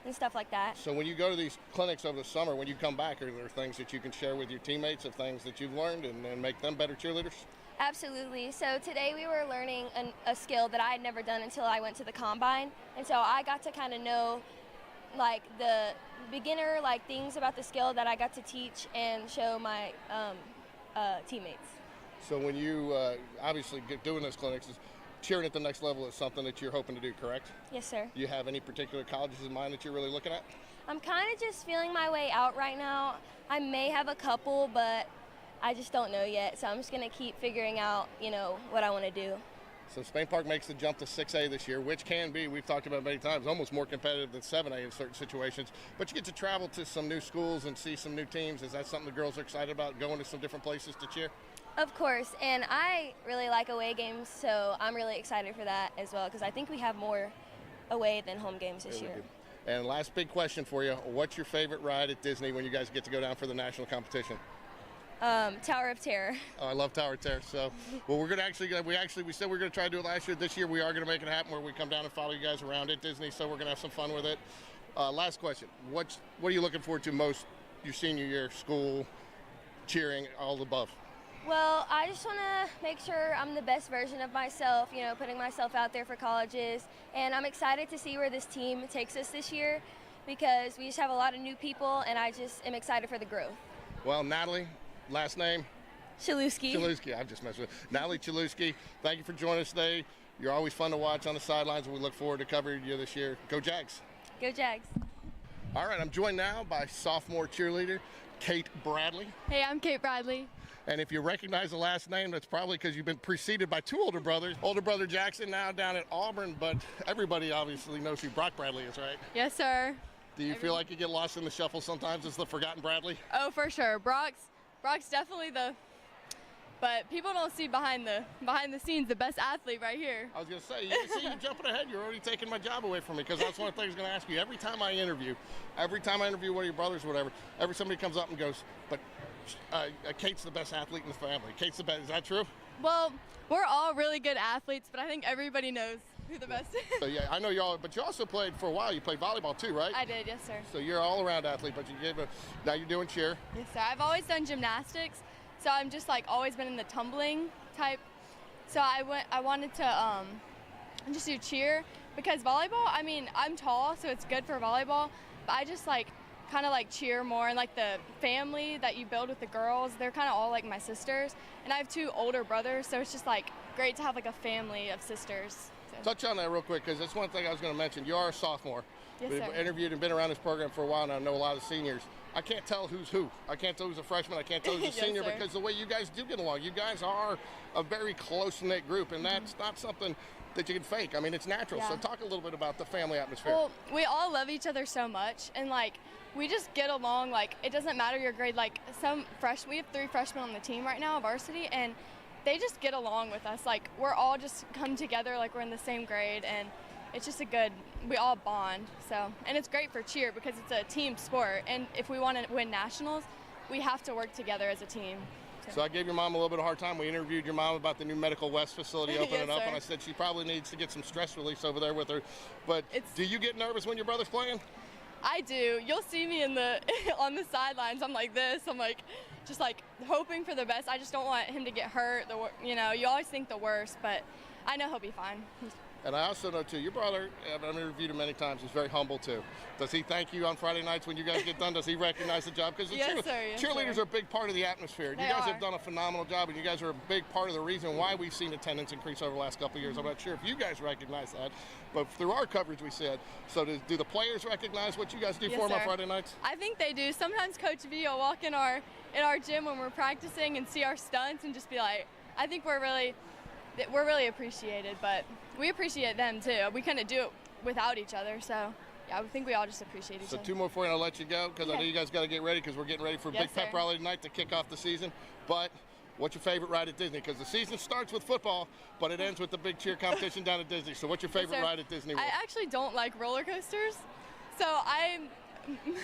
and stuff like that. So when you go to these clinics over the summer, when you come back, are there things that you can share with your teammates of things that you've learned and make them better cheerleaders? Absolutely. So today we were learning a skill that I had never done until I went to the combine, and so I got to kind of know like the beginner things about the skill that I got to teach and show my teammates. So when you obviously get doing those clinics, cheering at the next level is something that you're hoping to do, correct? Yes, sir. Do you have any particular colleges in mind that you're really looking at? I'm kind of just feeling my way out right now. I may have a couple, but I just don't know yet. So I'm just going to keep figuring out, what I want to do. So Spain Park makes the jump to 6A this year, which can be, we've talked about many times, almost more competitive than 7A in certain situations. But you get to travel to some new schools and see some new teams. Is that something the girls are excited about, going to some different places to cheer? Of course, and I really like away games, so I'm really excited for that as well, because I think we have more away than home games this year. And last big question for you, what's your favorite ride at Disney when you guys get to go down for the national competition? Tower of Terror. Oh, I love Tower of Terror. So, well, we're gonna we said we are gonna try to do it last year. This year, we are gonna make it happen where we come down and follow you guys around at Disney. So we're gonna have some fun with it. Last question: what are you looking forward to most your senior year, school, cheering, all the above? Well, I just want to make sure I'm the best version of myself. Putting myself out there for colleges, and I'm excited to see where this team takes us this year, because we just have a lot of new people, and I just am excited for the growth. Well, Natalie. Last name? Cheerleader. I've just messed with Natalie Cheerleader. Thank you for joining us today. You're always fun to watch on the sidelines, and we look forward to covering you this year. Go Jags. Go Jags. All right, I'm joined now by sophomore cheerleader Kate Bradley. Hey, I'm Kate Bradley. And if you recognize the last name, that's probably because you've been preceded by two older brothers. Older brother Jackson now down at Auburn, but everybody obviously knows who Brock Bradley is, right? Yes, sir. Do you feel like you get lost in the shuffle sometimes as the forgotten Bradley? Oh, for sure. Brock's definitely but people don't see behind the scenes the best athlete right here. I was going to say, you see you jumping ahead, you're already taking my job away from me, because that's one of the things I was going to ask you. Every time I interview one of your brothers or whatever, somebody comes up and goes, but Kate's the best athlete in the family. Kate's the best. Is that true? Well, we're all really good athletes, but I think everybody knows who the best is. So yeah, I know y'all, but you also played for a while. You played volleyball too, right? I did, yes, sir. So you're an all-around athlete, but now you're doing cheer. Yes, sir. I've always done gymnastics, so I'm just always been in the tumbling type. So I wanted to just do cheer, because volleyball, I'm tall, so it's good for volleyball, but I just kind of cheer more, and the family that you build with the girls, they're kind of all like my sisters, and I have two older brothers, so it's just great to have a family of sisters. So. Touch on that real quick, because that's one thing I was going to mention. You are a sophomore. Yes, We've sir. interviewed and been around this program for a while, and I know a lot of seniors. I can't tell who's who. I can't tell who's a freshman. I can't tell who's a Yes, senior, sir. because the way you guys do get along, you guys are a very close-knit group, and that's not something that you can fake. I mean, it's natural. Yeah. So talk a little bit about the family atmosphere. Well, we all love each other so much, and like we just get along. Like it doesn't matter your grade. Like we have 3 freshmen on the team right now, varsity, and they just get along with us. Like we're all just come together, like we're in the same grade, and it's just we all bond. So, and it's great for cheer because it's a team sport, and if we want to win nationals, we have to work together as a team. So I gave your mom a little bit of a hard time. We interviewed your mom about the new Medical West facility opening Yes, up, sir. and I said she probably needs to get some stress release over there with her. But do you get nervous when your brother's playing? I do. You'll see me in the on the sidelines. I'm like this. I'm like just like hoping for the best. I just don't want him to get hurt. You always think the worst, but I know he'll be fine. And I also know, too, your brother, I've interviewed him many times, is very humble, too. Does he thank you on Friday nights when you guys get done? Does he recognize the job? Because Yes, sir. Yes, cheerleaders sir. are a big part of the atmosphere. They You guys are. have done a phenomenal job, and you guys are a big part of the reason why we've seen attendance increase over the last couple of years. I'm not sure if you guys recognize that, but through our coverage, we said. So do the players recognize what you guys do Yes, for them on sir. Friday nights? I think they do. Sometimes Coach V will walk in our gym when we're practicing and see our stunts and just be like, I think we're really appreciated, but we appreciate them too. We couldn't do it without each other, so yeah, I think we all just appreciate each So other. 2 more for you, and I'll let you go because I know you guys got to get ready because we're getting ready for a Yes, big pep sir. rally tonight to kick off the season. But what's your favorite ride at Disney? Because the season starts with football, but it ends with the big cheer competition down at Disney. So what's your favorite sir. ride at Disney World? I actually don't like roller coasters, so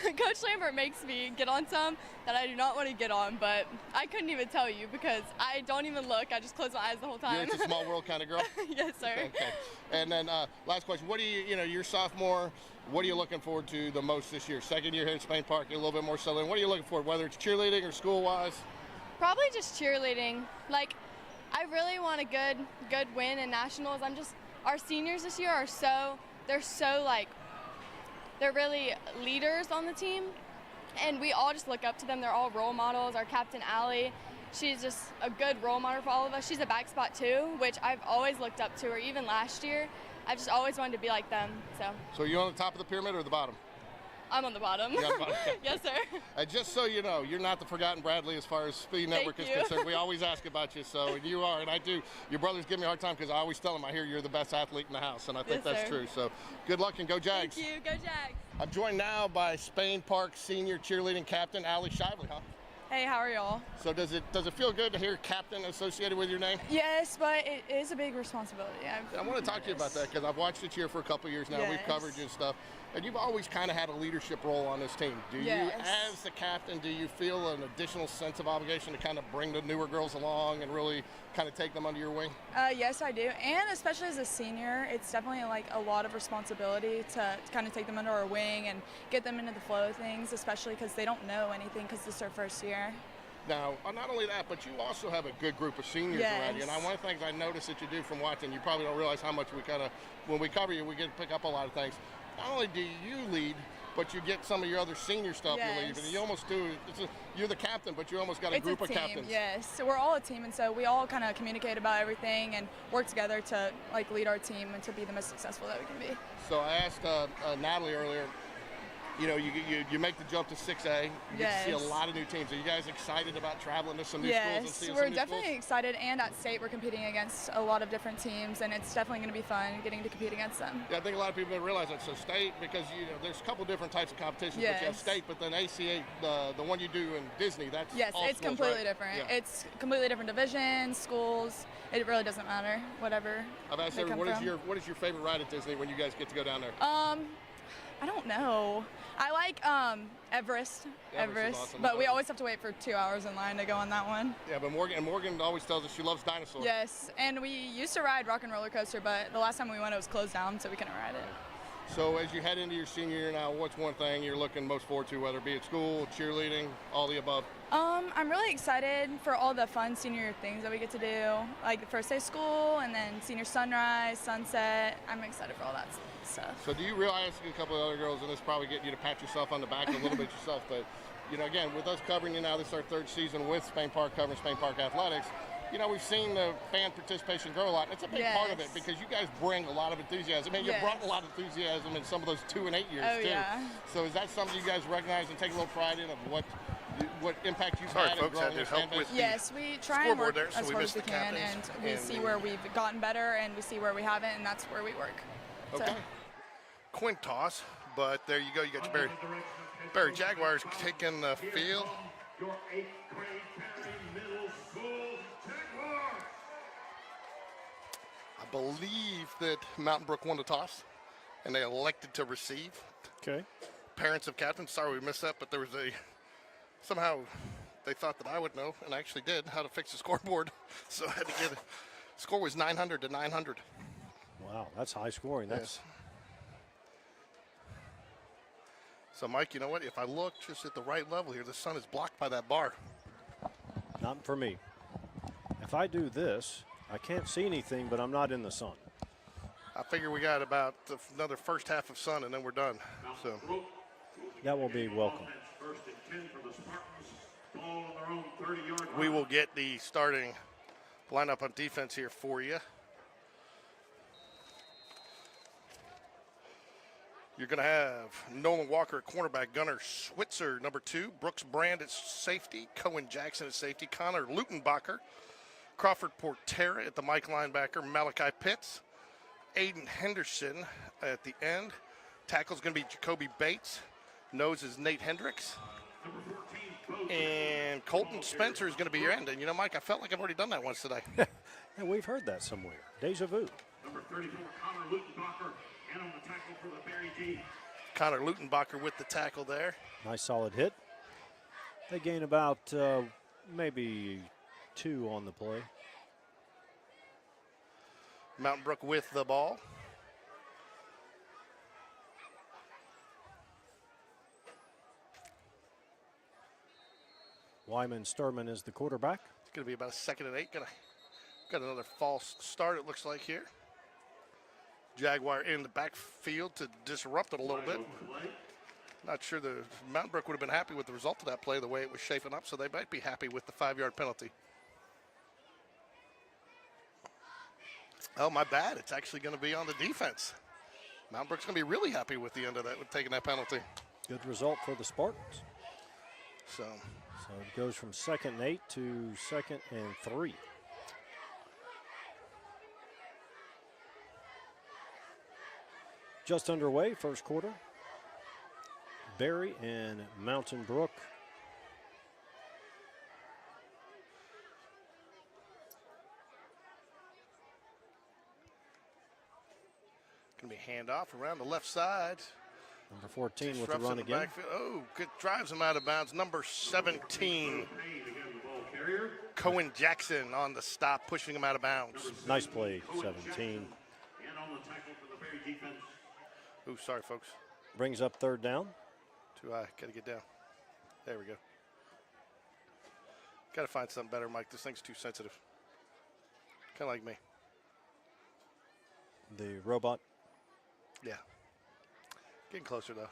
Coach Lambert makes me get on some that I do not want to get on, but I couldn't even tell you because I don't even look. I just close my eyes the whole time. You're just a small world kind of girl? Yes, sir. Okay. And then last question. What do you're a sophomore. What are you looking forward to the most this year? Second year here in Spain Park, you're a little bit more settled in. What are you looking for, whether it's cheerleading or school-wise? Probably just cheerleading. Like, I really want a good win in nationals. Our seniors this year they're really leaders on the team, and we all just look up to them. They're all role models. Our captain, Allie, she's just a good role model for all of us. She's a back spot too, which I've always looked up to her. Even last year, I've just always wanted to be like them. So are you on the top of the pyramid or the bottom? I'm on the bottom. You're on the bottom. Yes, sir. And just so you know, you're not the forgotten Bradley as far as Speed Network is you. concerned. We always ask about you, so you are, and I do. Your brothers give me a hard time because I always tell them I hear you're the best athlete in the house, and I think Yes, that's sir. true. So good luck and go Jags. Thank you. Go Jags. I'm joined now by Spain Park senior cheerleading captain Allie Shively, huh? Hey, how are y'all? So does it feel good to hear captain associated with your name? Yes, but it is a big responsibility. I want to talk to you about that because I've watched you cheer for a couple of years now. We've Yes. covered you and stuff, and you've always kind of had a leadership role on this team. Do Yes. you, as the captain, do you feel an additional sense of obligation to kind of bring the newer girls along and really kind of take them under your wing? Yes, I do, and especially as a senior, it's definitely like a lot of responsibility to kind of take them under our wing and get them into the flow of things, especially because they don't know anything because this is their first year. Now, not only that, but you also have a good group of seniors Yes. around you. And one of the things I noticed that you do from watching, you probably don't realize how much when we cover you, we get to pick up a lot of things. Not only do you lead, but you get some of your other senior stuff you lead. Yes. And you almost do, you're the captain, but you almost got a It's group a of team, captains. yes. So we're all a team, and so we all kind of communicate about everything and work together to like lead our team and to be the most successful that we can be. So I asked Natalie earlier, you make the jump to 6A. You get to see a Yes. lot of new teams. Are you guys excited about traveling to some new schools and Yes, seeing we're some new definitely schools? excited, and at state we're competing against a lot of different teams, and it's definitely going to be fun getting to compete against them. Yeah, I think a lot of people don't realize that. So state, because there's a couple different types of competitions, but you have Yes. state, but then ACA, the one you do in Disney, that's Yes, all it's schools, completely right? different. Yeah. It's completely different divisions, schools. It really doesn't matter, whatever. I've asked they everyone, come from. what is your favorite ride at Disney when you guys get to go down there? I don't know. I like Everest, Everest is awesome. but we always have to wait for 2 hours in line to go on that one. Yeah, but Morgan always tells us she loves dinosaurs. Yes, and we used to ride Rock and Roller Coaster, but the last time we went it was closed down, so we couldn't ride it. So as you head into your senior year now, what's one thing you're looking most forward to, whether it be at school, cheerleading, all the above? I'm really excited for all the fun senior things that we get to do, like the first day of school and then senior sunrise, sunset. I'm excited for all that stuff. So do you realize, a couple of other girls, and this probably getting you to pat yourself on the back a little bit yourself, but again, with us covering you now, this is our third season with Spain Park covering Spain Park athletics. We've seen the fan participation grow a lot. It's a big part of it because you guys bring a lot of enthusiasm. I mean, you brought a lot of enthusiasm in some of those 2 and 8 years too. Yeah. So is that something you guys recognize and take a little pride in of what what impact you've Sorry, had folks, in I growing had this to help fan base? with Yes, we try and scoreboard work there, so as we hard missed as we the can, captains, and we and see where we've gotten better, and we see where we haven't, and that's where we work. So, Okay. Coin toss, but there you go. You got your Berry Jaguars taking the field. Your 8th grade Perry Middle School Jaguars. I believe that Mountain Brook won the toss, and they elected to receive. Okay. Parents of captains, sorry we missed that, but there was somehow they thought that I would know, and I actually did, how to fix the scoreboard. So I had to get it. Score was 900 to 900. Wow, that's high scoring. That's So, Mike, you know what? If I look just at the right level here, the sun is blocked by that bar. not for me. If I do this, I can't see anything, but I'm not in the sun. I figure we got about another first half of sun, and then we're done. So, That will be welcome. First and 10 for the Spartans. Ball on their own 30-yard we line. will get the starting lineup on defense here for you. You're going to have Nolan Walker at cornerback, Gunnar Switzer, number 2, Brooks Brand at safety, Cohen Jackson at safety, Connor Lutenbacher, Crawford Portera at the Mike linebacker, Malachi Pitts, Aiden Henderson at the end. Tackle's going to be Jacoby Bates. Nose is Nate Hendricks. And Colton Spencer is going to be your end. And, you know, Mike, I felt like I've already done that once today. Yeah, we've heard that somewhere. Deja vu. Number 34, Connor Lutenbacher. And on the tackle for the Berry G. Connor Lutenbacher with the tackle there. Nice solid hit. They gain about maybe 2 on the play. Mountain Brook with the ball. Wyman Sturman is the quarterback. It's going to be about a 2nd and 8. Got another false start, it looks like here. Jaguar in the backfield to disrupt it a little bit. Not sure the Mountain Brook would have been happy with the result of that play, the way it was shaping up, so they might be happy with the 5-yard penalty. Oh, my bad. It's actually going to be on the defense. Mountain Brook's going to be really happy with the end of that, with taking that penalty. Good result for the Spartans. So So it goes from 2nd and 8 to 2nd and 3. Just underway, first quarter. Berry and Mountain Brook. going to be handoff around the left side. Number 14 with the Disrupts run in the again. backfield. Oh, good, drives him out of bounds. Number 17, Cohen Jackson on the stop, pushing him out of bounds. Nice play, 17. And on the tackle for the Berry defense. Ooh, sorry, folks. Brings up 3rd down. Too high. Got to get down. There we go. Got to find something better, Mike. This thing's too sensitive. Kind of like me. The robot. Yeah. Getting closer, though.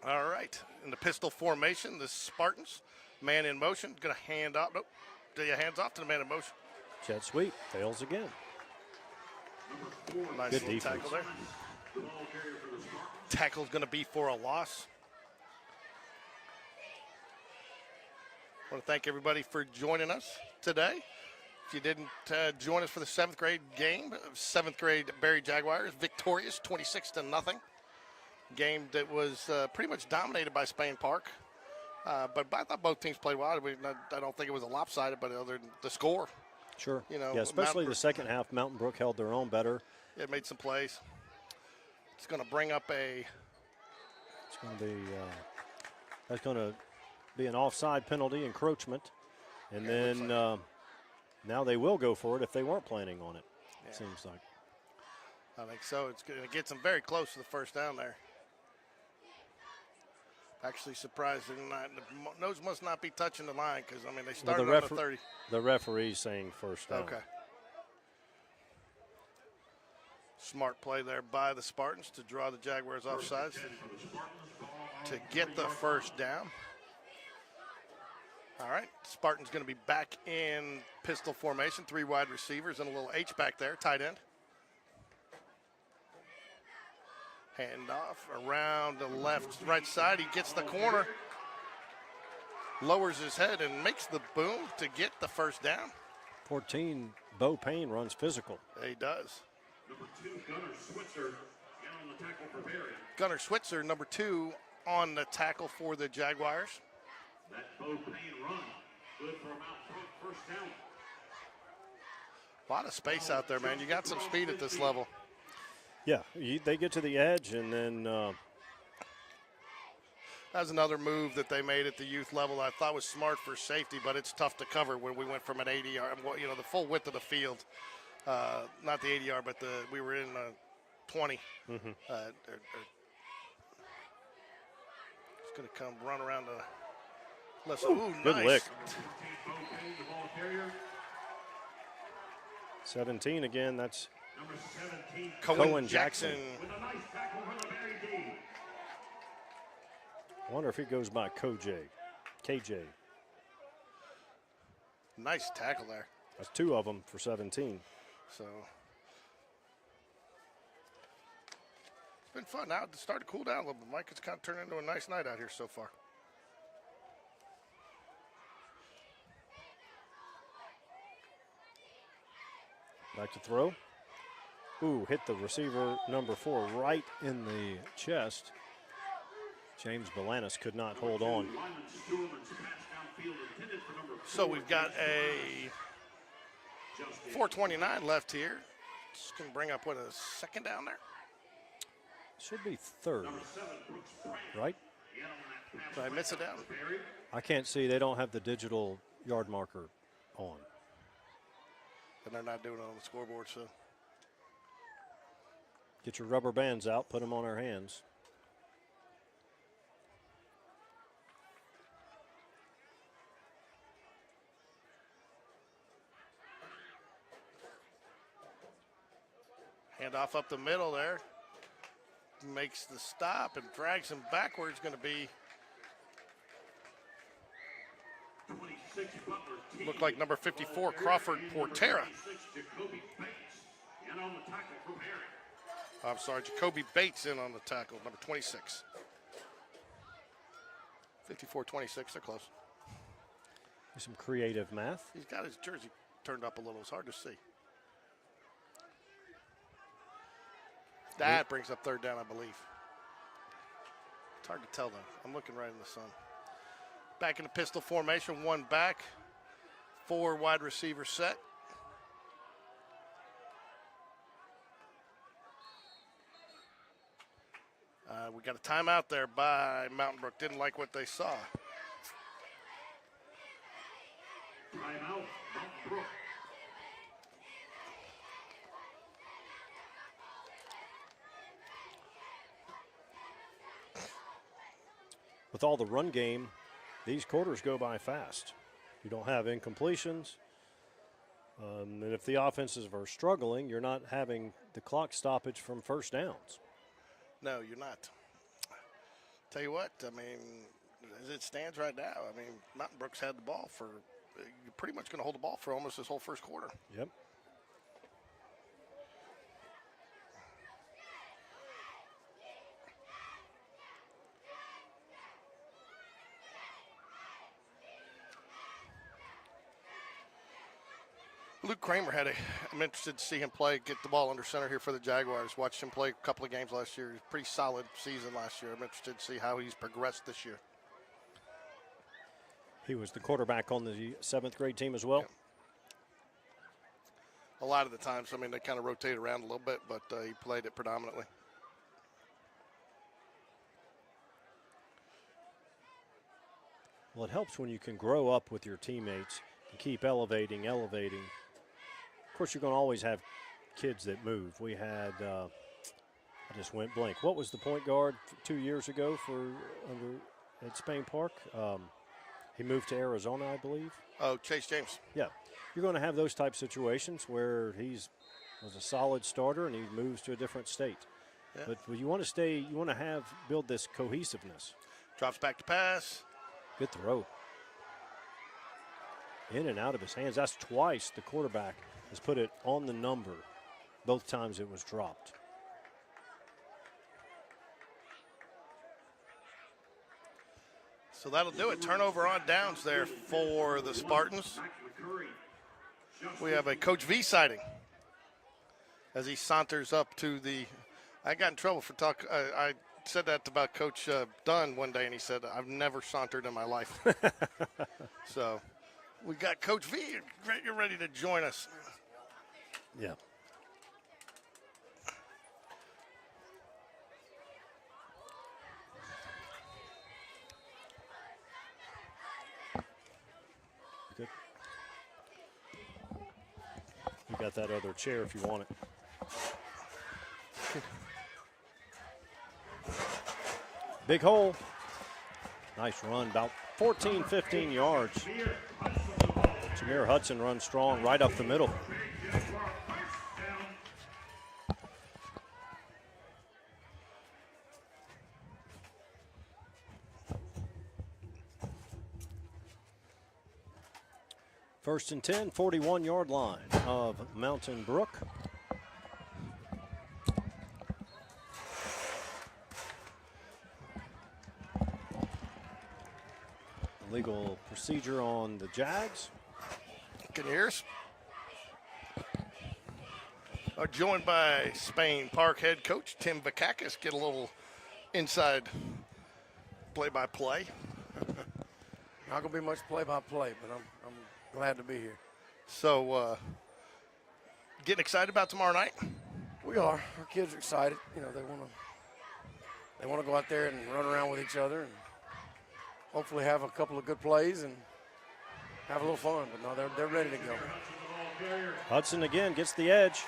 All right. In the pistol formation, the Spartans. Man in motion. Going to hand off. Nope. Hands off to the man in motion. Jet sweep. Fails again. Nice Good little defense. tackle there. Tackle's going to be for a loss. I want to thank everybody for joining us today. If you didn't join us for the 7th grade game, 7th grade Berry Jaguars victorious 26-0. Game that was pretty much dominated by Spain Park. But I thought both teams played well. I don't think it was a lopsided, but other than the score. Sure. You know, yeah, especially Mountain the second half, Mountain Brook held their own better. It made some plays. It's going to bring up It's going to be that's going to be an offside penalty, encroachment, and then now they will go for it if they weren't planning on it. Yeah. It seems like. I think so. It's going to get them very close to the first down there. Actually surprised. The nose must not be touching the line because, I mean, they started on the 30. The referee's saying first down. Okay. Smart play there by the Spartans to draw the Jaguars off sides to get the first down. All right, Spartans going to be back in pistol formation, 3 wide receivers and a little H back there, tight end. Hand off around the right side. He gets the corner, lowers his head, and makes the boom to get the first down. 14, Bo Payne runs physical. He does. Number 2, Gunnar Switzer, in on the tackle for Berry. Gunnar Switzer, number 2, on the tackle for the Jaguars. That Bo Payne run, good for Mount Brook, first down. A lot of space out there, man. You got some speed at this level. Yeah, they get to the edge, and then That's another move that they made at the youth level I thought was smart for safety, but it's tough to cover when we went from an 80-yard, the full width of the field. Not the 80-yard, but we were in 20. Mm-hmm. It's going to come run around the left. Ooh, good nice. lick. Bo Payne, the ball carrier. 17 again, that's Number 17, Cohen Jackson. with a nice tackle for the Berry D. I wonder if he goes by KJ. Nice tackle there. That's 2 of them for 17. So it's been fun. Now it's starting to cool down a little bit, Mike. It's kind of turned into a nice night out here so far. Back to throw. Ooh, hit the receiver number 4 right in the chest. James Balanis could not hold on. So we've got a 4:29 left here. Just going to bring up, a second down there? Should be 3rd, right? Did I miss it down? I can't see. They don't have the digital yard marker on. And they're not doing it on the scoreboard, so. Get your rubber bands out, put them on our hands. Hand off up the middle there. Makes the stop and drags him backwards. Going to be, 26, Butler, look like number 54, Crawford Portera. 26, Jacoby Bates, in on the tackle for Berry. I'm sorry, Jacoby Bates in on the tackle, number 26. 54-26, they're close. Some creative math. He's got his jersey turned up a little. It's hard to see. That brings up 3rd down, I believe. It's hard to tell, though. I'm looking right in the sun. Back in the pistol formation, 1 back, 4 wide receiver set. We got a timeout there by Mountain Brook. Didn't like what they saw. Timeout, Mountain Brook. With all the run game, these quarters go by fast. You don't have incompletions. And if the offenses are struggling, you're not having the clock stoppage from first downs. No, you're not. Tell you what, I mean, as it stands right now, I mean, Mountain Brook's had the ball for, you're pretty much going to hold the ball for almost this whole first quarter. Yep. Luke Kramer I'm interested to see him play, get the ball under center here for the Jaguars. Watched him play a couple of games last year. Pretty solid season last year. I'm interested to see how he's progressed this year. He was the quarterback on the 7th grade team as well. Yeah. A lot of the times, I mean, they kind of rotate around a little bit, but he played it predominantly. Well, it helps when you can grow up with your teammates and keep elevating. Of course, you're going to always have kids that move. We had, I just went blank. What was the point guard 2 years ago at Spain Park? He moved to Arizona, I believe. Oh, Chase James. Yeah. You're going to have those type situations where was a solid starter and he moves to a different state. Yeah. But you want to build this cohesiveness. Drops back to pass. Good throw. In and out of his hands. That's twice the quarterback has put it on the number. Both times it was dropped. So that'll do it. Turnover on downs there for the Spartans. We have a Coach V sighting as he saunters up to the. I got in trouble for talk. I said that about Coach Dunn one day, and he said, "I've never sauntered in my life." So we got Coach V. You're ready to join us. Yeah. Good. You got that other chair if you want it. Big hole. Nice run, about 14, 15 yards. Jameer Hudson runs strong right up the middle. First and 10, 41-yard line of Mountain Brook. Legal procedure on the Jags. Can you hear us? Are joined by Spain Park head coach Tim Vakakis. Get a little inside play-by-play. Not gonna be much play-by-play, but I'm glad to be here. So, getting excited about tomorrow night? We are. Our kids are excited. You know, they wanna go out there and run around with each other and hopefully have a couple of good plays and have a little fun. But no, they're ready to go. Hudson again gets the edge.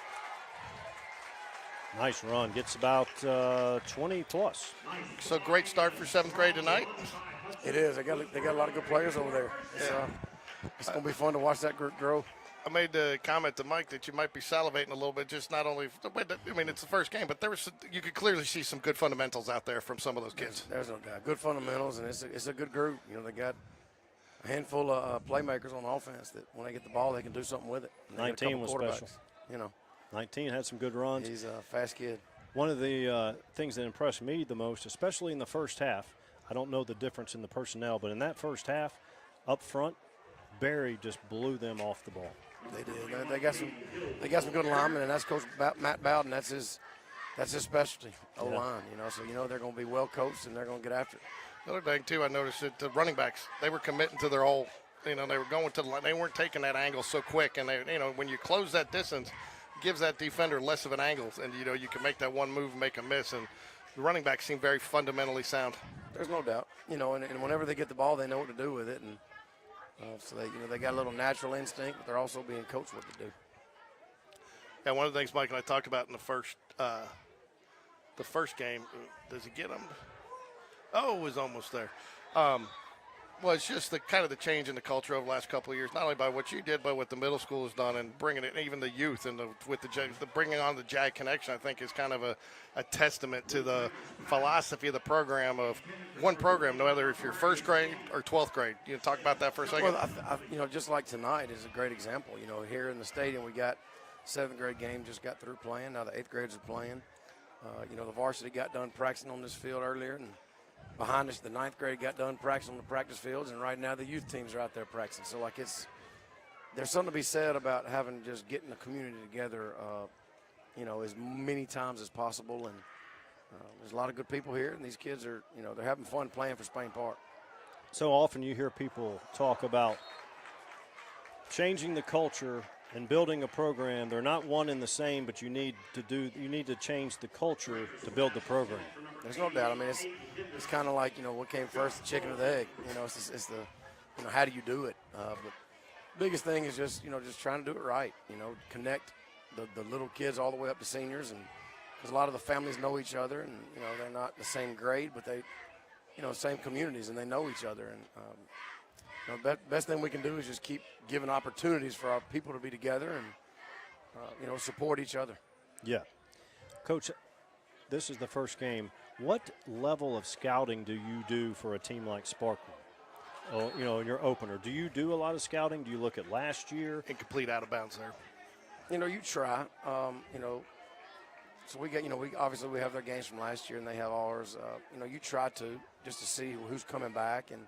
Nice run. Gets about 20 plus. So great start for 7th grade tonight. It is. They got a lot of good players over there. It's gonna be fun to watch that group grow. I made the comment to Mike that you might be salivating a little bit, just not only. I mean, it's the first game, but you could clearly see some good fundamentals out there from some of those kids. There's no doubt. Good fundamentals, and it's a good group. You know, they got a handful of playmakers on offense that when they get the ball, they can do something with it. 19 was special. You know, 19 had some good runs. He's a fast kid. One of the things that impressed me the most, especially in the first half, I don't know the difference in the personnel, but in that first half, up front, Berry just blew them off the ball. They did. They got some good linemen, and that's Coach Matt Bowden. That's his specialty, O-line. You know, so you know they're going to be well coached and they're going to get after it. Another thing too, I noticed that the running backs, they were committing to their whole. You know, they were going to the line. They weren't taking that angle so quick, and when you close that distance, it gives that defender less of an angle, and you can make that one move and make a miss. And the running backs seem very fundamentally sound. There's no doubt. You know, and whenever they get the ball, they know what to do with it, and so they got a little natural instinct, but they're also being coached what to do. Yeah, one of the things Mike and I talked about in the first game, does he get them? Oh, it was almost there. Was just the kind of the change in the culture over the last couple of years, not only by what you did, but what the middle school has done, and bringing it, even the youth, and with the bringing on the Jag connection, I think is kind of a testament to the philosophy of the program, of one program, no matter if you're first grade or 12th grade. You talk about that for a second. Well, just like tonight is a great example. You know, here in the stadium, we got 7th grade game just got through playing. Now the 8th graders are playing. The varsity got done practicing on this field earlier, and behind us, the 9th grade got done practicing on the practice fields, and right now the youth teams are out there practicing. So, there's something to be said about having just getting the community together, as many times as possible. And there's a lot of good people here, and these kids are, they're having fun playing for Spain Park. So often you hear people talk about changing the culture and building a program. They're not one and the same, but you need to change the culture to build the program. There's no doubt. I mean, it's kind of like, what came first, the chicken or the egg. It's the, how do you do it? But biggest thing is just trying to do it right. Connect the little kids all the way up to seniors, and because a lot of the families know each other, and they're not in the same grade, but they, same communities, and they know each other. And best thing we can do is just keep giving opportunities for our people to be together and support each other. Yeah, Coach, this is the first game. What level of scouting do you do for a team like Spartan? Oh, in your opener, do you do a lot of scouting? Do you look at last year? Incomplete out of bounds there. You try. So we get, we obviously we have their games from last year and they have ours. You try to just to see who's coming back, and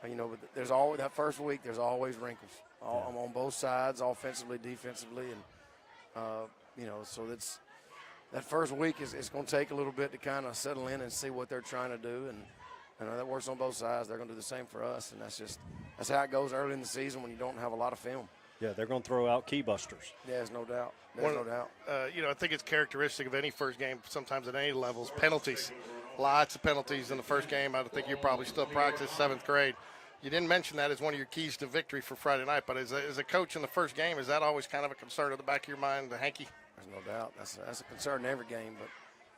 You know, but there's always that first week. There's always wrinkles on both sides, offensively, defensively, and you know, so that first week is going to take a little bit to kind of settle in and see what they're trying to do, and that works on both sides. They're going to do the same for us, and that's how it goes early in the season when you don't have a lot of film. Yeah, they're going to throw out key busters. Yeah, there's no doubt. There's no doubt. You know, I think it's characteristic of any first game, sometimes at any levels, penalties. Lots of penalties in the first game. I think you probably still practice 7th grade. You didn't mention that as one of your keys to victory for Friday night, but as a coach in the first game, is that always kind of a concern in the back of your mind, the hanky? There's no doubt. That's a concern in every game, but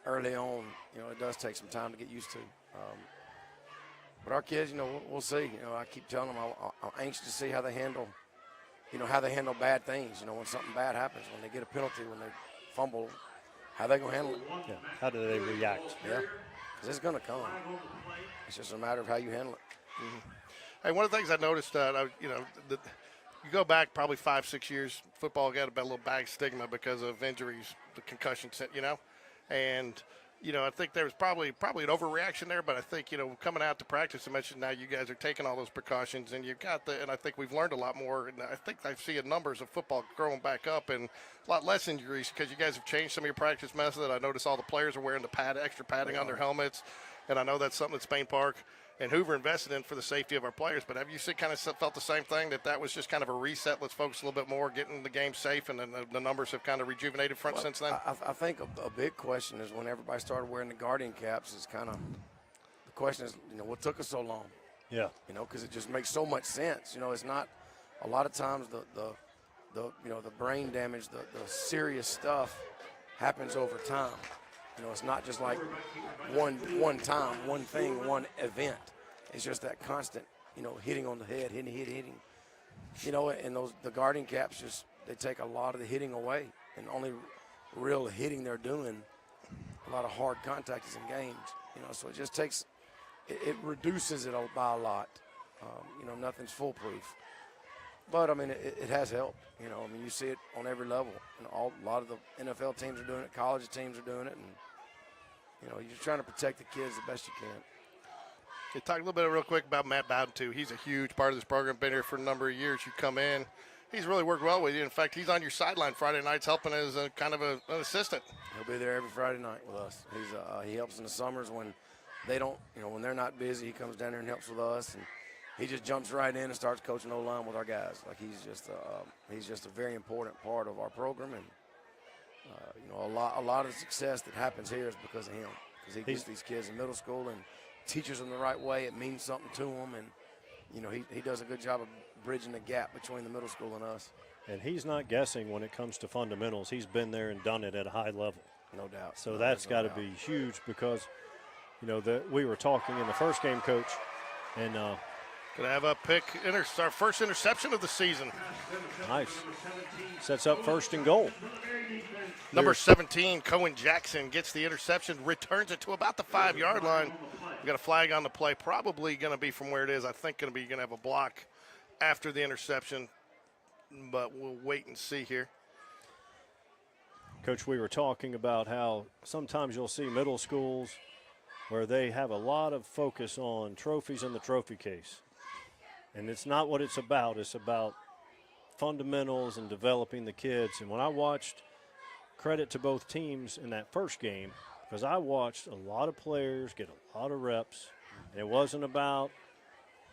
early on, you know, it does take some time to get used to. But our kids, you know, we'll see. You know, I keep telling them I'm anxious to see how they handle, you know, how they handle bad things. You know, when something bad happens, when they get a penalty, when they fumble, how they gonna handle it? Yeah. How do they react? Yeah, because it's gonna come. It's just a matter of how you handle it. Mm-hmm. Hey, one of the things I noticed, you know, you go back probably 5-6 years, football got a little bad stigma because of injuries, the concussions, you know, and you know, I think there was probably an overreaction there, but I think, you know, coming out to practice, I mentioned now you guys are taking all those precautions, and you've got and I think we've learned a lot more, and I think I see numbers of football growing back up and a lot less injuries because you guys have changed some of your practice method. I noticed all the players are wearing the extra padding on their helmets, and I know that's something that Spain Park and Hoover invested in for the safety of our players. But have you kind of felt the same thing, that was just kind of a reset? Let's focus a little bit more, getting the game safe, and then the numbers have kind of rejuvenated since then? I think a big question is when everybody started wearing the Guardian caps is kind of – the question is, you know, what took us so long? Yeah. You know, because it just makes so much sense. You know, it's not – a lot of times the you know, the brain damage, the serious stuff happens over time. You know, it's not just like one time, one thing, one event. It's just that constant, you know, hitting on the head, hitting. You know, and the Guardian caps they take a lot of the hitting away. And only real hitting they're doing, a lot of hard contact is in games. You know, so it just takes, it reduces it by a lot. You know, nothing's foolproof. But, I mean, it has helped. You know, I mean, you see it on every level. And a lot of the NFL teams are doing it, college teams are doing it, and, you know, you're trying to protect the kids the best you can. You talk a little bit real quick about Matt Bowden, too. He's a huge part of this program, been here for a number of years. You come in. He's really worked well with you. In fact, he's on your sideline Friday nights helping as a kind of an assistant. He'll be there every Friday night with us. He helps in the summers when they don't, you know, when they're not busy, he comes down there and helps with us. And he just jumps right in and starts coaching O-line with our guys. Like he's just a very important part of our program, and you know, a lot of the success that happens here is because of him. Because he gets these kids in middle school and teaches them the right way. It means something to them, and you know, he does a good job of bridging the gap between the middle school and us. And he's not guessing when it comes to fundamentals. He's been there and done it at a high level. No doubt. So that's got to be huge because, you know, we were talking in the first game, Coach, and Gonna have a our first interception of the season. Nice. Sets up first and goal. Number 17, Cohen Jackson, gets the interception, returns it to about the 5-yard line. We got a flag on the play, probably going to be from where it is. I think going to have a block after the interception, but we'll wait and see here. Coach, we were talking about how sometimes you'll see middle schools where they have a lot of focus on trophies in the trophy case. And it's not what it's about. It's about fundamentals and developing the kids. And when I watched, credit to both teams in that first game, because I watched a lot of players get a lot of reps. And it wasn't about,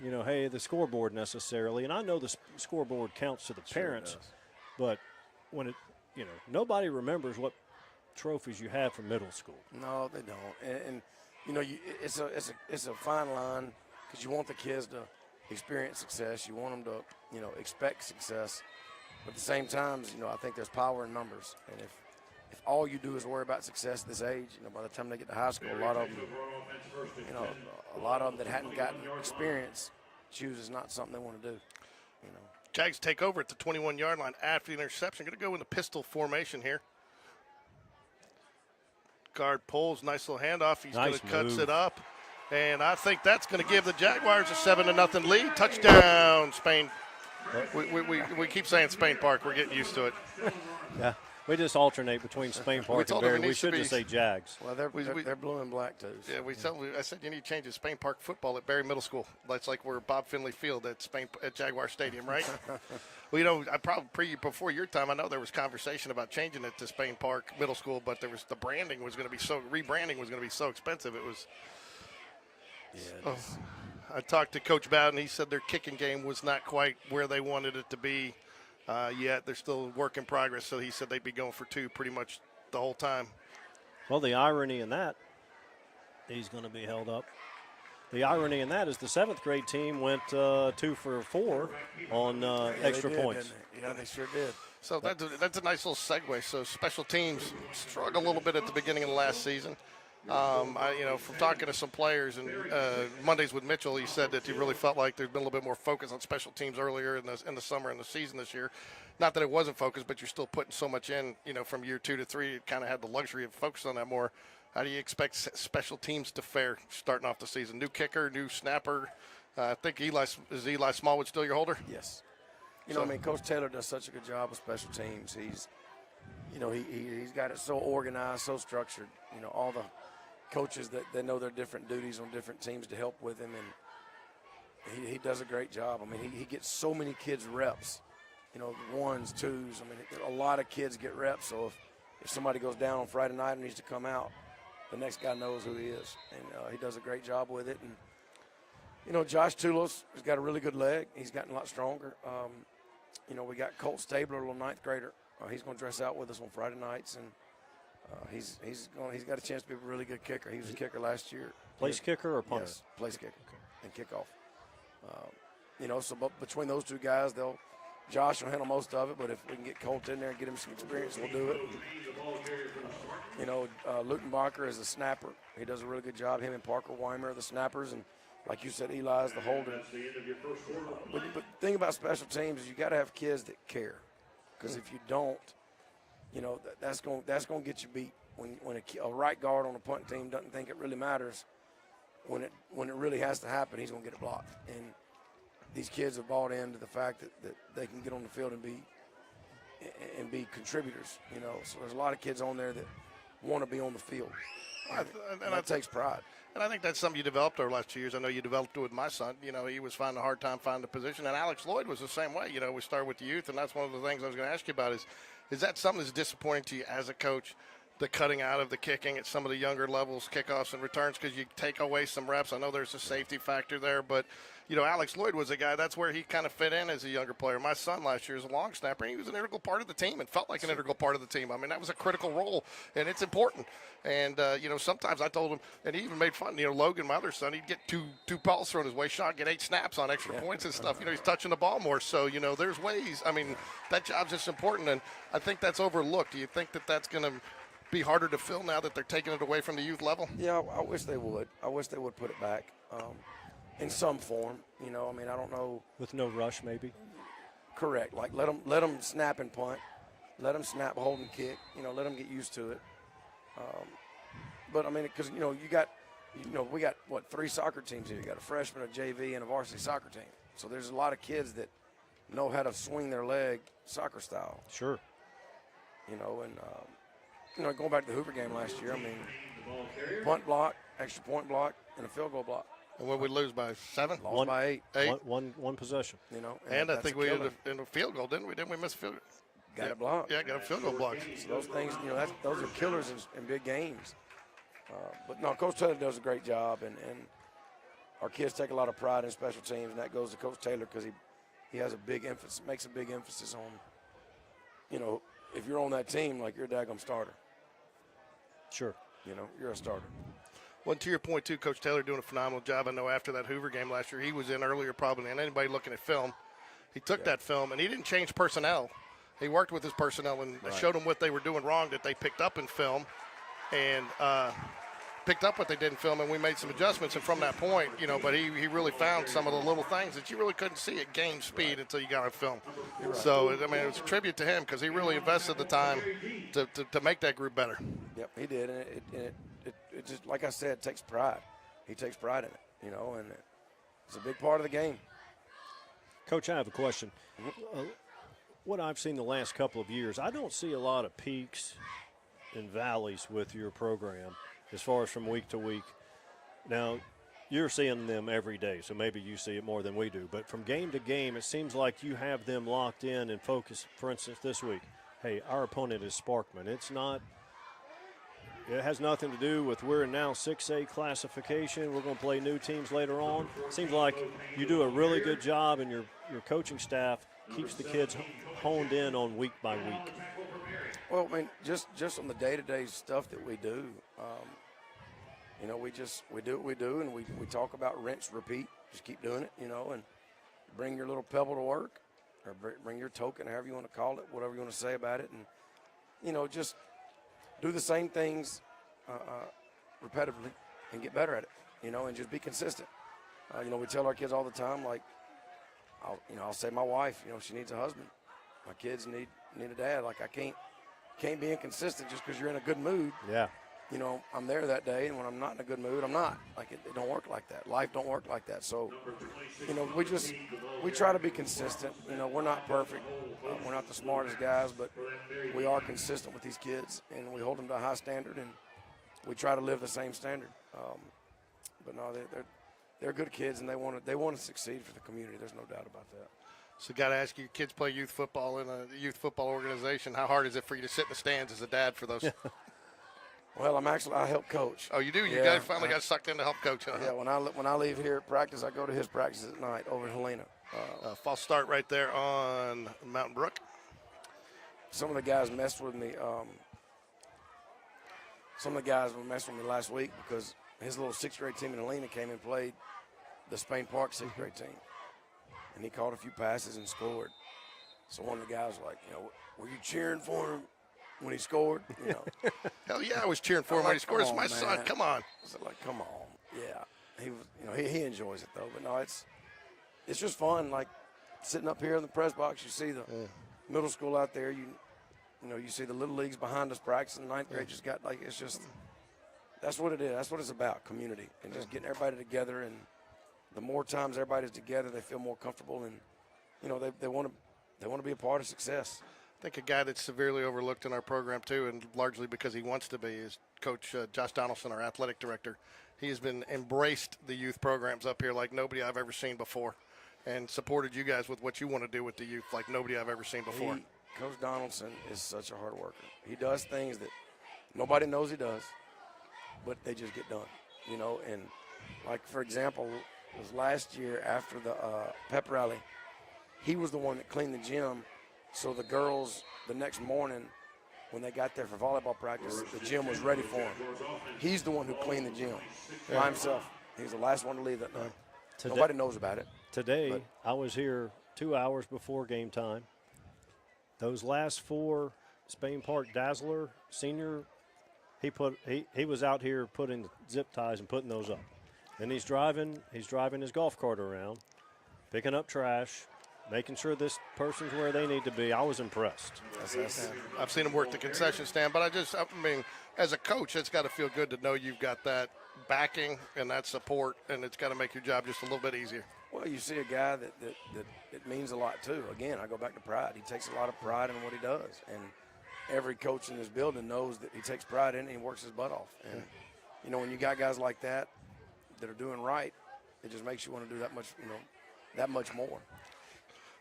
you know, hey, the scoreboard necessarily. And I know the scoreboard counts to the parents, but when it, you know, nobody remembers what trophies you have from middle school. No, they don't. And you know, it's a fine line because you want the kids to experience success. You want them to, you know, expect success. But at the same time, you know, I think there's power in numbers. And if all you do is worry about success at this age, you know, by the time they get to high school, a lot of them that hadn't gotten experience chooses not something they want to do, you know. Jags take over at the 21-yard line after the interception. Going to go into pistol formation here. Guard pulls, nice little handoff. He's going to cuts it up. And I think that's going to give the Jaguars a 7-0 lead. Touchdown, Spain. We keep saying Spain Park. We're getting used to it. Yeah. We just alternate between Spain Park and told him it Berry. We needs to should just be- say Jags. Well, they're blue and black too. So. Yeah, I said you need to change to Spain Park football at Berry Middle School. That's like we're Bob Finley Field at Jaguar Stadium, right? Well, I probably before your time, I know there was conversation about changing it to Spain Park Middle School, but the branding was going to be rebranding was going to be so expensive. It was. Yeah. I talked to Coach Bowden. He said their kicking game was not quite where they wanted it to be yet. They're still a work in progress. So he said they'd be going for 2 pretty much the whole time. Well, the irony in that, he's going to be held up. The irony in that is the 7th grade team went 2 for 4 on extra points. Yeah, they sure did. So that's a nice little segue. So special teams struggled a little bit at the beginning of the last season. From talking to some players and Mondays with Mitchell, he said that he really felt like there's been a little bit more focus on special teams earlier in the summer and the season this year. Not that it wasn't focused, but you're still putting so much in. From year 2 to 3, you kind of had the luxury of focusing on that more. How do you expect special teams to fare starting off the season? New kicker, new snapper. I think Eli Smallwood still your holder? Yes. Coach Taylor does such a good job with special teams. He's got it so organized, so structured. All the coaches that they know their different duties on different teams to help with him, and he does a great job. He gets so many kids reps, 1s, 2s. A lot of kids get reps, so if somebody goes down on Friday night and needs to come out, the next guy knows who he is, and he does a great job with it. And, Josh Tulos has got a really good leg. He's gotten a lot stronger. We got Colt Stabler, a little 9th grader. He's going to dress out with us on Friday nights, and he's got a chance to be a really good kicker. He was a kicker last year. Place kicker or punter? Yes, place kicker and kickoff. But between those 2 guys, Josh will handle most of it, but if we can get Colt in there and get him some experience, we'll do it. Lutenbacher is a snapper. He does a really good job. Him and Parker Weimer are the snappers, and like you said, Eli is the holder. But the thing about special teams is you got to have kids that care, because if you don't, that's going to get you beat. When a right guard on a punt team doesn't think it really matters, when it really has to happen, he's going to get it blocked. And these kids have bought into the fact that they can get on the field and be contributors. So there's a lot of kids on there that want to be on the field. And that takes pride. And I think that's something you developed over the last 2 years. I know you developed it with my son. He was finding a hard time finding a position. And Alex Lloyd was the same way. We started with the youth, and that's one of the things I was going to ask you about is that something that's disappointing to you as a coach, the cutting out of the kicking at some of the younger levels, kickoffs and returns, because you take away some reps? I know there's a safety factor there, but Alex Lloyd was a guy, that's where he kind of fit in as a younger player. My son last year was a long snapper, and he was an integral part of the team and felt like an integral part of the team. That was a critical role, and it's important. And, sometimes I told him, and he even made fun, Logan, my other son, he'd get two balls thrown his way, shot, get 8 snaps on extra points and stuff. He's touching the ball more. So, there's ways. That job's just important, and I think that's overlooked. Do you think that that's going to be harder to fill now that they're taking it away from the youth level? Yeah, I wish they would. I wish they would put it back. In some form, I don't know. With no rush, maybe? Correct. Like, let them snap and punt. Let them snap, hold, and kick. Let them get used to it. But, because, we got, 3 soccer teams here. You got a freshman, a JV, and a varsity soccer team. So there's a lot of kids that know how to swing their leg soccer style. Sure. Going back to the Hoover game last year, punt block, extra point block, and a field goal block. And when we lose by 7? Lost by 8. One possession. And I think we had a field goal, didn't we? Didn't we miss a field goal? Got it blocked. Yeah, got a field goal blocked. So those things, those are killers in big games. But no, Coach Taylor does a great job, and our kids take a lot of pride in special teams, and that goes to Coach Taylor because he has makes a big emphasis on, if you're on that team, like you're a daggum starter. Sure. You're a starter. Well, to your point, too, Coach Taylor doing a phenomenal job. I know after that Hoover game last year, he was in earlier probably than anybody looking at film. He took that film, and he didn't change personnel. He worked with his personnel and showed them what they were doing wrong that they picked up in film and picked up what they did in film, and we made some adjustments. And from that point, but he really found some of the little things that you really couldn't see at game speed until you got on film. Right. So, it was a tribute to him because he really invested the time to make that group better. Yep, he did, and it just, like I said, it takes pride. He takes pride in it, and it's a big part of the game. Coach, I have a question. what I've seen the last couple of years, I don't see a lot of peaks and valleys with your program as far as from week to week. Now, you're seeing them every day, so maybe you see it more than we do. But from game to game, it seems like you have them locked in and focused. For instance, this week, hey, our opponent is Sparkman. It has nothing to do with we're now 6A classification. We're going to play new teams later on. Seems like you do a really good job, and your coaching staff keeps the kids honed in on week by week. Well, I mean, just on the day-to-day stuff that we do, you know, we do what we do, and we talk about rinse, repeat. Just keep doing it, you know, and bring your little pebble to work, or bring your token, however you want to call it, whatever you want to say about it, and, you know, just do the same things repetitively and get better at it, you know, and just be consistent. You know, we tell our kids all the time, like, I'll say my wife, you know, she needs a husband. My kids need a dad. Like, I can't be inconsistent just because you're in a good mood. Yeah. You know, I'm there that day, and when I'm not in a good mood, I'm not. Like, it don't work like that. Life don't work like that. So, you know, we try to be consistent. You know, we're not perfect. We're not the smartest guys, but we are consistent with these kids, and we hold them to a high standard, and we try to live the same standard. But no, they're good kids, and they want to succeed for the community. There's no doubt about that. So, got to ask you, your kids play youth football in a youth football organization. How hard is it for you to sit in the stands as a dad for those? Well, I help coach. Oh, you do? You finally got sucked in to help coach, huh? Yeah, when I leave here at practice, I go to his practice at night over in Helena. False start right there on Mountain Brook. Some of the guys messed with me. Some of the guys were messing with me last week because his little 6th grade team in Helena came and played the Spain Park 6th grade team. And he caught a few passes and scored. So one of the guys was like, you know, were you cheering for him when he scored? You know. Hell yeah, I was cheering for him when he scored. It's my son. Come on. I was like, come on. Yeah. He was, you know, he enjoys it though. But no, it's just fun. Like sitting up here in the press box, you see the middle school out there. You know, you see the little leagues behind us practicing. 9th grade just got like it's just that's what it is. That's what it's about. Community and just getting everybody together. And the more times everybody's together, they feel more comfortable and you know they want to be a part of success. I think a guy that's severely overlooked in our program too, and largely because he wants to be, is Coach Josh Donaldson, our athletic director. He has been embraced the youth programs up here like nobody I've ever seen before, and supported you guys with what you want to do with the youth like nobody I've ever seen before. Coach Donaldson is such a hard worker. He does things that nobody knows he does, but they just get done, you know. And like for example, it was last year after the pep rally, he was the one that cleaned the gym. So the girls, the next morning, when they got there for volleyball practice, the gym was ready for him. He's the one who cleaned the gym by himself. He was the last one to leave that night. Nobody knows about it. Today, I was here 2 hours before game time. Those last 4 Spain Park Dazzler senior, he was out here putting the zip ties and putting those up. Then he's driving his golf cart around, picking up trash, making sure this person's where they need to be. I was impressed. I've seen him work the concession stand, but I mean, as a coach, it's got to feel good to know you've got that backing and that support, and it's got to make your job just a little bit easier. Well, you see a guy that means a lot too. Again, I go back to pride. He takes a lot of pride in what he does, and every coach in this building knows that he takes pride in it and he works his butt off. And you know, when you got guys like that are doing right, it just makes you want to do that much, you know, that much more.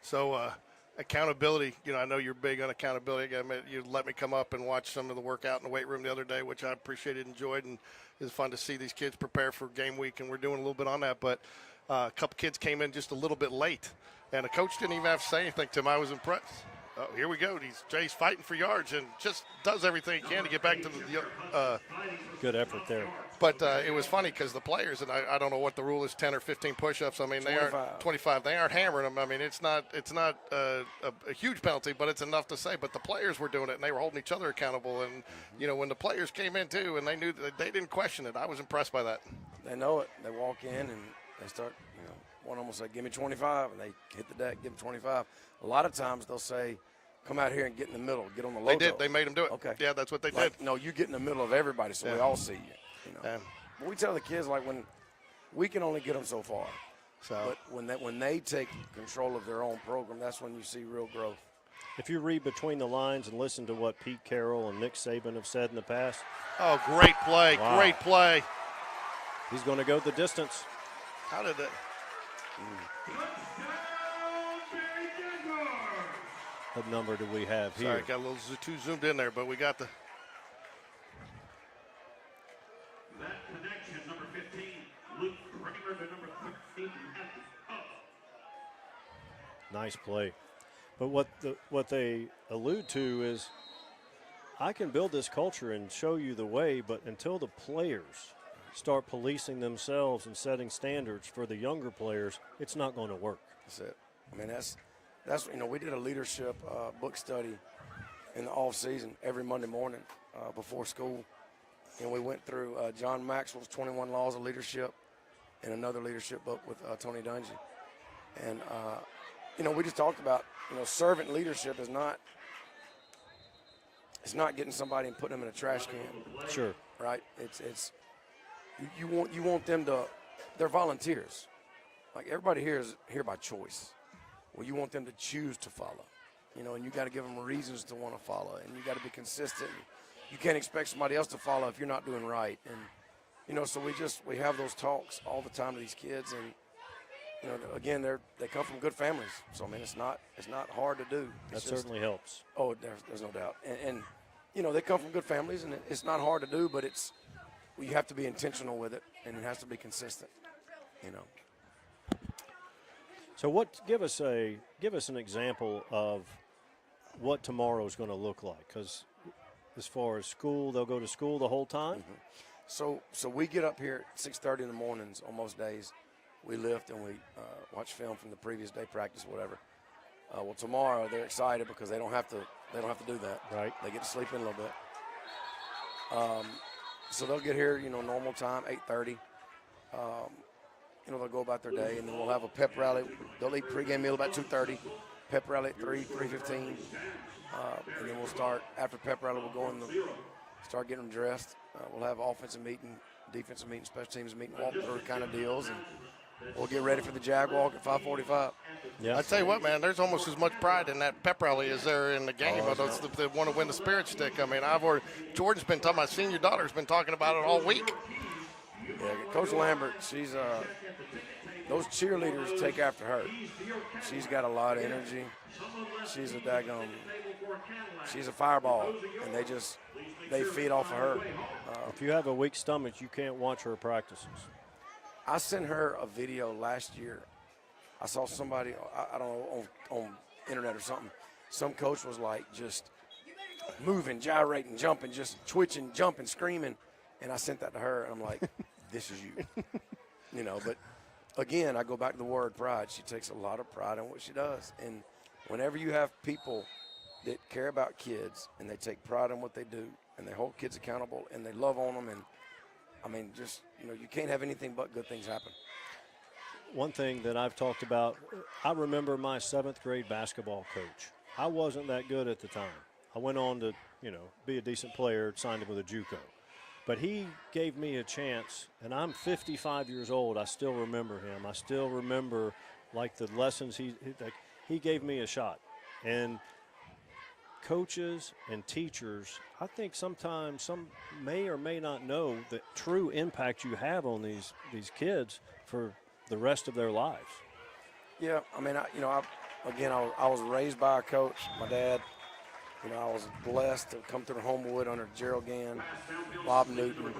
So accountability, you know, I know you're big on accountability. You let me come up and watch some of the workout in the weight room the other day, which I appreciated, enjoyed, and it was fun to see these kids prepare for game week, and we're doing a little bit on that. But a couple kids came in just a little bit late, and the coach didn't even have to say anything to him. I was impressed. Oh, here we go. Jay's fighting for yards and just does everything he can to get back to the good effort there. But it was funny because the players, and I don't know what the rule is, 10 or 15 push-ups. I mean, 25. They aren't hammering them. I mean, it's not a huge penalty, but it's enough to say. But the players were doing it, and they were holding each other accountable. And, you know, when the players came in, too, and they knew that they didn't question it, I was impressed by that. They know it. They walk in, and they start, you know, one almost say, give me 25, and they hit the deck, give them 25. A lot of times they'll say, come out here and get in the middle, get on the low. They did. They made them do it. Okay. Yeah, that's what they like, did. No, you get in the middle of everybody so we all see you. You know. But we tell the kids, like, when we can only get them so far. So, but when they take control of their own program, that's when you see real growth. If you read between the lines and listen to what Pete Carroll and Nick Saban have said in the past, Oh, great play. Wow. Great play. he's going to go the distance. How did that? What number do we have here? Sorry, got a little too zoomed in there, but we got the. That connection, number 15, Luke Kramer to number 13, Nice play. But what they allude to is, I can build this culture and show you the way, but until the players start policing themselves and setting standards for the younger players, it's not going to work. That's it. I mean, that's we did a leadership book study in the off season every Monday morning before school, and we went through John Maxwell's 21 Laws of Leadership and another leadership book with Tony Dungy, and we just talked about servant leadership is not. It's not getting somebody and putting them in a trash can. Sure. Right. It's you want them to. They're volunteers. Like everybody here is here by choice. Well, you want them to choose to follow, and you got to give them reasons to want to follow, and you got to be consistent. You can't expect somebody else to follow if you're not doing right, and so we have those talks all the time to these kids, and again they come from good families, so I mean it's not hard to do. That certainly helps. Oh, there's no doubt, and they come from good families, and it's not hard to do, but you have to be intentional with it, and it has to be consistent, So give us an example of what tomorrow is going to look like, because as far as school, they'll go to school the whole time. Mm-hmm. So we get up here at 6:30 in the mornings on most days. We lift and we watch film from the previous day, practice, whatever. Well, tomorrow they're excited because they don't have to do that. Right. They get to sleep in a little bit. So they'll get here, normal time, 8:30. They'll go about their day, and then we'll have a pep rally. They'll eat pregame meal about 2:30. Pep rally at 3:15. And then we'll start, after pep rally, we'll go in start getting them dressed. We'll have offensive meeting, defensive meeting, special teams meeting, walk through kind of deals, and we'll get ready for the Jag walk at 5:45. Yeah. I tell you what, man, there's almost as much pride in that pep rally as there in the game. They want to win the spirit stick. I mean, Jordan's been talking, my senior daughter's been talking about it all week. Yeah, Coach Lambert, she's those cheerleaders take after her. She's got a lot of energy. She's she's a fireball, and they feed off of her. If you have a weak stomach, you can't watch her practices. I sent her a video last year. I saw somebody, I don't know, on internet or something. Some coach was like just moving, gyrating, jumping, just twitching, jumping, screaming. And I sent that to her, and I'm like, this is you. But again, I go back to the word pride. She takes a lot of pride in what she does. And whenever you have people that care about kids and they take pride in what they do and they hold kids accountable and they love on them, and I mean, you can't have anything but good things happen. One thing that I've talked about, I remember my 7th grade basketball coach. I wasn't that good at the time. I went on to, be a decent player, signed him with a JUCO. But he gave me a chance, and I'm 55 years old. I still remember him. I still remember, like, the lessons he gave me a shot. And coaches and teachers, I think sometimes some may or may not know the true impact you have on these kids for the rest of their lives. Yeah, I mean, I was raised by a coach, my dad. I was blessed to come through Homewood under Gerald Gann, Bob Newton,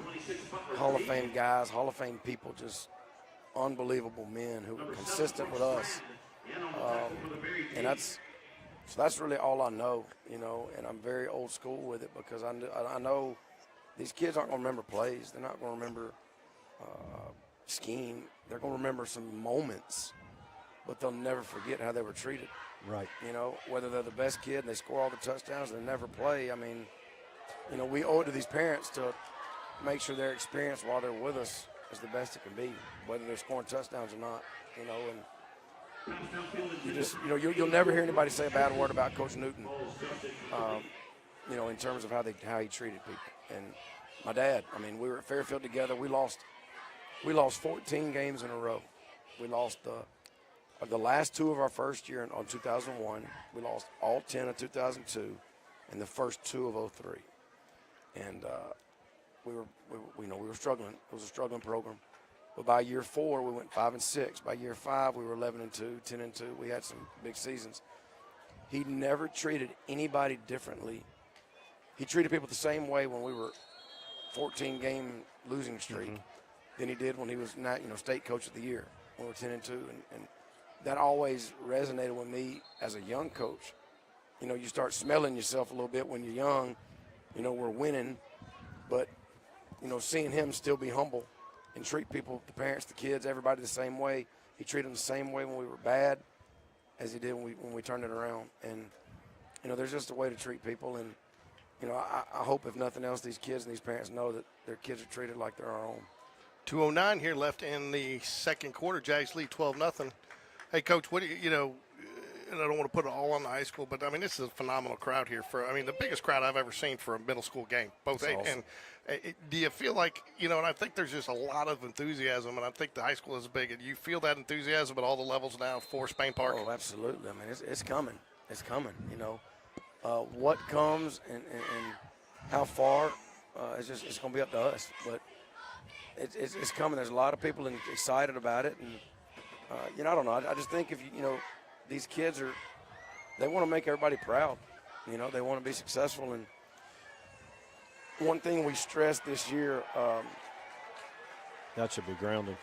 Hall of Fame guys, Hall of Fame people, just unbelievable men who were consistent with us. And that's really all I know, and I'm very old school with it because I know these kids aren't going to remember plays. They're not going to remember scheme. They're going to remember some moments, but they'll never forget how they were treated. Right. Whether they're the best kid and they score all the touchdowns and they never play. I mean, we owe it to these parents to make sure their experience while they're with us is the best it can be, whether they're scoring touchdowns or not, and you'll never hear anybody say a bad word about Coach Newton, in terms of how he treated people. And my dad, I mean, we were at Fairfield together. We lost 14 games in a row. We lost the last 2 of our first year on 2001, we lost all 10 of 2002 and the first 2 of 03. And we were struggling. It was a struggling program. But by year 4, we went 5-6. By year 5, we were 11-2, 10-2. We had some big seasons. He never treated anybody differently. He treated people the same way when we were 14-game losing streak than he did when he was not, state coach of the year when we were 10-2. And that always resonated with me as a young coach. You start smelling yourself a little bit when you're young. We're winning, but seeing him still be humble and treat people, the parents, the kids, everybody the same way. He treated them the same way when we were bad as he did when we turned it around. And there's just a way to treat people. And I hope, if nothing else, these kids and these parents know that their kids are treated like they're our own. 2:09 here left in the second quarter. Jags lead 12-0. Hey, Coach, what do you know? And I don't want to put it all on the high school, but this is a phenomenal crowd here. The biggest crowd I've ever seen for a middle school game. Both. Awesome. And do you feel like and I think there's just a lot of enthusiasm, and I think the high school is big. And you feel that enthusiasm at all the levels now for Spain Park? Oh, absolutely. It's coming. It's coming. What comes and how far, it's going to be up to us. But it's coming. There's a lot of people excited about it, and I don't know. I just think if these kids they want to make everybody proud. They want to be successful. And one thing we stressed this year. That should be grounding.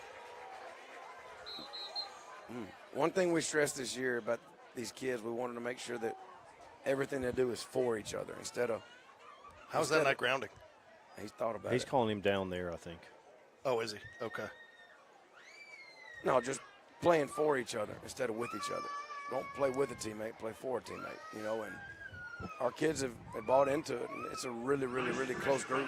One thing we stressed this year about these kids, we wanted to make sure that everything they do is for each other instead of. How's that not grounding? He's thought about it. He's calling him down there, I think. Oh, is he? Okay. No, just playing for each other instead of with each other. Don't play with a teammate, play for a teammate, and our kids have bought into it, and it's a really, really, really close group.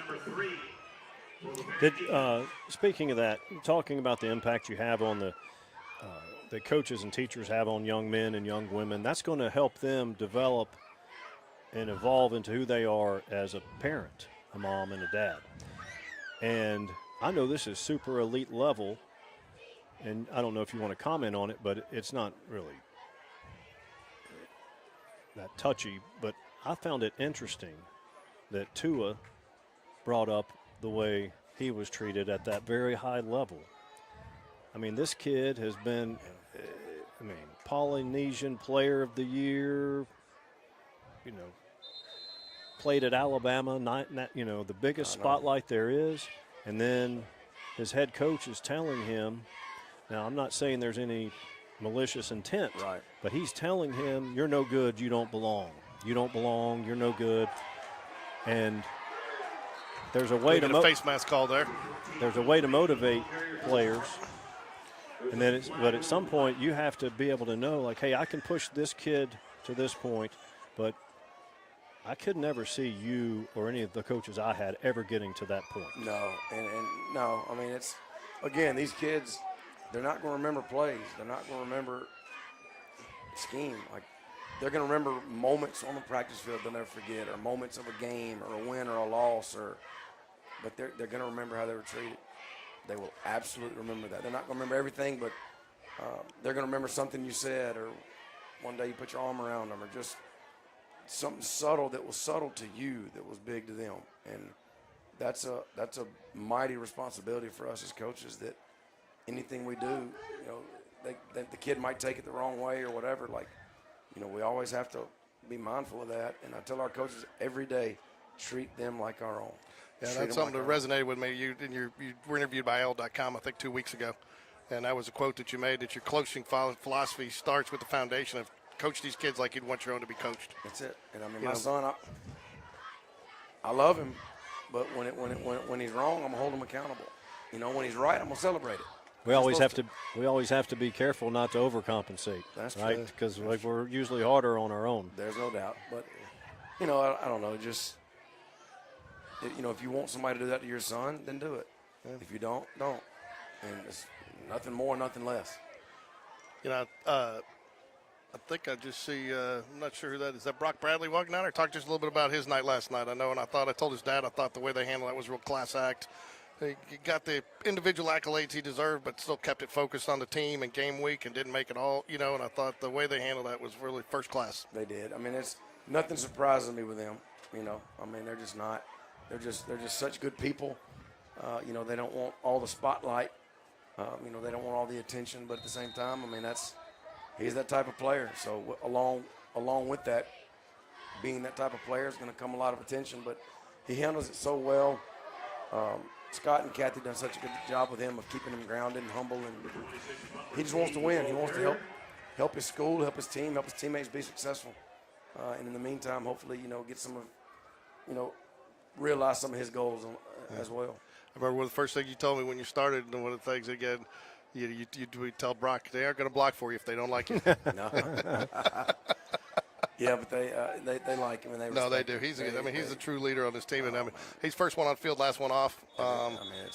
Speaking of that, talking about the impact you have on the coaches and teachers have on young men and young women, that's going to help them develop and evolve into who they are as a parent, a mom and a dad. And I know this is super elite level, and I don't know if you want to comment on it, but it's not really that touchy. But I found it interesting that Tua brought up the way he was treated at that very high level. This kid has been, Polynesian Player of the Year, played at Alabama, the biggest spotlight there is. And then his head coach is telling him, now I'm not saying there's any malicious intent, right, but he's telling him, you're no good, you don't belong. You don't belong, you're no good. And there's a way to face mask call there. There's a way to motivate players. And then but at some point you have to be able to know, like, hey, I can push this kid to this point, but I could never see you or any of the coaches I had ever getting to that point. No, and no, it's, again, these kids, they're not going to remember plays. They're not going to remember scheme. Like, they're going to remember moments on the practice field they'll never forget, or moments of a game or a win or a loss, but they're going to remember how they were treated. They will absolutely remember that. They're not going to remember everything, but they're going to remember something you said, or one day you put your arm around them, or just something subtle that was subtle to you that was big to them. And that's a mighty responsibility for us as coaches, that anything we do, that the kid might take it the wrong way or whatever. Like, we always have to be mindful of that. And I tell our coaches every day, treat them like our own. Yeah, that's something that resonated with me. You were interviewed by L.com, I think, 2 weeks ago. And that was a quote that you made, that your coaching philosophy starts with the foundation of coach these kids like you'd want your own to be coached. That's it. And my son, I love him, but when he's wrong, I'm gonna hold him accountable. When he's right, I'm gonna celebrate it. We always have to be careful not to overcompensate. That's right, true. because we're usually harder on our own. There's no doubt. But I don't know. Just if you want somebody to do that to your son, then do it. Yeah. If you don't. And it's nothing more, nothing less. I think I just see, I'm not sure who that is. Is that Brock Bradley walking down there? Talk just a little bit about his night last night. I know, and I told his dad, I thought the way they handled that was a real class act. he got the individual accolades he deserved, but still kept it focused on the team and game week and didn't make it all, and I thought the way they handled that was really first class. They did. I mean, it's nothing surprises me with them. I mean, they're just not. They're just such good people. They don't want all the spotlight. They don't want all the attention, but at the same time, I mean, he's that type of player. So along with that, being that type of player is going to come a lot of attention, but he handles it so well. Scott and Kathy done such a good job with him of keeping him grounded and humble, and he just wants to win. He wants to help his school, help his team, help his teammates be successful. And in the meantime, hopefully, get some of, realize some of his goals as well. I remember one of the first things you told me when you started, and one of the things, again, you tell Brock, they aren't going to block for you if they don't like you. No. Yeah, but they like him, and they no, they do. He's a true leader on this team, and he's first one on field, last one off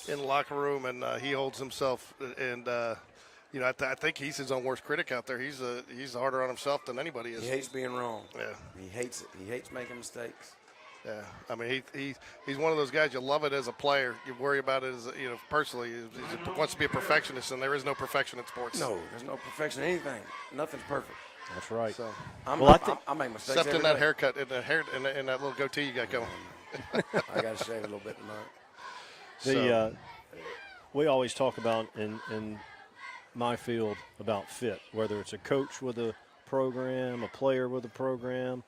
in the locker room, and he holds himself. And I think he's his own worst critic out there. He's harder on himself than anybody is. He hates being wrong. Yeah, he hates it. He hates making mistakes. Yeah, I mean he's one of those guys. You love it as a player. You worry about it as personally. He wants to be a perfectionist, and there is no perfection in sports. No, there's no perfection in anything. Nothing's perfect. That's right. So I make mistakes. Except in every that day. haircut, in that little goatee you got going. I got to shave a little bit tonight. We always talk about in my field about fit, whether it's a coach with a program, a player with a program,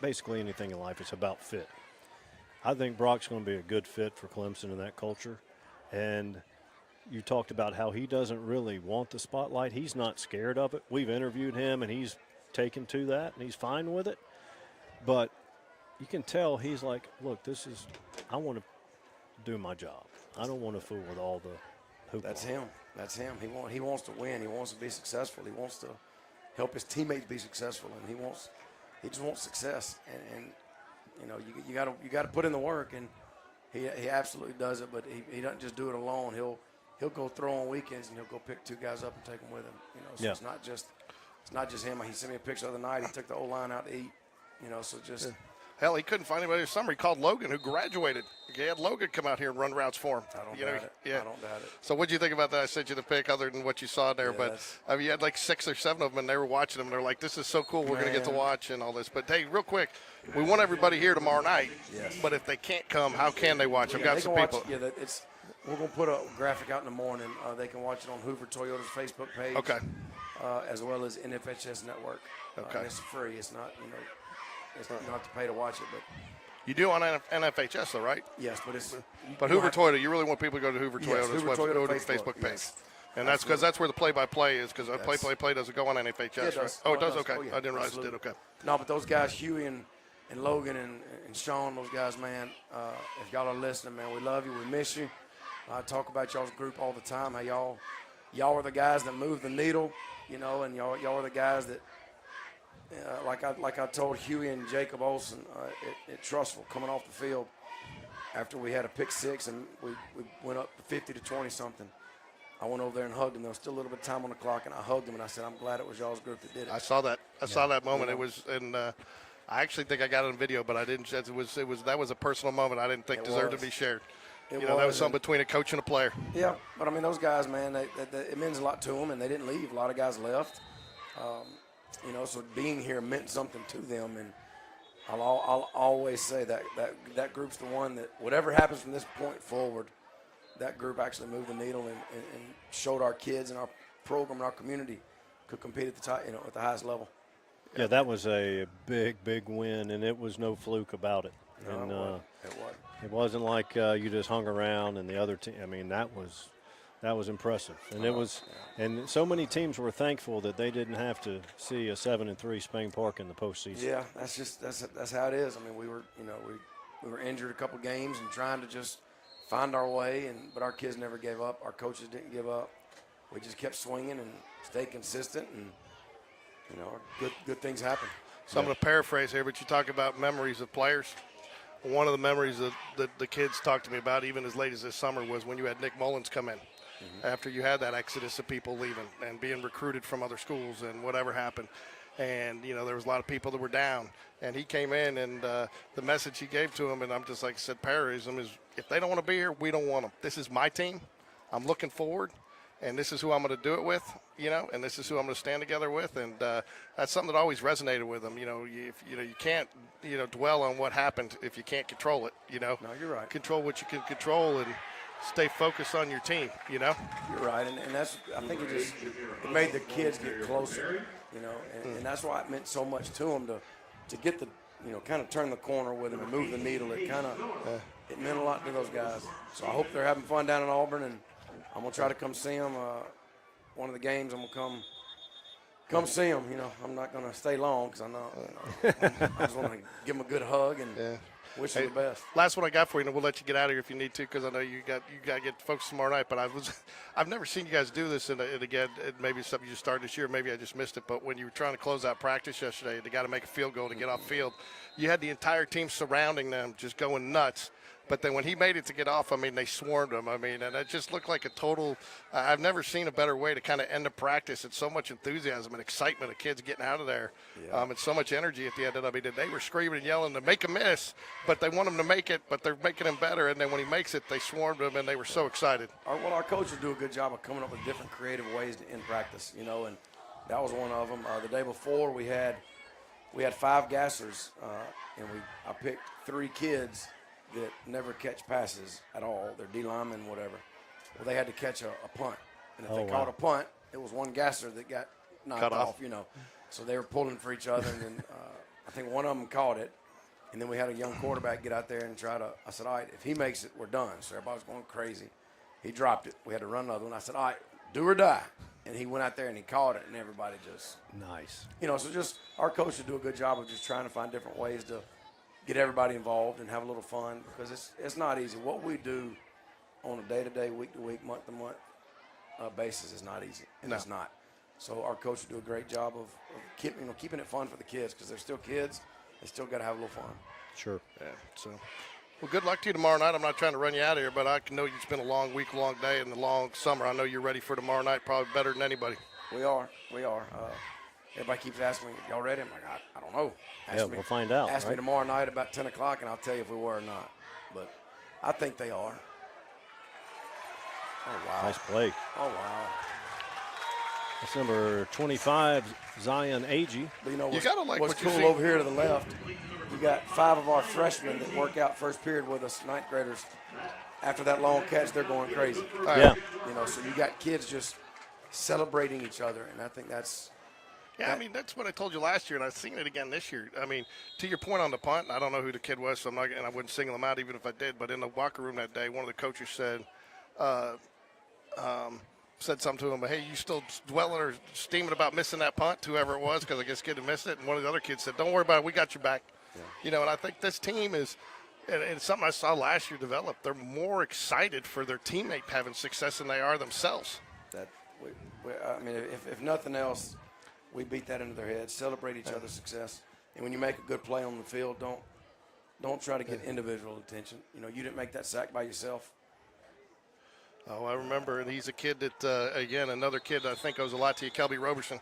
basically anything in life, it's about fit. I think Brock's going to be a good fit for Clemson in that culture. And you talked about how he doesn't really want the spotlight. He's not scared of it. We've interviewed him, and he's taken to that, and he's fine with it. But you can tell he's like, look, I want to do my job. I don't want to fool with all the hoopla. That's him. That's him. He wants to win. He wants to be successful. He wants to help his teammates be successful, and he just wants success. And you got to put in the work, and he absolutely does it. But he doesn't just do it alone. He'll go throw on weekends, and he'll go pick two guys up and take them with him. So it's not just him. He sent me a picture the other night. He took the O-line out to eat. So just. Yeah. Hell, he couldn't find anybody this summer. He called Logan, who graduated. He had Logan come out here and run routes for him. I don't doubt it. Yeah. I don't doubt it. So what do you think about that? I sent you the pic other than what you saw there. Yeah, but you had like 6 or 7 of them, and they were watching them. And they're like, this is so cool. We're going to get to watch and all this. But, hey, real quick, we want everybody here tomorrow night. Yes. But if they can't come, how can they watch? I've got some people. We're going to put a graphic out in the morning. They can watch it on Hoover Toyota's Facebook page. Okay. As well as NFHS Network. Okay. It's free. It's not, you don't have to pay to watch it. But you do on NFHS, though, right? yes, but it's. But Hoover Toyota, you really want people to go to Hoover Toyota's Hoover Toyota go to Facebook, Facebook page. yes. And that's because that's where the play-by-play is, because play-by-play doesn't go on NFHS, Yeah, it does. right? Oh, it does? Okay. Oh, yeah. I didn't realize Absolutely. it did. Okay. No, but those guys, Huey and Logan and Sean, those guys, man, if y'all are listening, man, we love you. We miss you. I talk about y'all's group all the time, how y'all are the guys that move the needle, and y'all are the guys that, like I told Huey and Jacob Olsen at Trustful coming off the field after we had a pick 6 and we went up 50 to 20 something. I went over there and hugged him. There was still a little bit of time on the clock, and I hugged him and I said, "I'm glad it was y'all's group that did it." I saw that. I saw that moment. It was, and I actually think I got it on video, but I didn't. That was a personal moment I didn't think deserved to be shared. That was something between a coach and a player. Yeah, but I mean, those guys, man, it means a lot to them, and they didn't leave. A lot of guys left. So being here meant something to them, and I'll always say that group's the one that whatever happens from this point forward, that group actually moved the needle and showed our kids and our program and our community could compete at the top, at the highest level. Yeah, that was a big win, and it was no fluke about it. No, And it wasn't. it wasn't like you just hung around and the other team. I mean, that was impressive, and and so many teams were thankful that they didn't have to see a 7-3 Spain Park in the postseason. Yeah, that's how it is. I mean, we were injured a couple games and trying to just find our way, but our kids never gave up. Our coaches didn't give up. We just kept swinging and stayed consistent, and good things happen. So I'm going to paraphrase here, but you talk about memories of players. One of the memories that the kids talked to me about, even as late as this summer, was when you had Nick Mullins come in. After you had that exodus of people leaving and being recruited from other schools and whatever happened. And, you know, there was a lot of people that were down. And he came in, and the message he gave to him, and I'm just like I said, parallelism is if they don't want to be here, we don't want them. This is my team. I'm looking forward, and this is who I'm going to do it with, you know, and this is who I'm going to stand together with. And that's something that always resonated with him. You know, you can't, you know, dwell on what happened if you can't control it, you know. No, you're right. Control what you can control and stay focused on your team, you know. You're right, and that's, I think it made the kids get closer, you know, and that's why it meant so much to them to get the, you know, kind of turn the corner with them and move the needle. It kind of, it meant a lot to those guys. So I hope they're having fun down in Auburn, and I'm going to try to come see them. One of the games, I'm going to come see them. You know, I'm not going to stay long because I know, I just want to give them a good hug and wish them the best. Last one I got for you, and we'll let you get out of here if you need to, because I know you got to get focused tomorrow night. But I've never seen you guys do this, and again, it maybe something you just started this year, maybe I just missed it. But when you were trying to close out practice yesterday, they got to make a field goal to get off field. You had the entire team surrounding them, just going nuts. But then when he made it to get off, I mean, they swarmed him. I mean, and it just looked like a total I've never seen a better way to kind of end a practice. It's so much enthusiasm and excitement of kids getting out of there. Yeah. And so much energy at the end of it. I mean, they were screaming and yelling to make a miss, but they want him to make it, but they're making him better. And then when he makes it, they swarmed him, and they were so excited. Our coaches do a good job of coming up with different creative ways to end practice, you know, and that was one of them. The day before, we had 5 gassers, and I picked 3 kids that never catch passes at all. They're D linemen, whatever. Well, they had to catch a punt. And if they caught a punt, it was one gasser that got knocked off, you know. So they were pulling for each other, and then I think one of them caught it. And then we had a young quarterback get out there and try to – I said, all right, if he makes it, we're done. So everybody was going crazy. He dropped it. We had to run another one. I said, all right, do or die. And he went out there and he caught it, and everybody just – Nice. You know, so just our coaches do a good job of just trying to find different ways to – get everybody involved and have a little fun, because it's not easy. What we do on a day-to-day, week-to-week, month-to-month basis is not easy, and it's not. So our coaches do a great job of keeping it fun for the kids, because they're still kids. They still got to have a little fun. Sure. Yeah. So, well, good luck to you tomorrow night. I'm not trying to run you out of here, but I know it's been a long week, long day, and a long summer. I know you're ready for tomorrow night, probably better than anybody. We are. Everybody keeps asking me, y'all ready? I'm like, I don't know. We'll find out. Ask me tomorrow night about 10 o'clock, and I'll tell you if we were or not. But I think they are. Oh, wow. Nice play. Oh, wow. That's number 25, Zion Agee. But you know you gotta like what's what you cool see. over here to the left, you got 5 of our freshmen that work out first period with us, 9th graders. After that long catch, they're going crazy. Yeah. You know, so you got kids just celebrating each other, and I think that's – yeah, I mean, that's what I told you last year, and I've seen it again this year. I mean, to your point on the punt, I don't know who the kid was, so and I wouldn't single him out even if I did, but in the locker room that day, one of the coaches said something to him, hey, you still dwelling or steaming about missing that punt, whoever it was, because I guess kid had missed it, and one of the other kids said, don't worry about it, we got your back. Yeah. You know, and I think this team is – and it's something I saw last year develop. They're more excited for their teammate having success than they are themselves. I mean, if nothing else – we beat that into their heads, celebrate each other's success. And when you make a good play on the field, don't try to get individual attention. You know, you didn't make that sack by yourself. Oh, I remember, and he's a kid that, again, another kid that I think owes a lot to you, Kelby Roberson.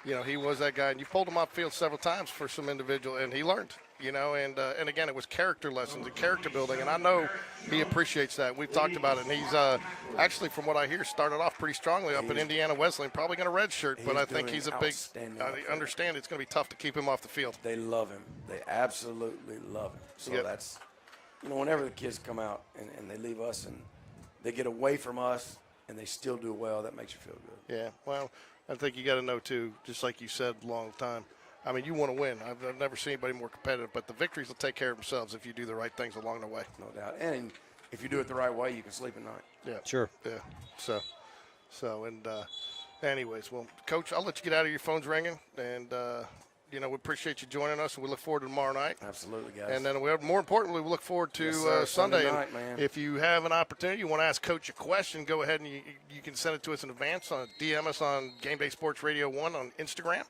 You know, he was that guy, and you pulled him off field several times for some individual, and he learned, you know, and again, it was character lessons and character building, and I know he appreciates that. We've talked about it, and he's actually, from what I hear, started off pretty strongly up in Indiana Wesleyan, probably going to redshirt, but I think he's a big – I understand it's going to be tough to keep him off the field. They love him. They absolutely love him. So that's – you know, whenever the kids come out and they leave us and they get away from us and they still do well, that makes you feel good. Yeah, well – I think you got to know, too, just like you said a long time. I mean, you want to win. I've never seen anybody more competitive, but the victories will take care of themselves if you do the right things along the way. No doubt. And if you do it the right way, you can sleep at night. Yeah. Sure. Yeah. Anyways, well, Coach, I'll let you get out of your phone's ringing. And, you know, we appreciate you joining us, and we look forward to tomorrow night. Absolutely, guys. And then, more importantly, we look forward to Sunday night, man. If you have an opportunity, you want to ask Coach a question, go ahead and you can send it to us in advance. DM us on GameDay Sports Radio 1 on Instagram.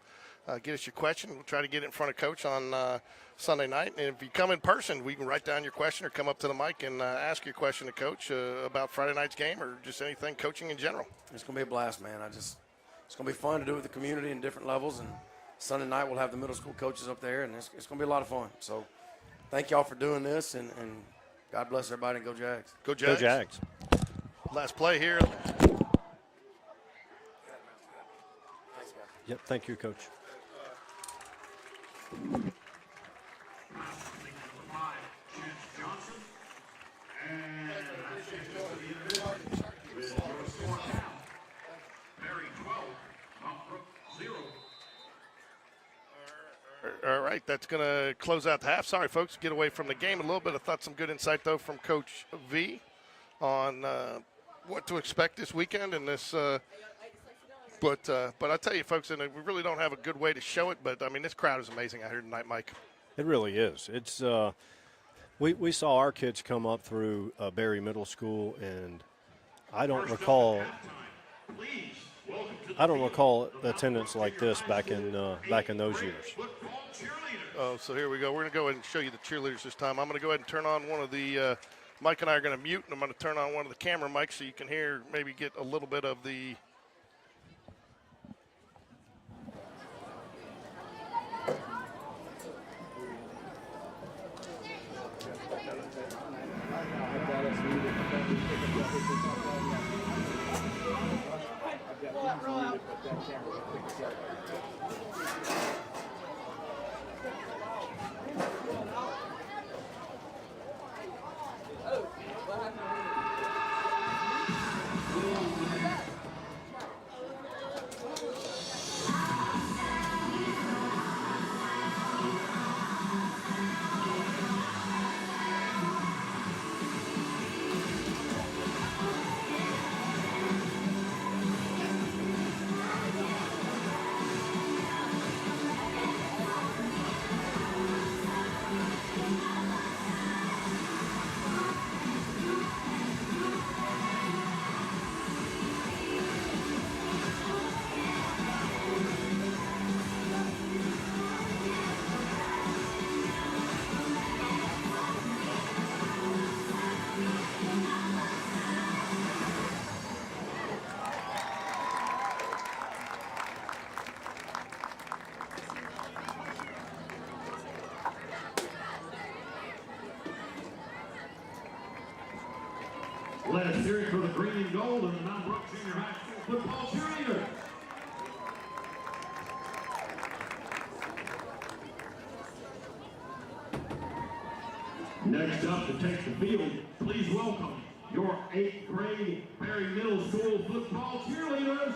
Get us your question. We'll try to get it in front of Coach on Sunday night. And if you come in person, we can write down your question or come up to the mic and ask your question to Coach about Friday night's game or just anything coaching in general. It's going to be a blast, man. It's going to be fun to do it with the community in different levels, and Sunday night we'll have the middle school coaches up there, and it's going to be a lot of fun. So thank y'all for doing this, and God bless everybody, and go Jags. Go Jags. Go Jags. Last play here. Yep, thank you, Coach. All right, that's going to close out the half. Sorry, folks, get away from the game a little bit. I thought some good insight, though, from Coach V on what to expect this weekend and this. But I tell you, folks, and we really don't have a good way to show it, but, I mean, this crowd is amazing out here tonight, Mike. It really is. It's we saw our kids come up through Berry Middle School, and I don't recall attendance like this back in those years. Oh, so here we go. We're going to go ahead and show you the cheerleaders this time. I'm going to go ahead and turn on one of the Mike and I are going to mute, and I'm going to turn on one of the camera mics so you can hear, maybe get a little bit of the. Let's hear it for the green and gold and the Mount Brook Junior High School football cheerleaders. Next up to take the field, please welcome your 8th grade Berry Middle School football cheerleaders.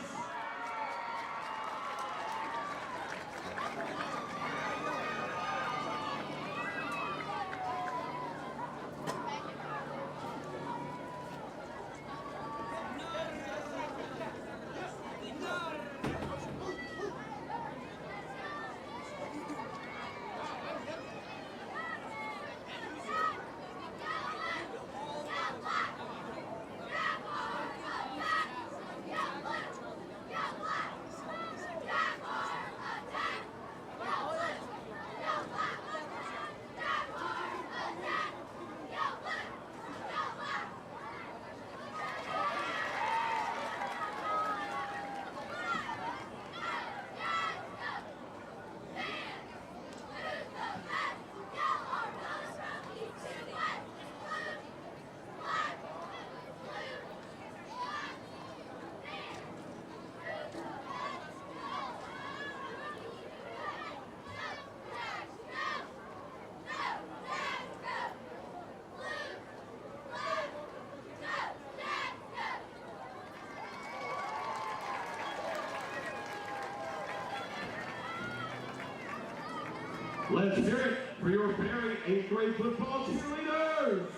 Let's hear it for your Berry 8th grade football cheerleaders.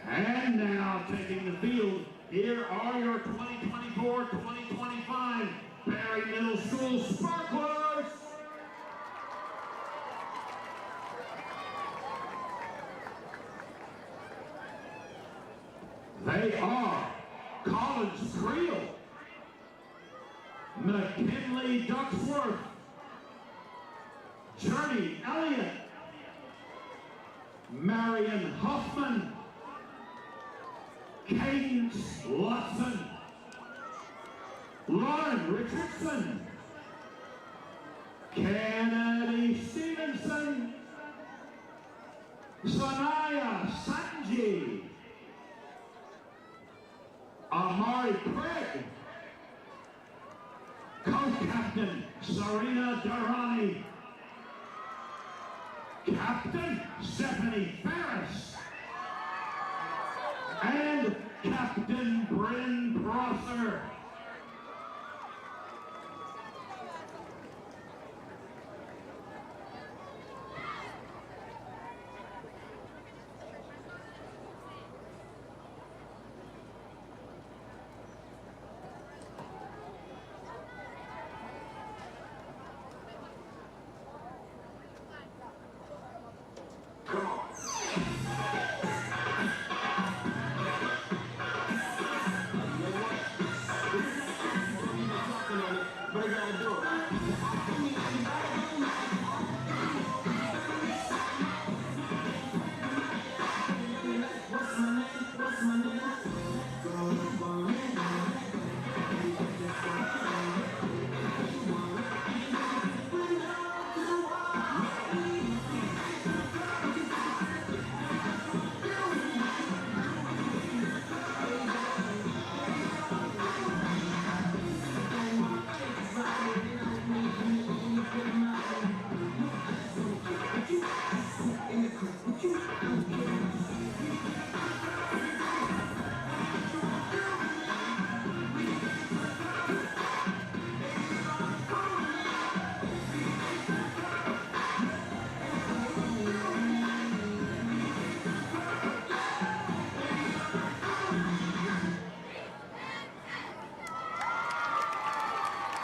And now taking the field, here are your 2024-2025 Berry Middle School Sparklers. They are Collins Creel, McKinley Ducksworth, Journey Elliott, Marion Huffman, Cadence Watson, Lauren Richardson, Kennedy Stevenson, Sanaya Sanji, Amari Craig, co-captain Serena Durrani, Captain Stephanie Ferris, and Captain Bryn Prosser.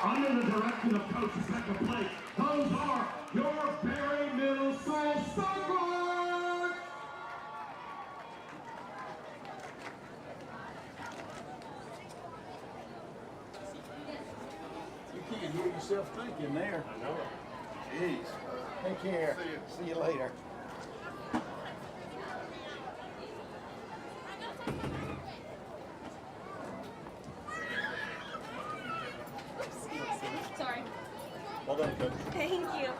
Under the direction of Coach Becca Blake, those are your Berry Middle School Spartans! You can't hear yourself thinking there. I know it. Jeez. Take care. See you later. Sorry. Well done, Coach. Thank you.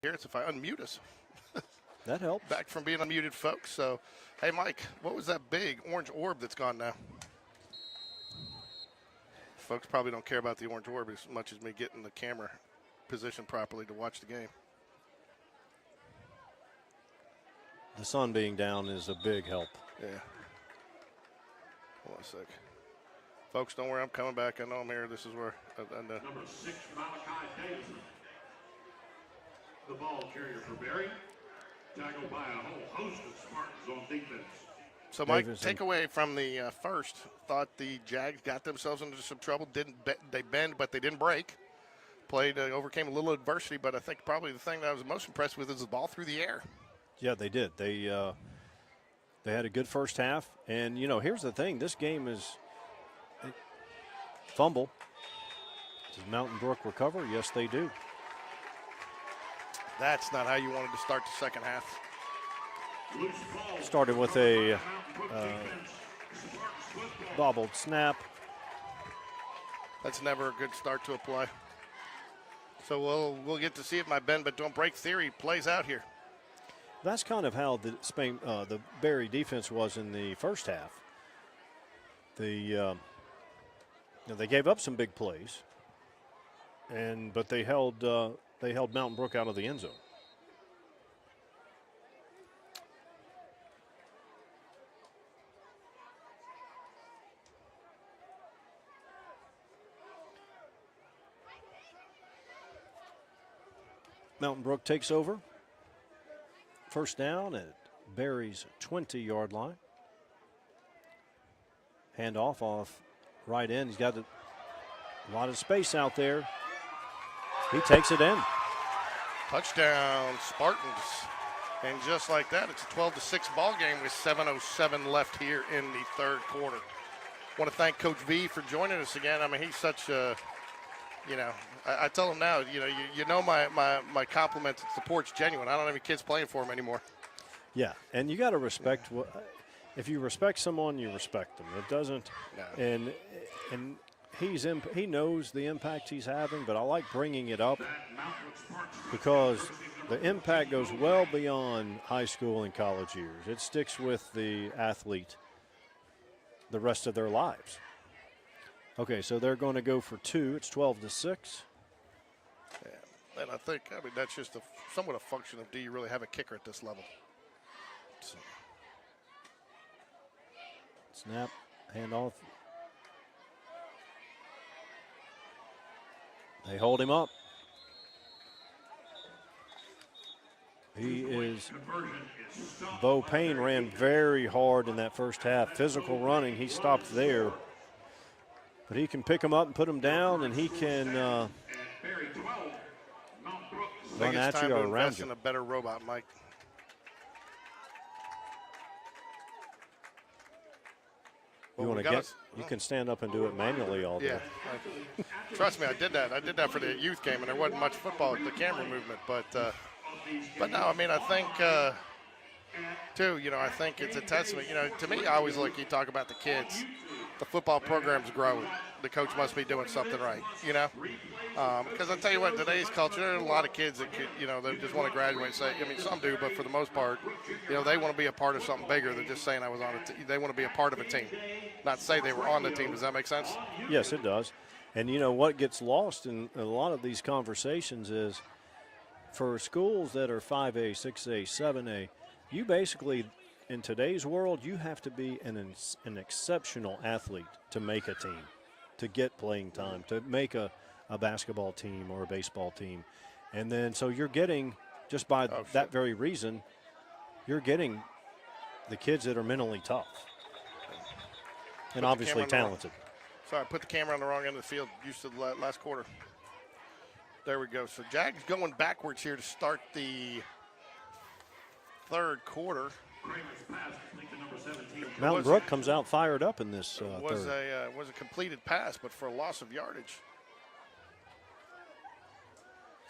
here is if I unmute us. That helps. Back from being unmuted, folks. So, hey, Mike, what was that big orange orb that's gone now? Folks probably don't care about the orange orb as much as me getting the camera positioned properly to watch the game. The sun being down is a big help. Yeah. Hold on a sec. Folks, don't worry, I'm coming back. I know I'm here. This is where I know. Number 6, Malachi Davison. The ball carrier for Berry. Tackled by a whole host of Spartans on defense. So, Mike, Davison. takeaway from the first, thought the Jags got themselves into some trouble. They bend, but they didn't break. Played, overcame a little adversity, but I think probably the thing that I was most impressed with is the ball through the air. Yeah, they did. They had a good first half. And, you know, here's the thing. This game is fumble. Does Mountain Brook recover? Yes, they do. That's not how you wanted to start the second half. Started with a bobbled snap. That's never a good start to a play. So we'll get to see if my bend but don't break theory plays out here. That's kind of how the Berry defense was in the first half. They gave up some big plays, but they held Mountain Brook out of the end zone. Mountain Brook takes over. First down at Berry's 20-yard line. Handoff off right end. He's got a lot of space out there. He takes it in. Touchdown, Spartans. And just like that, it's a 12-6 ball game with 7:07 left here in the third quarter. Want to thank Coach V for joining us again. I mean, he's such a, I tell him now, my compliments and support's genuine. I don't have any kids playing for him anymore. Yeah, and you got to respect if you respect someone, you respect them. It doesn't, No. and he knows the impact he's having, but I like bringing it up because the impact goes well beyond high school and college years. It sticks with the athlete the rest of their lives. Okay, so they're going to go for 2. It's 12-6. Yeah. And I think, that's just somewhat a function of, do you really have a kicker at this level? So. Snap, handoff. They hold him up. Bo Payne ran very hard in that first half. Physical running, he stopped there. But he can pick him up and put him down, and he can run at you or around you. In a better robot, Mike. You can stand up and do it manually all day. Yeah. Trust me, I did that. I did that for the youth game, and there wasn't much football with the camera movement. But no, I mean, I think, too, I think it's a testament. To me, I always you talk about the kids. The football program's growing. The coach must be doing something right, Because I tell you what, today's culture, there are a lot of kids that could, they just want to graduate and say, some do, but for the most part, they want to be a part of something bigger than just saying I was on a team. They want to be a part of a team, not say they were on the team. Does that make sense? Yes, it does. And, what gets lost in a lot of these conversations is for schools that are 5A, 6A, 7A, you basically, in today's world, you have to be an exceptional athlete to make a team, to get playing time, to make a basketball team or a baseball team. And then so you're getting, just by that very reason, you're getting the kids that are mentally tough and obviously talented. Sorry, I put the camera on the wrong end of the field, used to the last quarter. There we go. So Jags going backwards here to start the third quarter. Mountain Brook comes out fired up in this was third. Was a completed pass, but for a loss of yardage.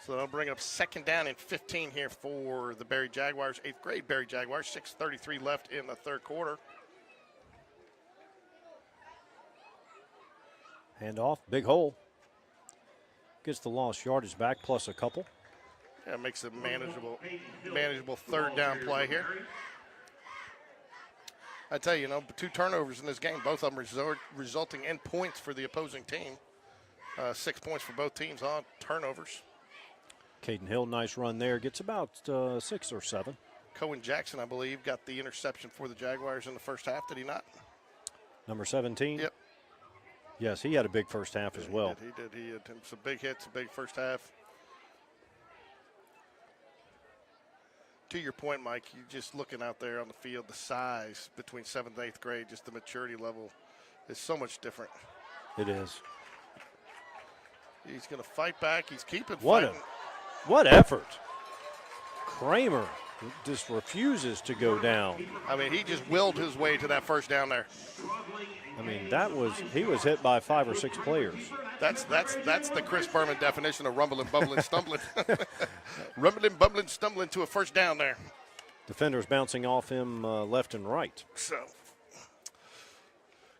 So they'll bring up second down and 15 here for the Berry Jaguars, 8th grade Berry Jaguars. 6:33 left in the third quarter. Hand off, big hole. Gets the lost yardage back plus a couple. Yeah, it makes it manageable third down play here. I tell you, 2 turnovers in this game, both of them resulting in points for the opposing team. 6 points for both teams on turnovers. Caden Hill, nice run there. Gets about 6 or 7. Cohen Jackson, I believe, got the interception for the Jaguars in the first half. Did he not? Number 17? Yep. Yes, he had a big first half as well. He did. He had some big hits, a big first half. To your point, Mike, you just looking out there on the field, the size between 7th and 8th grade, just the maturity level is so much different. It is. He's going to fight back. He's keeping fighting. What effort. Kramer just refuses to go down. I mean, he just willed his way to that first down there. I mean, he was hit by 5 or 6 players. That's the Chris Berman definition of rumbling, bumbling, stumbling. Rumbling, bumbling, stumbling to a first down there. Defenders bouncing off him left and right. So,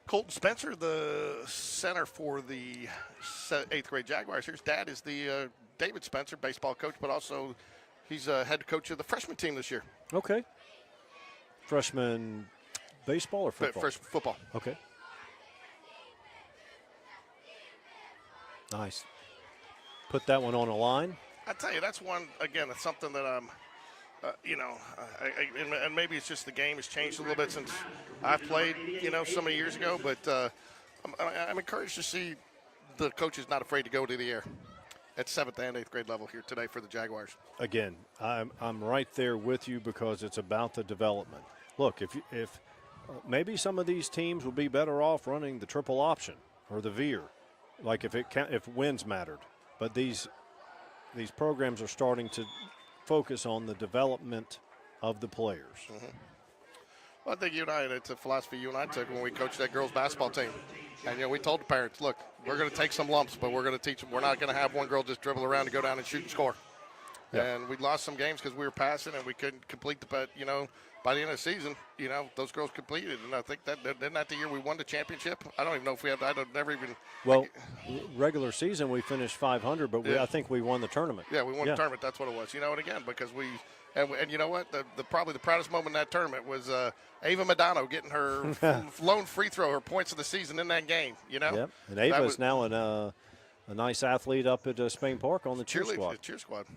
Colton Spencer, the center for the 8th grade Jaguars. His dad is the David Spencer, baseball coach, but also he's head coach of the freshman team this year. Okay. Freshman baseball or football? First football. Okay. Nice. Put that one on a line. I tell you, that's one, again, it's something that I'm, and maybe it's just the game has changed a little bit since I've played, so many years ago, but I'm encouraged to see the coaches not afraid to go to the air at 7th and 8th grade level here today for the Jaguars. Again, I'm right there with you because it's about the development. Look, if maybe some of these teams would be better off running the triple option or the veer, like if wins mattered. But these programs are starting to focus on the development of the players. Mm-hmm. Well, I think it's a philosophy you and I took when we coached that girls basketball team. And, we told the parents, look, we're going to take some lumps, but we're going to teach them. We're not going to have one girl just dribble around and go down and shoot and score. Yeah. And we lost some games because we were passing and we couldn't complete by the end of the season, those girls completed. And I think isn't that the year we won the championship? I don't even know if we had, Well, regular season we finished 500, but I think we won the tournament. Yeah, we won the tournament. That's what it was. And again, because and you know what? Probably the proudest moment in that tournament was Ava Madano getting her lone free throw, her points of the season in that game, Yep. And Ava's now a nice athlete up at Spain Park on the cheer squad. Cheer squad.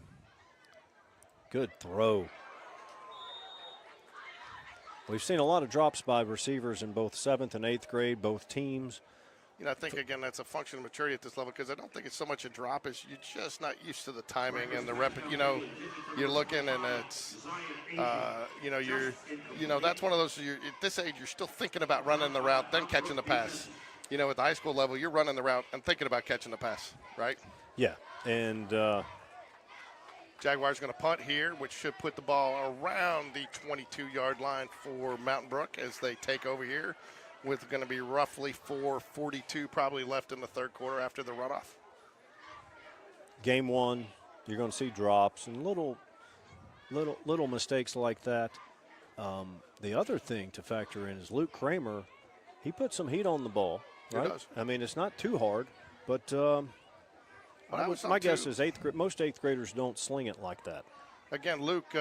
Good throw. We've seen a lot of drops by receivers in both 7th and 8th grade, both teams. I think, again, that's a function of maturity at this level because I don't think it's so much a drop as you're just not used to the timing and the rep. You're looking and it's, that's one of those, at this age, you're still thinking about running the route, then catching the pass. At the high school level, you're running the route and thinking about catching the pass, right? Yeah, and Jaguars going to punt here, which should put the ball around the 22-yard line for Mountain Brook as they take over here with going to be roughly 4:42 probably left in the third quarter after the runoff. Game 1, you're going to see drops and little mistakes like that. The other thing to factor in is Luke Kramer. He put some heat on the ball, right? He does. I mean, it's not too hard, but my guess is most 8th graders don't sling it like that. Again, Luke,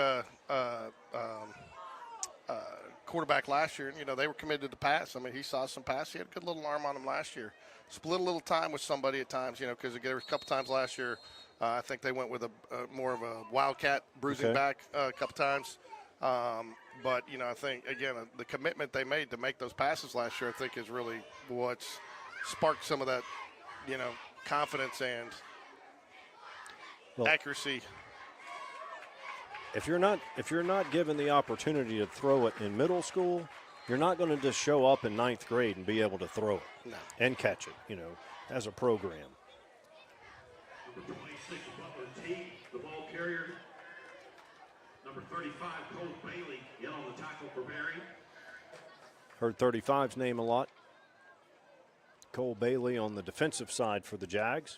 quarterback last year, they were committed to pass. I mean, he saw some pass. He had a good little arm on him last year. Split a little time with somebody at times, because there were a couple times last year. I think they went with a more of a wildcat bruising back a couple times. But, I think, again, the commitment they made to make those passes last year, I think, is really what's sparked some of that, confidence and accuracy. If you're not given the opportunity to throw it in middle school, you're not going to just show up in 9th grade and be able to throw it and catch it, as a program. Number 26, Butler T, the ball carrier. Number 35, Cole Bailey, in on the tackle for Berry. Heard 35's name a lot. Cole Bailey on the defensive side for the Jags.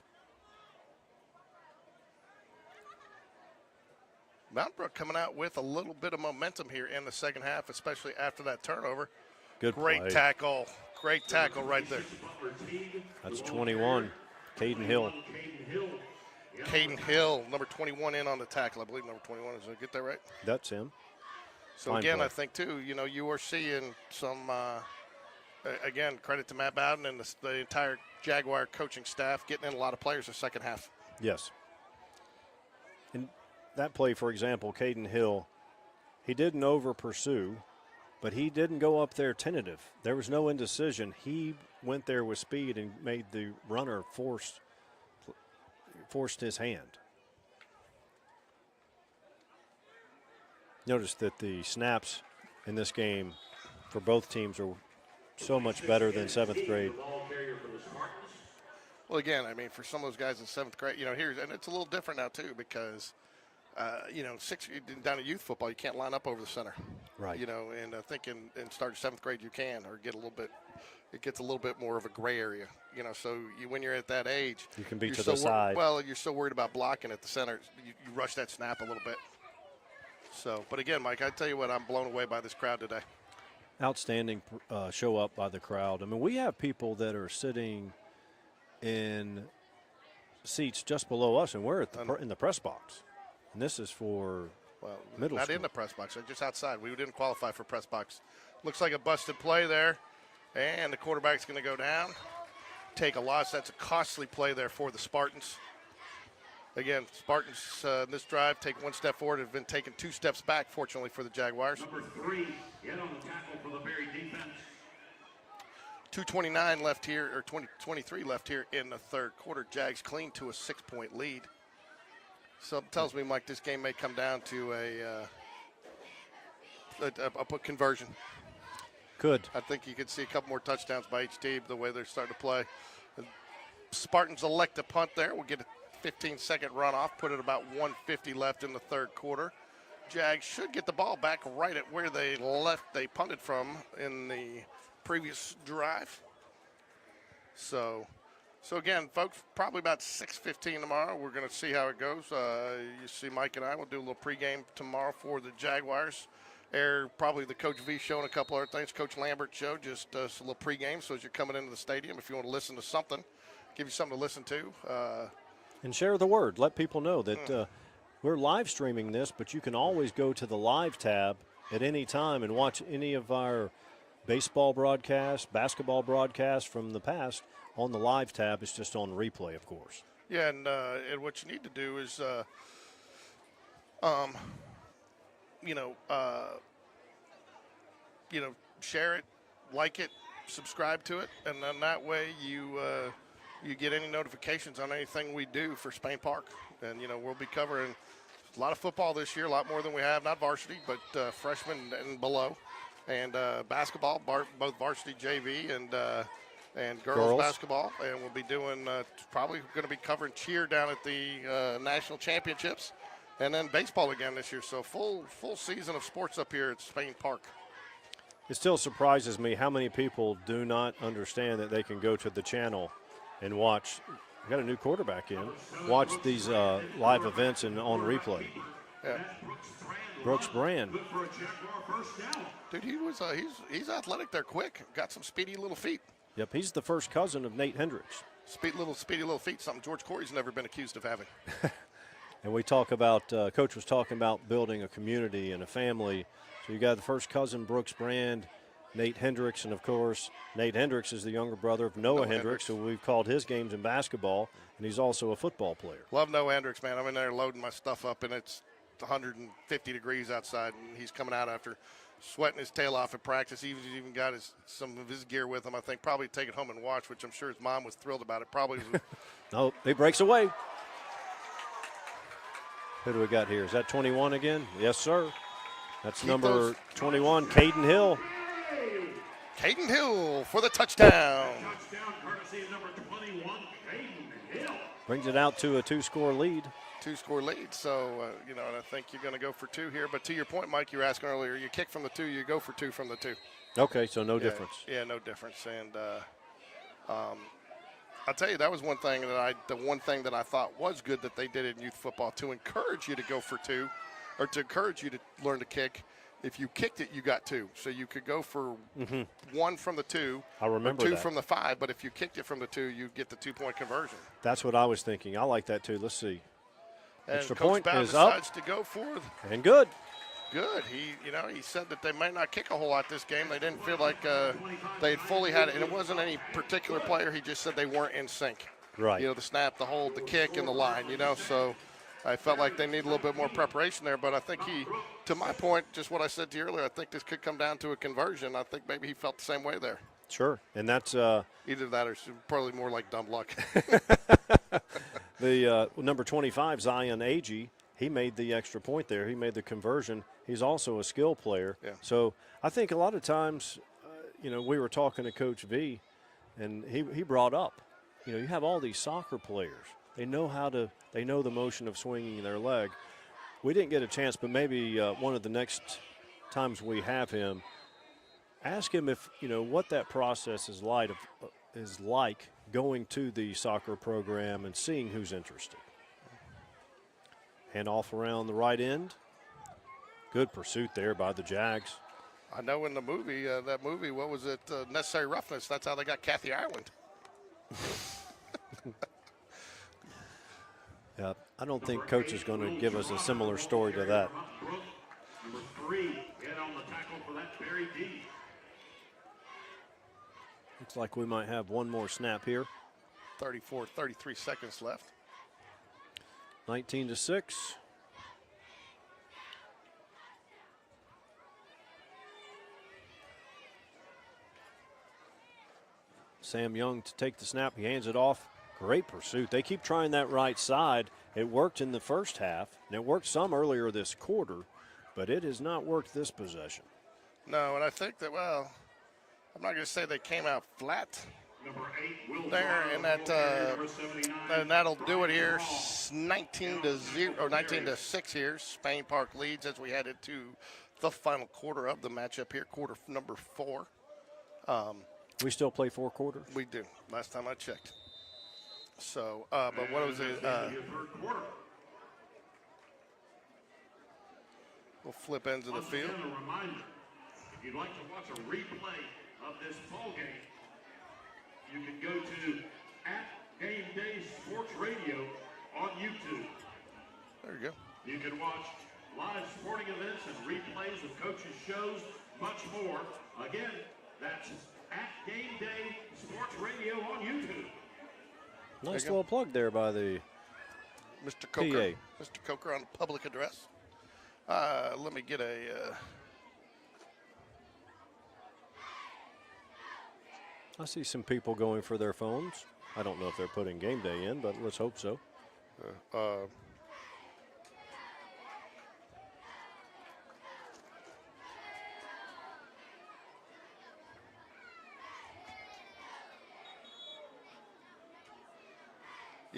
Mountain Brook coming out with a little bit of momentum here in the second half, especially after that turnover. Great play. tackle. Great tackle right there. That's 21, Caden Hill. Caden Hill, number 21, in on the tackle. I believe number 21. Did I get that right? That's him. So, Fine again, play. I think, too, you are seeing some, again, credit to Matt Bowden and the entire Jaguar coaching staff getting in a lot of players the second half. Yes. In that play, for example, Caden Hill, he didn't over-pursue, but he didn't go up there tentative. There was no indecision. He went there with speed and made the runner forced his hand. Notice that the snaps in this game for both teams are so much better than 7th grade. Well, again, I mean, for some of those guys in 7th grade, and it's a little different now, too, because, down at youth football, you can't line up over the center. Right. And I think in start 7th grade you can, or it gets a little bit more of a gray area. So when you're at that age, You can be you're to the side. Well, you're so worried about blocking at the center, you rush that snap a little bit. So, but again, Mike, I tell you what, I'm blown away by this crowd today. Outstanding show up by the crowd. I mean, we have people that are sitting in seats just below us, and we're at in the press box. And this is for middle not school. in the press box, just outside. We didn't qualify for press box. Looks like a busted play there, and the quarterback's going to go down, take a loss. That's a costly play there for the Spartans. Again, Spartans in this drive take one step forward, have been taking 2 steps back, fortunately, for the Jaguars. Number 3, in on the tackle for the Berry defense. 2:29 left here, or 23 left here in the third quarter. Jags clean to a 6-point lead. So it tells me, Mike, this game may come down to a conversion. Could. I think you could see a couple more touchdowns by each team the way they're starting to play. The Spartans elect to punt there. We'll get a 15-second runoff, put it about 1:50 left in the third quarter. Jags should get the ball back right at where they punted from in the previous drive. So again, folks, probably about 6:15 tomorrow. We're going to see how it goes. You see Mike and I will do a little pregame tomorrow for the Jaguars. Air probably the Coach V show and a couple other things. Coach Lambert show, just a little pregame. So as you're coming into the stadium, if you want to listen to something, give you something to listen to. And share the word. Let people know that we're live streaming this, but you can always go to the live tab at any time and watch any of our baseball broadcasts, basketball broadcasts from the past on the live tab. It's just on replay, of course. Yeah, and what you need to do is, share it, like it, subscribe to it, and then that way you get any notifications on anything we do for Spain Park. And we'll be covering a lot of football this year, a lot more than we have, not varsity, but freshmen and below, and basketball, both varsity, JV, and girls basketball. And we'll be doing probably going to be covering cheer down at the national championships, and then baseball again this year. So full season of sports up here at Spain Park. It still surprises me how many people do not understand that they can go to the channel and watch. We got a new quarterback in. Watch these live events and on replay. Yeah. Brooks Brand. Dude, he's athletic there, quick. Got some speedy little feet. Yep, he's the first cousin of Nate Hendricks. Speedy little feet, something George Corey's never been accused of having. And we talk about, Coach was talking about building a community and a family. So you got the first cousin, Brooks Brand, Nate Hendricks, and of course, Nate Hendricks is the younger brother of Noah Hendricks, who we've called his games in basketball, and he's also a football player. Love Noah Hendricks, man. I'm in there loading my stuff up, and it's 150 degrees outside, and he's coming out after sweating his tail off at practice. He's even got some of his gear with him. I think probably take it home and watch, which I'm sure his mom was thrilled about it. Probably was. No, he breaks away. Who do we got here? Is that 21 again? Yes, sir. That's number 21, Caden Hill. Caden Hill for the touchdown. Touchdown courtesy of number 21, Caden Hill. Brings it out to a 2-score lead. 2-score lead. So, and I think you're going to go for 2 here. But to your point, Mike, you were asking earlier, you kick from the 2, you go for 2 from the 2. Okay, so no difference. Yeah, no difference. And I'll tell you, that was one thing that I thought was good that they did in youth football to encourage you to go for 2, or to encourage you to learn to kick, if you kicked it, you got 2. So you could go for 1 from the 2. I remember or 2 that. from the 5. But if you kicked it from the 2, you get the 2-point conversion. That's what I was thinking. I like that too. Let's see. And Extra Coach point Bowden is up. decides to go for And good. good. He said that they might not kick a whole lot this game. They didn't feel like they fully had it, and it wasn't any particular player. He just said they weren't in sync. Right. The snap, the hold, the kick, and the line. So I felt like they need a little bit more preparation there. But I think to my point, just what I said to you earlier, I think this could come down to a conversion. I think maybe he felt the same way there. Sure. And that's Either that or probably more like dumb luck. the number 25, Zion Agee. He made the extra point there. He made the conversion. He's also a skill player. Yeah. So I think a lot of times, we were talking to Coach V, and he brought up, you have all these soccer players. They know the motion of swinging their leg. We didn't get a chance, but maybe one of the next times we have him, ask him if, what that process is like going to the soccer program and seeing who's interested. Hand off around the right end. Good pursuit there by the Jags. I know in the movie, what was it, Necessary Roughness, that's how they got Kathy Ireland. Yeah, I don't think Coach is going to give us a similar story to that. Brook, number 3, get on the tackle for that Berry D. Looks like we might have one more snap here. 33 seconds left. 19-6. Sam Young to take the snap. He hands it off. Great pursuit. They keep trying that right side. It worked in the first half, and it worked some earlier this quarter, but it has not worked this possession. No, and I think that, I'm not going to say they came out flat Number 8, Will there, Farrow, and number 79. and that'll do it here. 19-0 or 19-6 here. Spain Park leads as we head into the final quarter of the matchup here, quarter number 4. We still play 4 quarters? We do. Last time I checked. So, but what was it? We'll flip ends of the Once field. again, a reminder, if you'd like to watch a replay of this ball game, you can go to @GameDay Sports Radio on YouTube. There you go. You can watch live sporting events and replays of coaches' shows, much more. Again, that's @GameDay Sports Radio on YouTube. Nice little plug there by the Mr. Coker. Mr. Coker on the public address. Let me get a. I see some people going for their phones. I don't know if they're putting game day in, but let's hope so.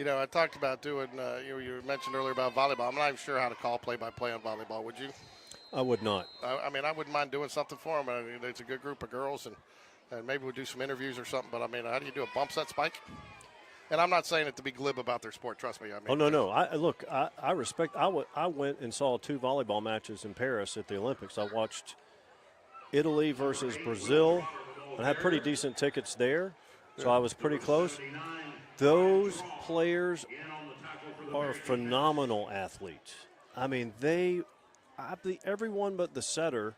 I talked about doing, you mentioned earlier about volleyball. I'm not even sure how to call play-by-play on volleyball. Would you? I would not. I wouldn't mind doing something for them. It's a good group of girls, and maybe we'll do some interviews or something. But, how do you do a bump set spike? And I'm not saying it to be glib about their sport. Trust me. Oh, no. I respect. I went and saw 2 volleyball matches in Paris at the Olympics. I watched Italy versus Brazil. I had pretty decent tickets there, so I was pretty close. Those players are phenomenal athletes. Everyone but the setter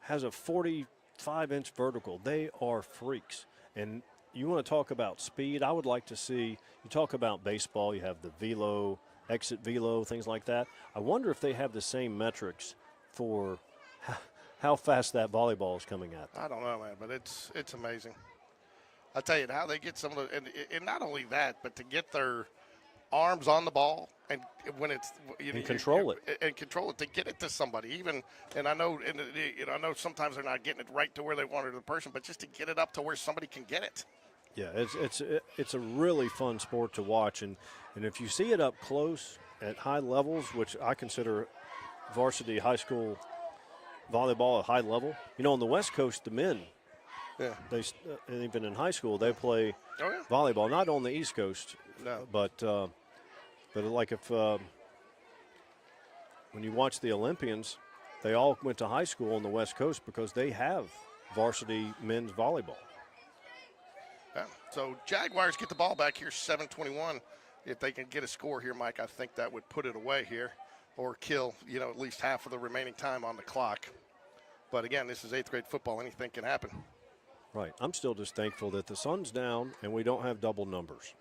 has a 45-inch vertical. They are freaks. And you want to talk about speed, I would like to see, you talk about baseball, you have the velo, exit velo, things like that. I wonder if they have the same metrics for how fast that volleyball is coming at them. I don't know, man, but it's amazing. I'll tell you how they get some of the, and not only that, but to get their arms on the ball and when it's control it to get it to somebody. Even, and I know, I know sometimes they're not getting it right to where they want it to the person, but just to get it up to where somebody can get it. Yeah, it's a really fun sport to watch, and if you see it up close at high levels, which I consider varsity high school volleyball at high level. On the West Coast, the men. Yeah. They even in high school they play volleyball. Not on the East Coast, no. But like if when you watch the Olympians, they all went to high school on the West Coast because they have varsity men's volleyball. Yeah. So Jaguars get the ball back here, 7:21. If they can get a score here, Mike, I think that would put it away here or kill, at least half of the remaining time on the clock. But again, this is 8th grade football. Anything can happen. Right. I'm still just thankful that the sun's down and we don't have double numbers.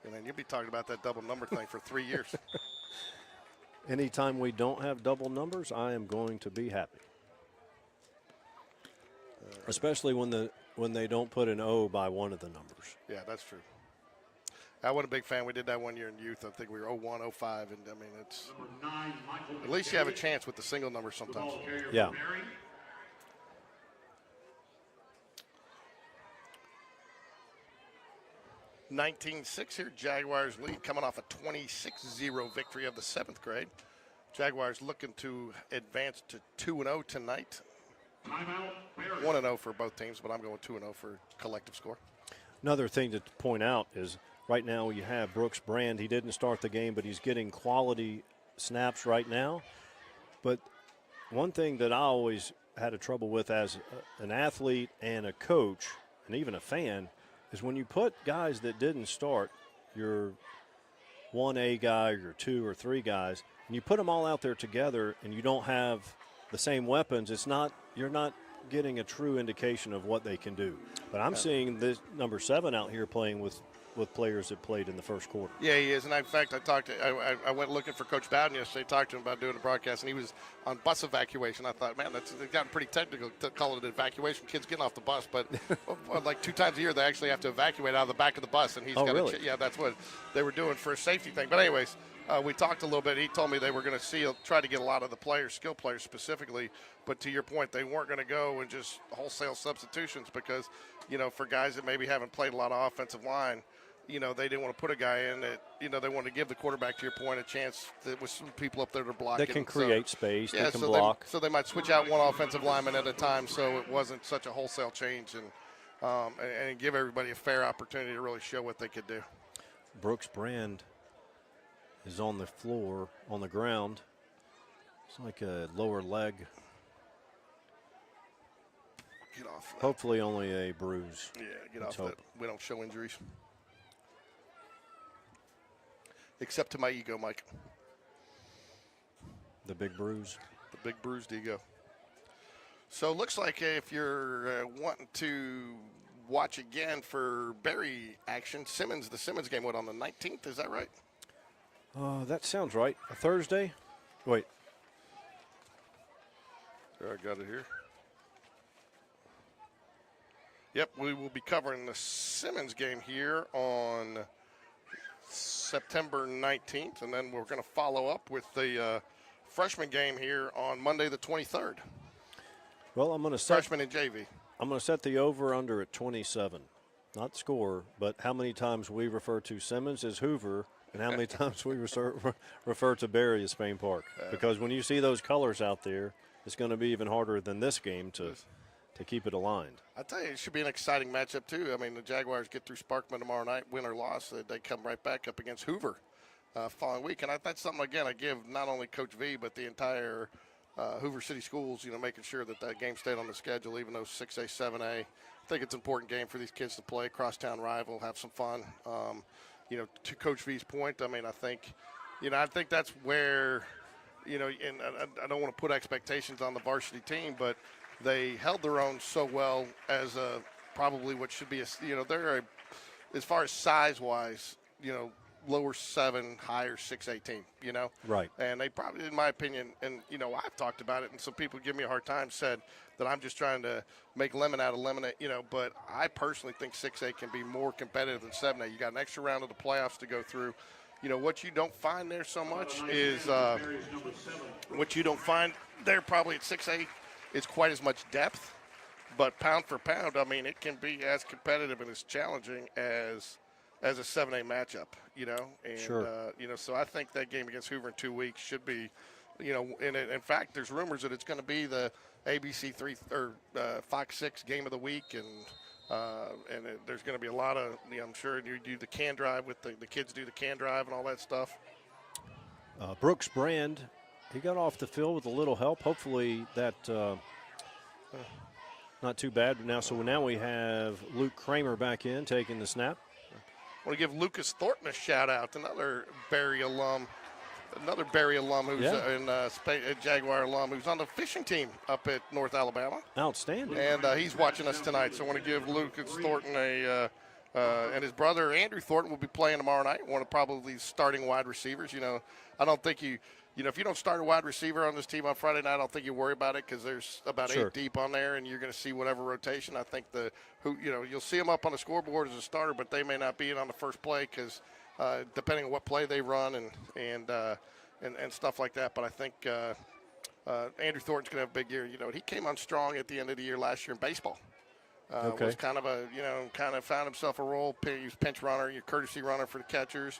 And then you'll be talking about that double number thing for 3 years. Anytime we don't have double numbers, I am going to be happy. Especially when they don't put an O by one of the numbers. Yeah, that's true. I wasn't a big fan. We did that one year in youth. I think we were 01, 05, and it's at least you have a chance with the single number sometimes. Yeah. 19-6 here. Jaguars lead coming off a 26-0 victory of the 7th grade. Jaguars looking to advance to 2-0 tonight. 1-0 for both teams, but I'm going 2-0 for collective score. Another thing to point out is right now you have Brooks Brand. He didn't start the game, but he's getting quality snaps right now. But one thing that I always had a trouble with as an athlete and a coach and even a fan is when you put guys that didn't start, your 1A guy, your 2 or 3 guys, and you put them all out there together and you don't have the same weapons, you're not getting a true indication of what they can do. But I'm seeing this number 7 out here playing with players that played in the first quarter. Yeah, he is. And in fact, I went looking for Coach Bowden yesterday, talked to him about doing a broadcast, and he was on bus evacuation. I thought, man, they've gotten pretty technical to call it an evacuation. Kids getting off the bus, but like 2 times a year they actually have to evacuate out of the back of the bus, and he's got really? Yeah, that's what they were doing for a safety thing. But anyways, we talked a little bit. He told me they were going to try to get a lot of the players, skill players specifically. But to your point, they weren't going to go and just wholesale substitutions because, for guys that maybe haven't played a lot of offensive line, they didn't want to put a guy in that, they wanted to give the quarterback, to your point, a chance that with some people up there to block That can create space, yeah, they can block. So they might switch out one offensive lineman at a time so it wasn't such a wholesale change and give everybody a fair opportunity to really show what they could do. Brooks Brand is on the floor, on the ground. It's like a lower leg. Get off that. Hopefully only a bruise. Yeah, get Let's off hope. that. We don't show injuries. Except to my ego, Mike. The big bruise. The big bruised ego. So it looks like if you're wanting to watch again for Berry action, the Simmons game went on the 19th. Is that right? That sounds right. A Thursday? Wait. There, I got it here. Yep, we will be covering the Simmons game here on September 19th, and then we're going to follow up with the freshman game here on Monday the 23rd. Well, I'm going to set Freshman and JV. I'm going to set the over-under at 27. Not score, but how many times we refer to Simmons as Hoover and how many times we refer to Berry as Spain Park. Because when you see those colors out there, it's going to be even harder than this game to keep it aligned. I tell you, it should be an exciting matchup, too. I mean, the Jaguars get through Sparkman tomorrow night, win or loss. They come right back up against Hoover following week. And that's something, again, I give not only Coach V, but the entire Hoover City Schools, making sure that game stayed on the schedule, even though 6A, 7A. I think it's an important game for these kids to play. Crosstown rival, have some fun. To Coach V's point, I mean, I think that's where, and I don't want to put expectations on the varsity team, but they held their own so well as probably what should be they're as far as size-wise, lower 7, higher 6A team, Right. And they probably, in my opinion, and, I've talked about it, and some people give me a hard time, said that I'm just trying to make lemon out of lemonade, but I personally think 6A can be more competitive than 7A. You got an extra round of the playoffs to go through. What you don't find there so much is what you don't find there probably at 6A is quite as much depth, but pound for pound, I mean, it can be as competitive and as challenging as a 7A matchup, and, Sure. So I think that game against Hoover in 2 weeks should be, and in fact, there's rumors that it's going to be the ABC 3 or Fox 6 game of the week, and there's going to be a lot of, I'm sure you do the can drive with the kids do the can drive and all that stuff. Brooks Brand He got off the field with a little help. Hopefully that not too bad now. So now we have Luke Kramer back in taking the snap. I want to give Lucas Thornton a shout out, another Berry alum who's a Jaguar alum who's on the fishing team up at North Alabama. Outstanding. And he's watching us tonight, so I want to give Lucas Thornton and his brother Andrew Thornton will be playing tomorrow night, one of probably starting wide receivers. I don't think if you don't start a wide receiver on this team on Friday night, I don't think you worry about it because there's about Sure. 8 deep on there, and you're going to see whatever rotation. I think you'll see them up on the scoreboard as a starter, but they may not be in on the first play because depending on what play they run and stuff like that. But I think Andrew Thornton's going to have a big year. He came on strong at the end of the year last year in baseball. Okay. Was kind of found himself a role. He was pinch runner, your courtesy runner for the catchers.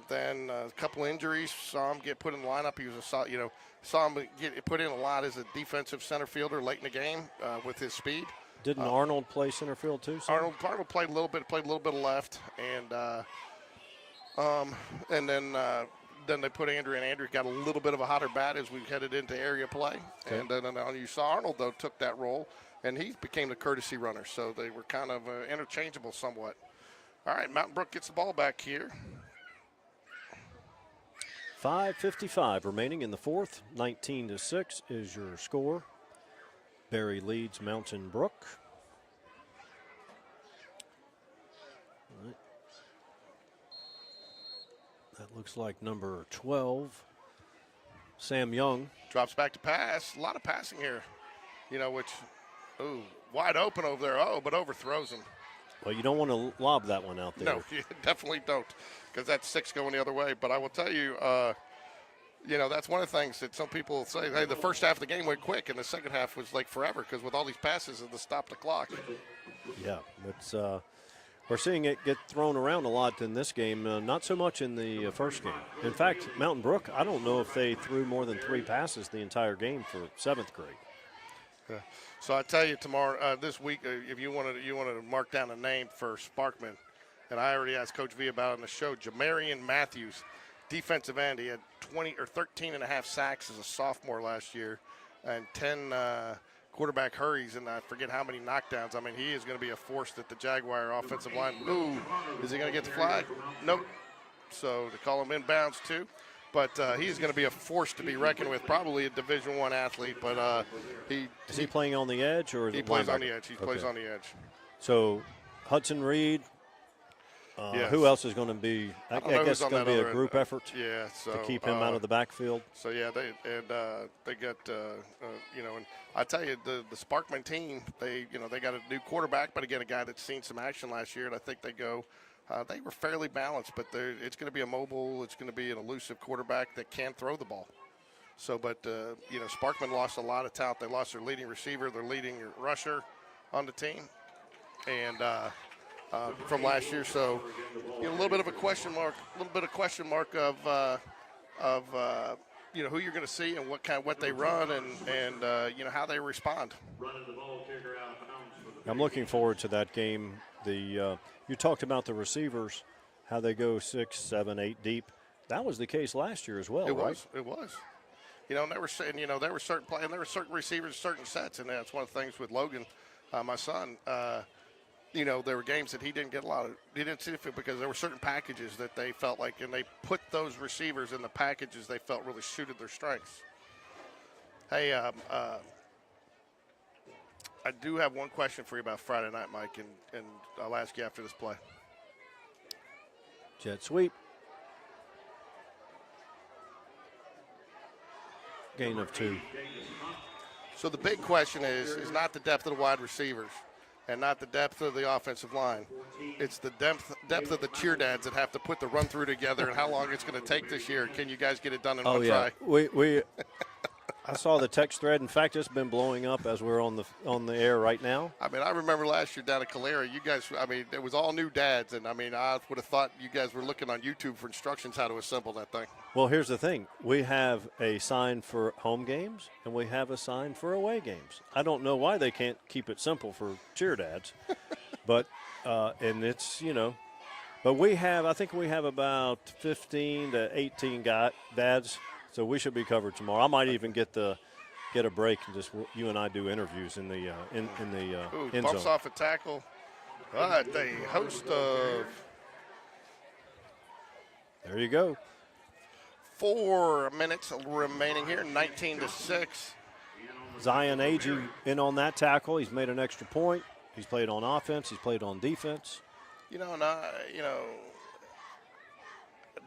Then a couple injuries, saw him get put in the lineup. He was saw him get put in a lot as a defensive center fielder late in the game with his speed. Didn't Arnold play center field too? Arnold played a little bit of left, and then they put Andrew in. Andrew got a little bit of a hotter bat as we headed into area play. Okay. And then you saw Arnold, though, took that role, and he became the courtesy runner. So they were kind of interchangeable somewhat. All right, Mountain Brook gets the ball back here. 5:55 remaining in the fourth. 19-6 is your score. Berry leads Mountain Brook. All right. That looks like number 12, Sam Young. Drops back to pass. A lot of passing here, wide open over there. But overthrows him. Well, you don't want to lob that one out there. No, you definitely don't, because that's 6 going the other way. But I will tell you, that's one of the things that some people say, hey, the first half of the game went quick, and the second half was like forever, because with all these passes and the stop the clock. Yeah, it's we're seeing it get thrown around a lot in this game, not so much in the first game. In fact, Mountain Brook, I don't know if they threw more than 3 passes the entire game for 7th grade. Yeah. So I tell you tomorrow, this week, if you wanted to mark down a name for Sparkman, and I already asked Coach V about it on the show, Jamarian Matthews, defensive end. He had 13 and a half sacks as a sophomore last year, and 10 quarterback hurries, and I forget how many knockdowns. I mean, he is going to be a force at the Jaguar offensive line. Ooh, is he going to get the flag? Nope. So they call him inbounds too. But he's going to be a force to be reckoned with, probably a Division I athlete. But is he playing on the edge or is he plays on the edge? He plays on the edge. So Hudson Reed. Yes. Who else is going to be? I guess it's going to be a group effort. Yeah, so to keep him out of the backfield. So yeah, they got and I tell you the Sparkman team, they got a new quarterback, but again a guy that's seen some action last year, and I think they were fairly balanced, but it's going to be a mobile, it's going to be an elusive quarterback that can throw the ball. So, but Sparkman lost a lot of talent. They lost their leading receiver, their leading rusher on the team, and from last year. So, a little bit of a question mark of who you're going to see and what they run and how they respond. I'm looking forward to that game. You talked about the receivers, how they go 6, 7, 8 deep. That was the case last year as well, right? It was. There were certain receivers, certain sets, and that's one of the things with Logan, my son. There were games that he didn't get he didn't see it because there were certain packages that they felt like, and they put those receivers in the packages they felt really suited their strengths. Hey, I do have one question for you about Friday night, Mike, and I'll ask you after this play. Jet sweep. Gain of 2. So the big question is not the depth of the wide receivers and not the depth of the offensive line. It's the depth of the cheer dads that have to put the run through together and how long it's going to take this year. Can you guys get it done in one try? We I saw the text thread. In fact, it's been blowing up as we're on the air right now. I mean, I remember last year down at Calera, you guys, it was all new dads, and I would have thought you guys were looking on YouTube for instructions how to assemble that thing. Well, here's the thing. We have a sign for home games, and we have a sign for away games. I don't know why they can't keep it simple for cheer dads, but and it's, but I think we have about 15 to 18 dads So we should be covered tomorrow. I might even get a break and just you and I do interviews in the in the end bumps zone. off a tackle. All right, the host of There you go. 4 minutes remaining here, 19-6. Zion Agee in on that tackle. He's made an extra point. He's played on offense. He's played on defense.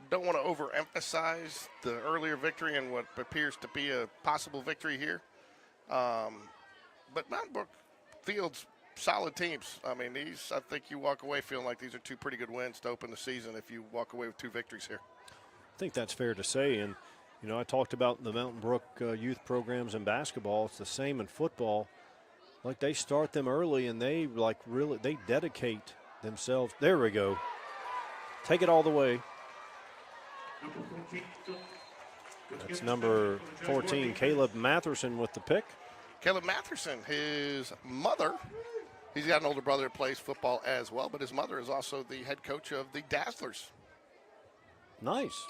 Don't want to overemphasize the earlier victory and what appears to be a possible victory here. But Mountain Brook fields solid teams. I mean, I think you walk away feeling like these are two pretty good wins to open the season if you walk away with 2 victories here. I think that's fair to say. And, I talked about the Mountain Brook youth programs in basketball. It's the same in football. Like, they start them early and they they dedicate themselves. There we go. Take it all the way. That's number 14, Caleb Matherson with the pick. Caleb Matherson, his mother, he's got an older brother that plays football as well, but his mother is also the head coach of the Dazzlers. Nice.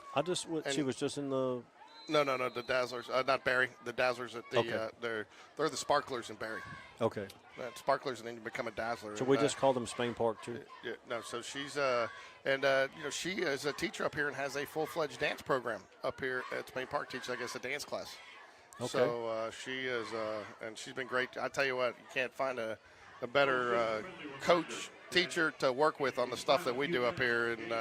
She was just in the. No, the Dazzlers, not Berry. The Dazzlers at the Okay. they're the Sparklers in Berry. Okay. Sparklers, and then you become a Dazzler. So we just call them Spain Park too. Yeah, no. So she's she is a teacher up here and has a full-fledged dance program up here at Spain Park. Teaches, I guess, a dance class. Okay. So she is, and she's been great. I tell you what, you can't find a better coach, teacher to work with on the stuff that we do up here. And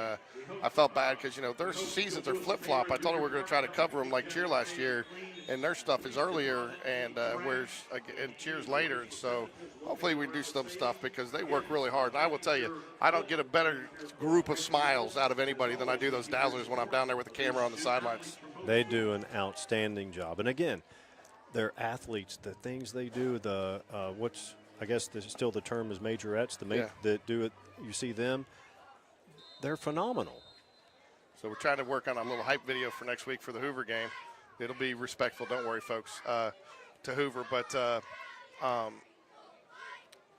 I felt bad because, their seasons are flip-flop. I told her we're going to try to cover them like cheer last year, and their stuff is earlier and cheers later. And so hopefully we can do some stuff because they work really hard. And I will tell you, I don't get a better group of smiles out of anybody than I do those Dazzlers when I'm down there with the camera on the sidelines. They do an outstanding job. And again, they're athletes. The things they do, I guess still the term is majorettes, that do it, you see them, they're phenomenal. So we're trying to work on a little hype video for next week for the Hoover game. It'll be respectful, don't worry, folks, to Hoover. But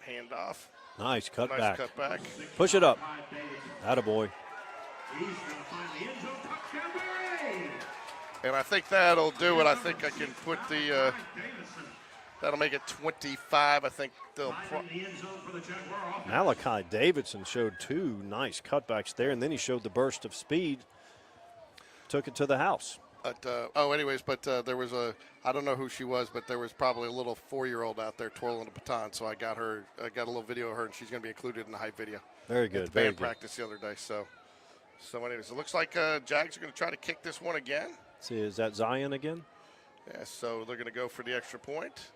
handoff. Nice cut Nice back. cut back. Push it up. Attaboy. And I think that'll do it. I think I can put that'll make it 25. I think they'll. Malachi Davidson showed 2 nice cutbacks there, and then he showed the burst of speed. Took it to the house. But there was I don't know who she was, but there was probably a little 4-year-old out there twirling a baton. So I got a little video of her, and she's going to be included in the hype video. Very good. At the Very band good. practice the other day. So anyways, it looks like Jags are going to try to kick this one again. See, is that Zion again? Yeah, so they're going to go for the extra point.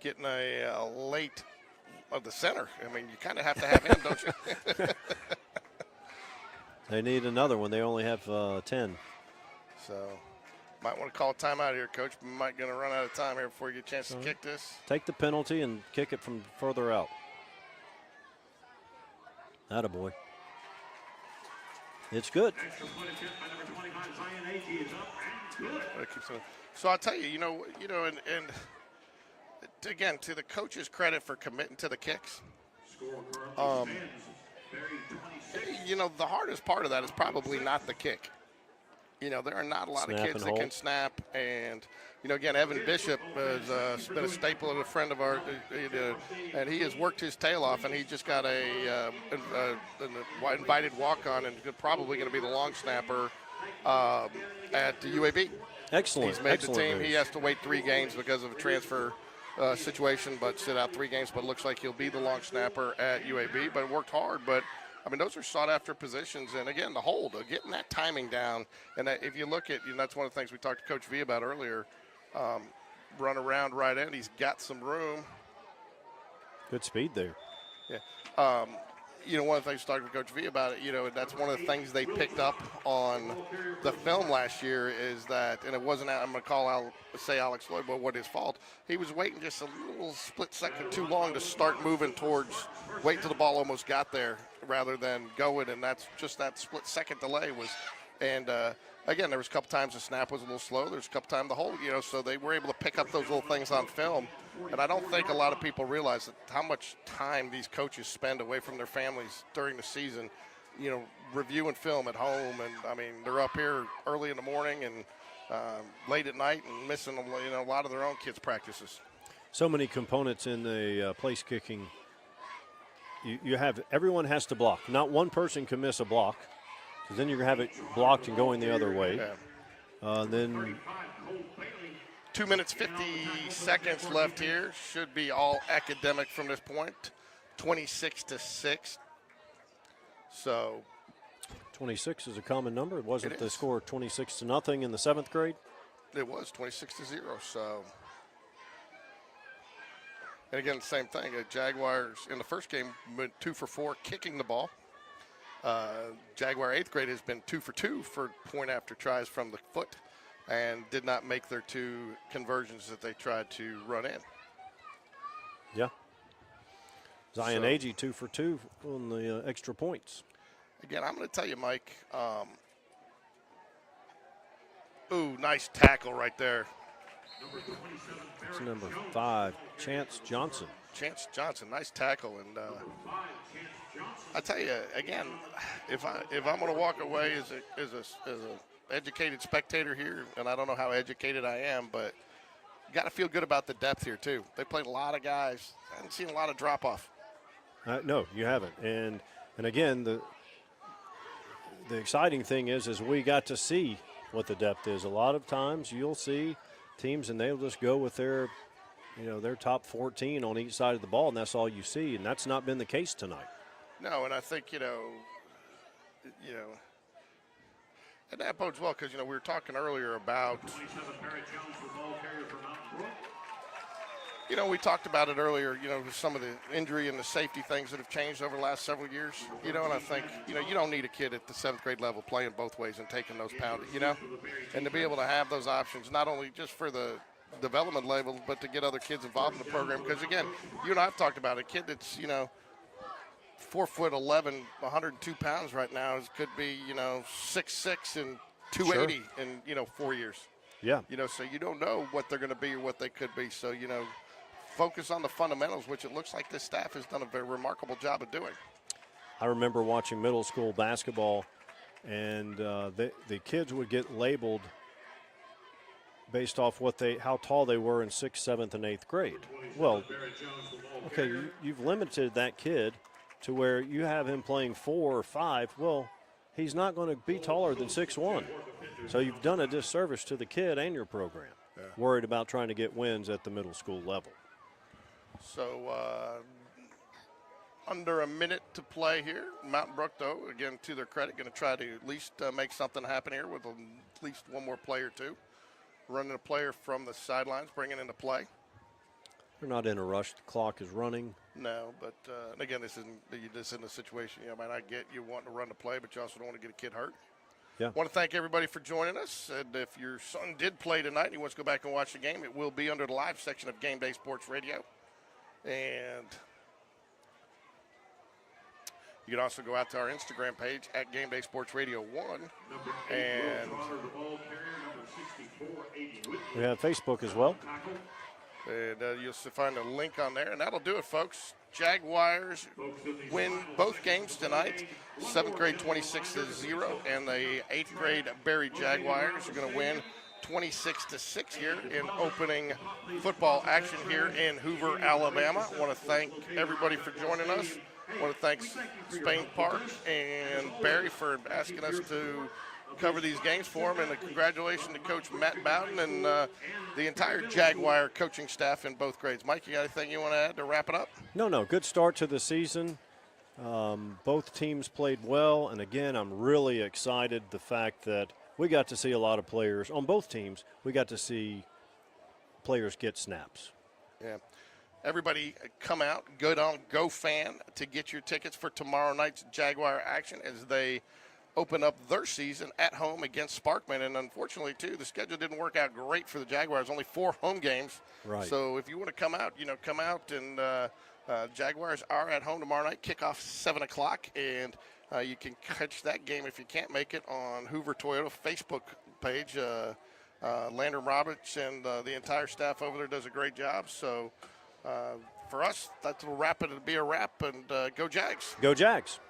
Getting a late of the center. I mean, you kind of have to have him, don't you? They need another one. They only have 10. So might want to call a timeout here, Coach. We might going to run out of time here before you get a chance to kick this. Take the penalty and kick it from further out. Attaboy. It's good. So I'll tell you, and again, to the coach's credit for committing to the kicks. The hardest part of that is probably not the kick. There are not a lot of kids that can snap. And, again, Evan Bishop has been a staple and a friend of ours. And he has worked his tail off, and he just got an invited walk-on and probably going to be the long snapper at the UAB. Excellent. He's made Excellent the team. news. He has to wait 3 games because of a transfer situation, but sit out 3 games. But it looks like he'll be the long snapper at UAB. But worked hard. But I mean, those are sought-after positions. And again, the hold, getting that timing down. And if you look at, that's one of the things we talked to Coach V about earlier. Run around right end. He's got some room. Good speed there. Yeah. One of the things we talked to Coach V about it, that's one of the things they picked up on the film last year is that, and it wasn't, I'm going to say Alex Lloyd, but what his fault. He was waiting just a little split second too long to start moving towards, wait till the ball almost got there rather than going, and that's just that split second delay was, and again, there was a couple times the snap was a little slow. There's a couple times the hold, so they were able to pick up those little things on film. And I don't think a lot of people realize how much time these coaches spend away from their families during the season, reviewing film at home. And, I mean, they're up here early in the morning and, late at night and missing a lot of their own kids' practices. So many components in the place kicking. You have everyone has to block. Not one person can miss a block, because then you're going to have it blocked and going the other way. Yeah. Then 2 minutes 50 seconds left here. Should be all academic from this point. 26-6. So 26 is a common number. It wasn't It the is. score 26-0 in the 7th grade. it was 26-0. So, and again, same thing. Jaguars in the first game went 2 for 4 kicking the ball. Jaguar 8th grade has been 2 for 2 for point after tries from the foot, and did not make their 2 conversions that they tried to run in. Yeah. Zion So- Agee 2 for 2 on the extra points. Again, I'm going to tell you, Mike. Ooh, nice tackle right there. It's number 5, Chance Johnson. Chance Johnson, nice tackle. And I tell you, again, if I'm going to walk away as a educated spectator here, and I don't know how educated I am, but you got to feel good about the depth here too. They played a lot of guys. I haven't seen a lot of drop off. No, you haven't. And again, the exciting thing is we got to see what the depth is. A lot of times you'll see teams and they'll just go with their top 14 on each side of the ball, and that's all you see. And that's not been the case tonight. No, and I think and that bodes well because we were talking earlier about. We talked about it earlier, some of the injury and the safety things that have changed over the last several years, and I think, you don't need a kid at the 7th grade level playing both ways and taking those poundings, and to be able to have those options, not only just for the development level, but to get other kids involved in the program. Because, again, you and I have talked about a kid that's, 4'11", 102 pounds right now could be, 6'6" and 280 in 4 years. Yeah. So you don't know what they're going to be or what they could be. So, focus on the fundamentals, which it looks like this staff has done a very remarkable job of doing. I remember watching middle school basketball, and the kids would get labeled based off how tall they were in 6th, 7th, and 8th grade. Well, okay, you've limited that kid to where you have him playing 4 or 5. Well, he's not going to be taller than 6'1". So you've done a disservice to the kid and your program, worried about trying to get wins at the middle school level. So under a minute to play here. Mountain Brook, though, again, to their credit, going to try to at least make something happen here with at least one more player, too. Running a player from the sidelines, bringing into play. They're not in a rush. The clock is running. No, but again, this isn't a situation. I mean, I get you wanting to run the play, but you also don't want to get a kid hurt. Yeah. I want to thank everybody for joining us. And if your son did play tonight and he wants to go back and watch the game, it will be under the live section of Game Day Sports Radio. And you can also go out to our Instagram page at Game Day Sports Radio 1. And we have Facebook as well. And you'll find a link on there. And that'll do it, folks. Jaguars win both games tonight. 7th grade 26-0. And the 8th grade Berry Jaguars are going to win 26-6 here in opening football action here in Hoover, Alabama. I want to thank everybody for joining us. I want to thank Spain Park and Berry for asking us to cover these games for them, and congratulations to Coach Matt Bowden and the entire Jaguar coaching staff in both grades. Mike, you got anything you want to add to wrap it up? No. Good start to the season. Both teams played well, and again, I'm really excited the fact that we got to see a lot of players on both teams. We got to see players get snaps. Yeah. Everybody come out, go down, go fan to get your tickets for tomorrow night's Jaguar action as they open up their season at home against Sparkman. And unfortunately, too, the schedule didn't work out great for the Jaguars. Only 4 home games. Right. So if you want to come out, come out. And Jaguars are at home tomorrow night. Kickoff 7 o'clock. And you can catch that game if you can't make it on Hoover Toyota Facebook page. Landon Roberts and the entire staff over there does a great job. So for us, that'll wrap it. It'll be a wrap. And go Jags. Go Jags.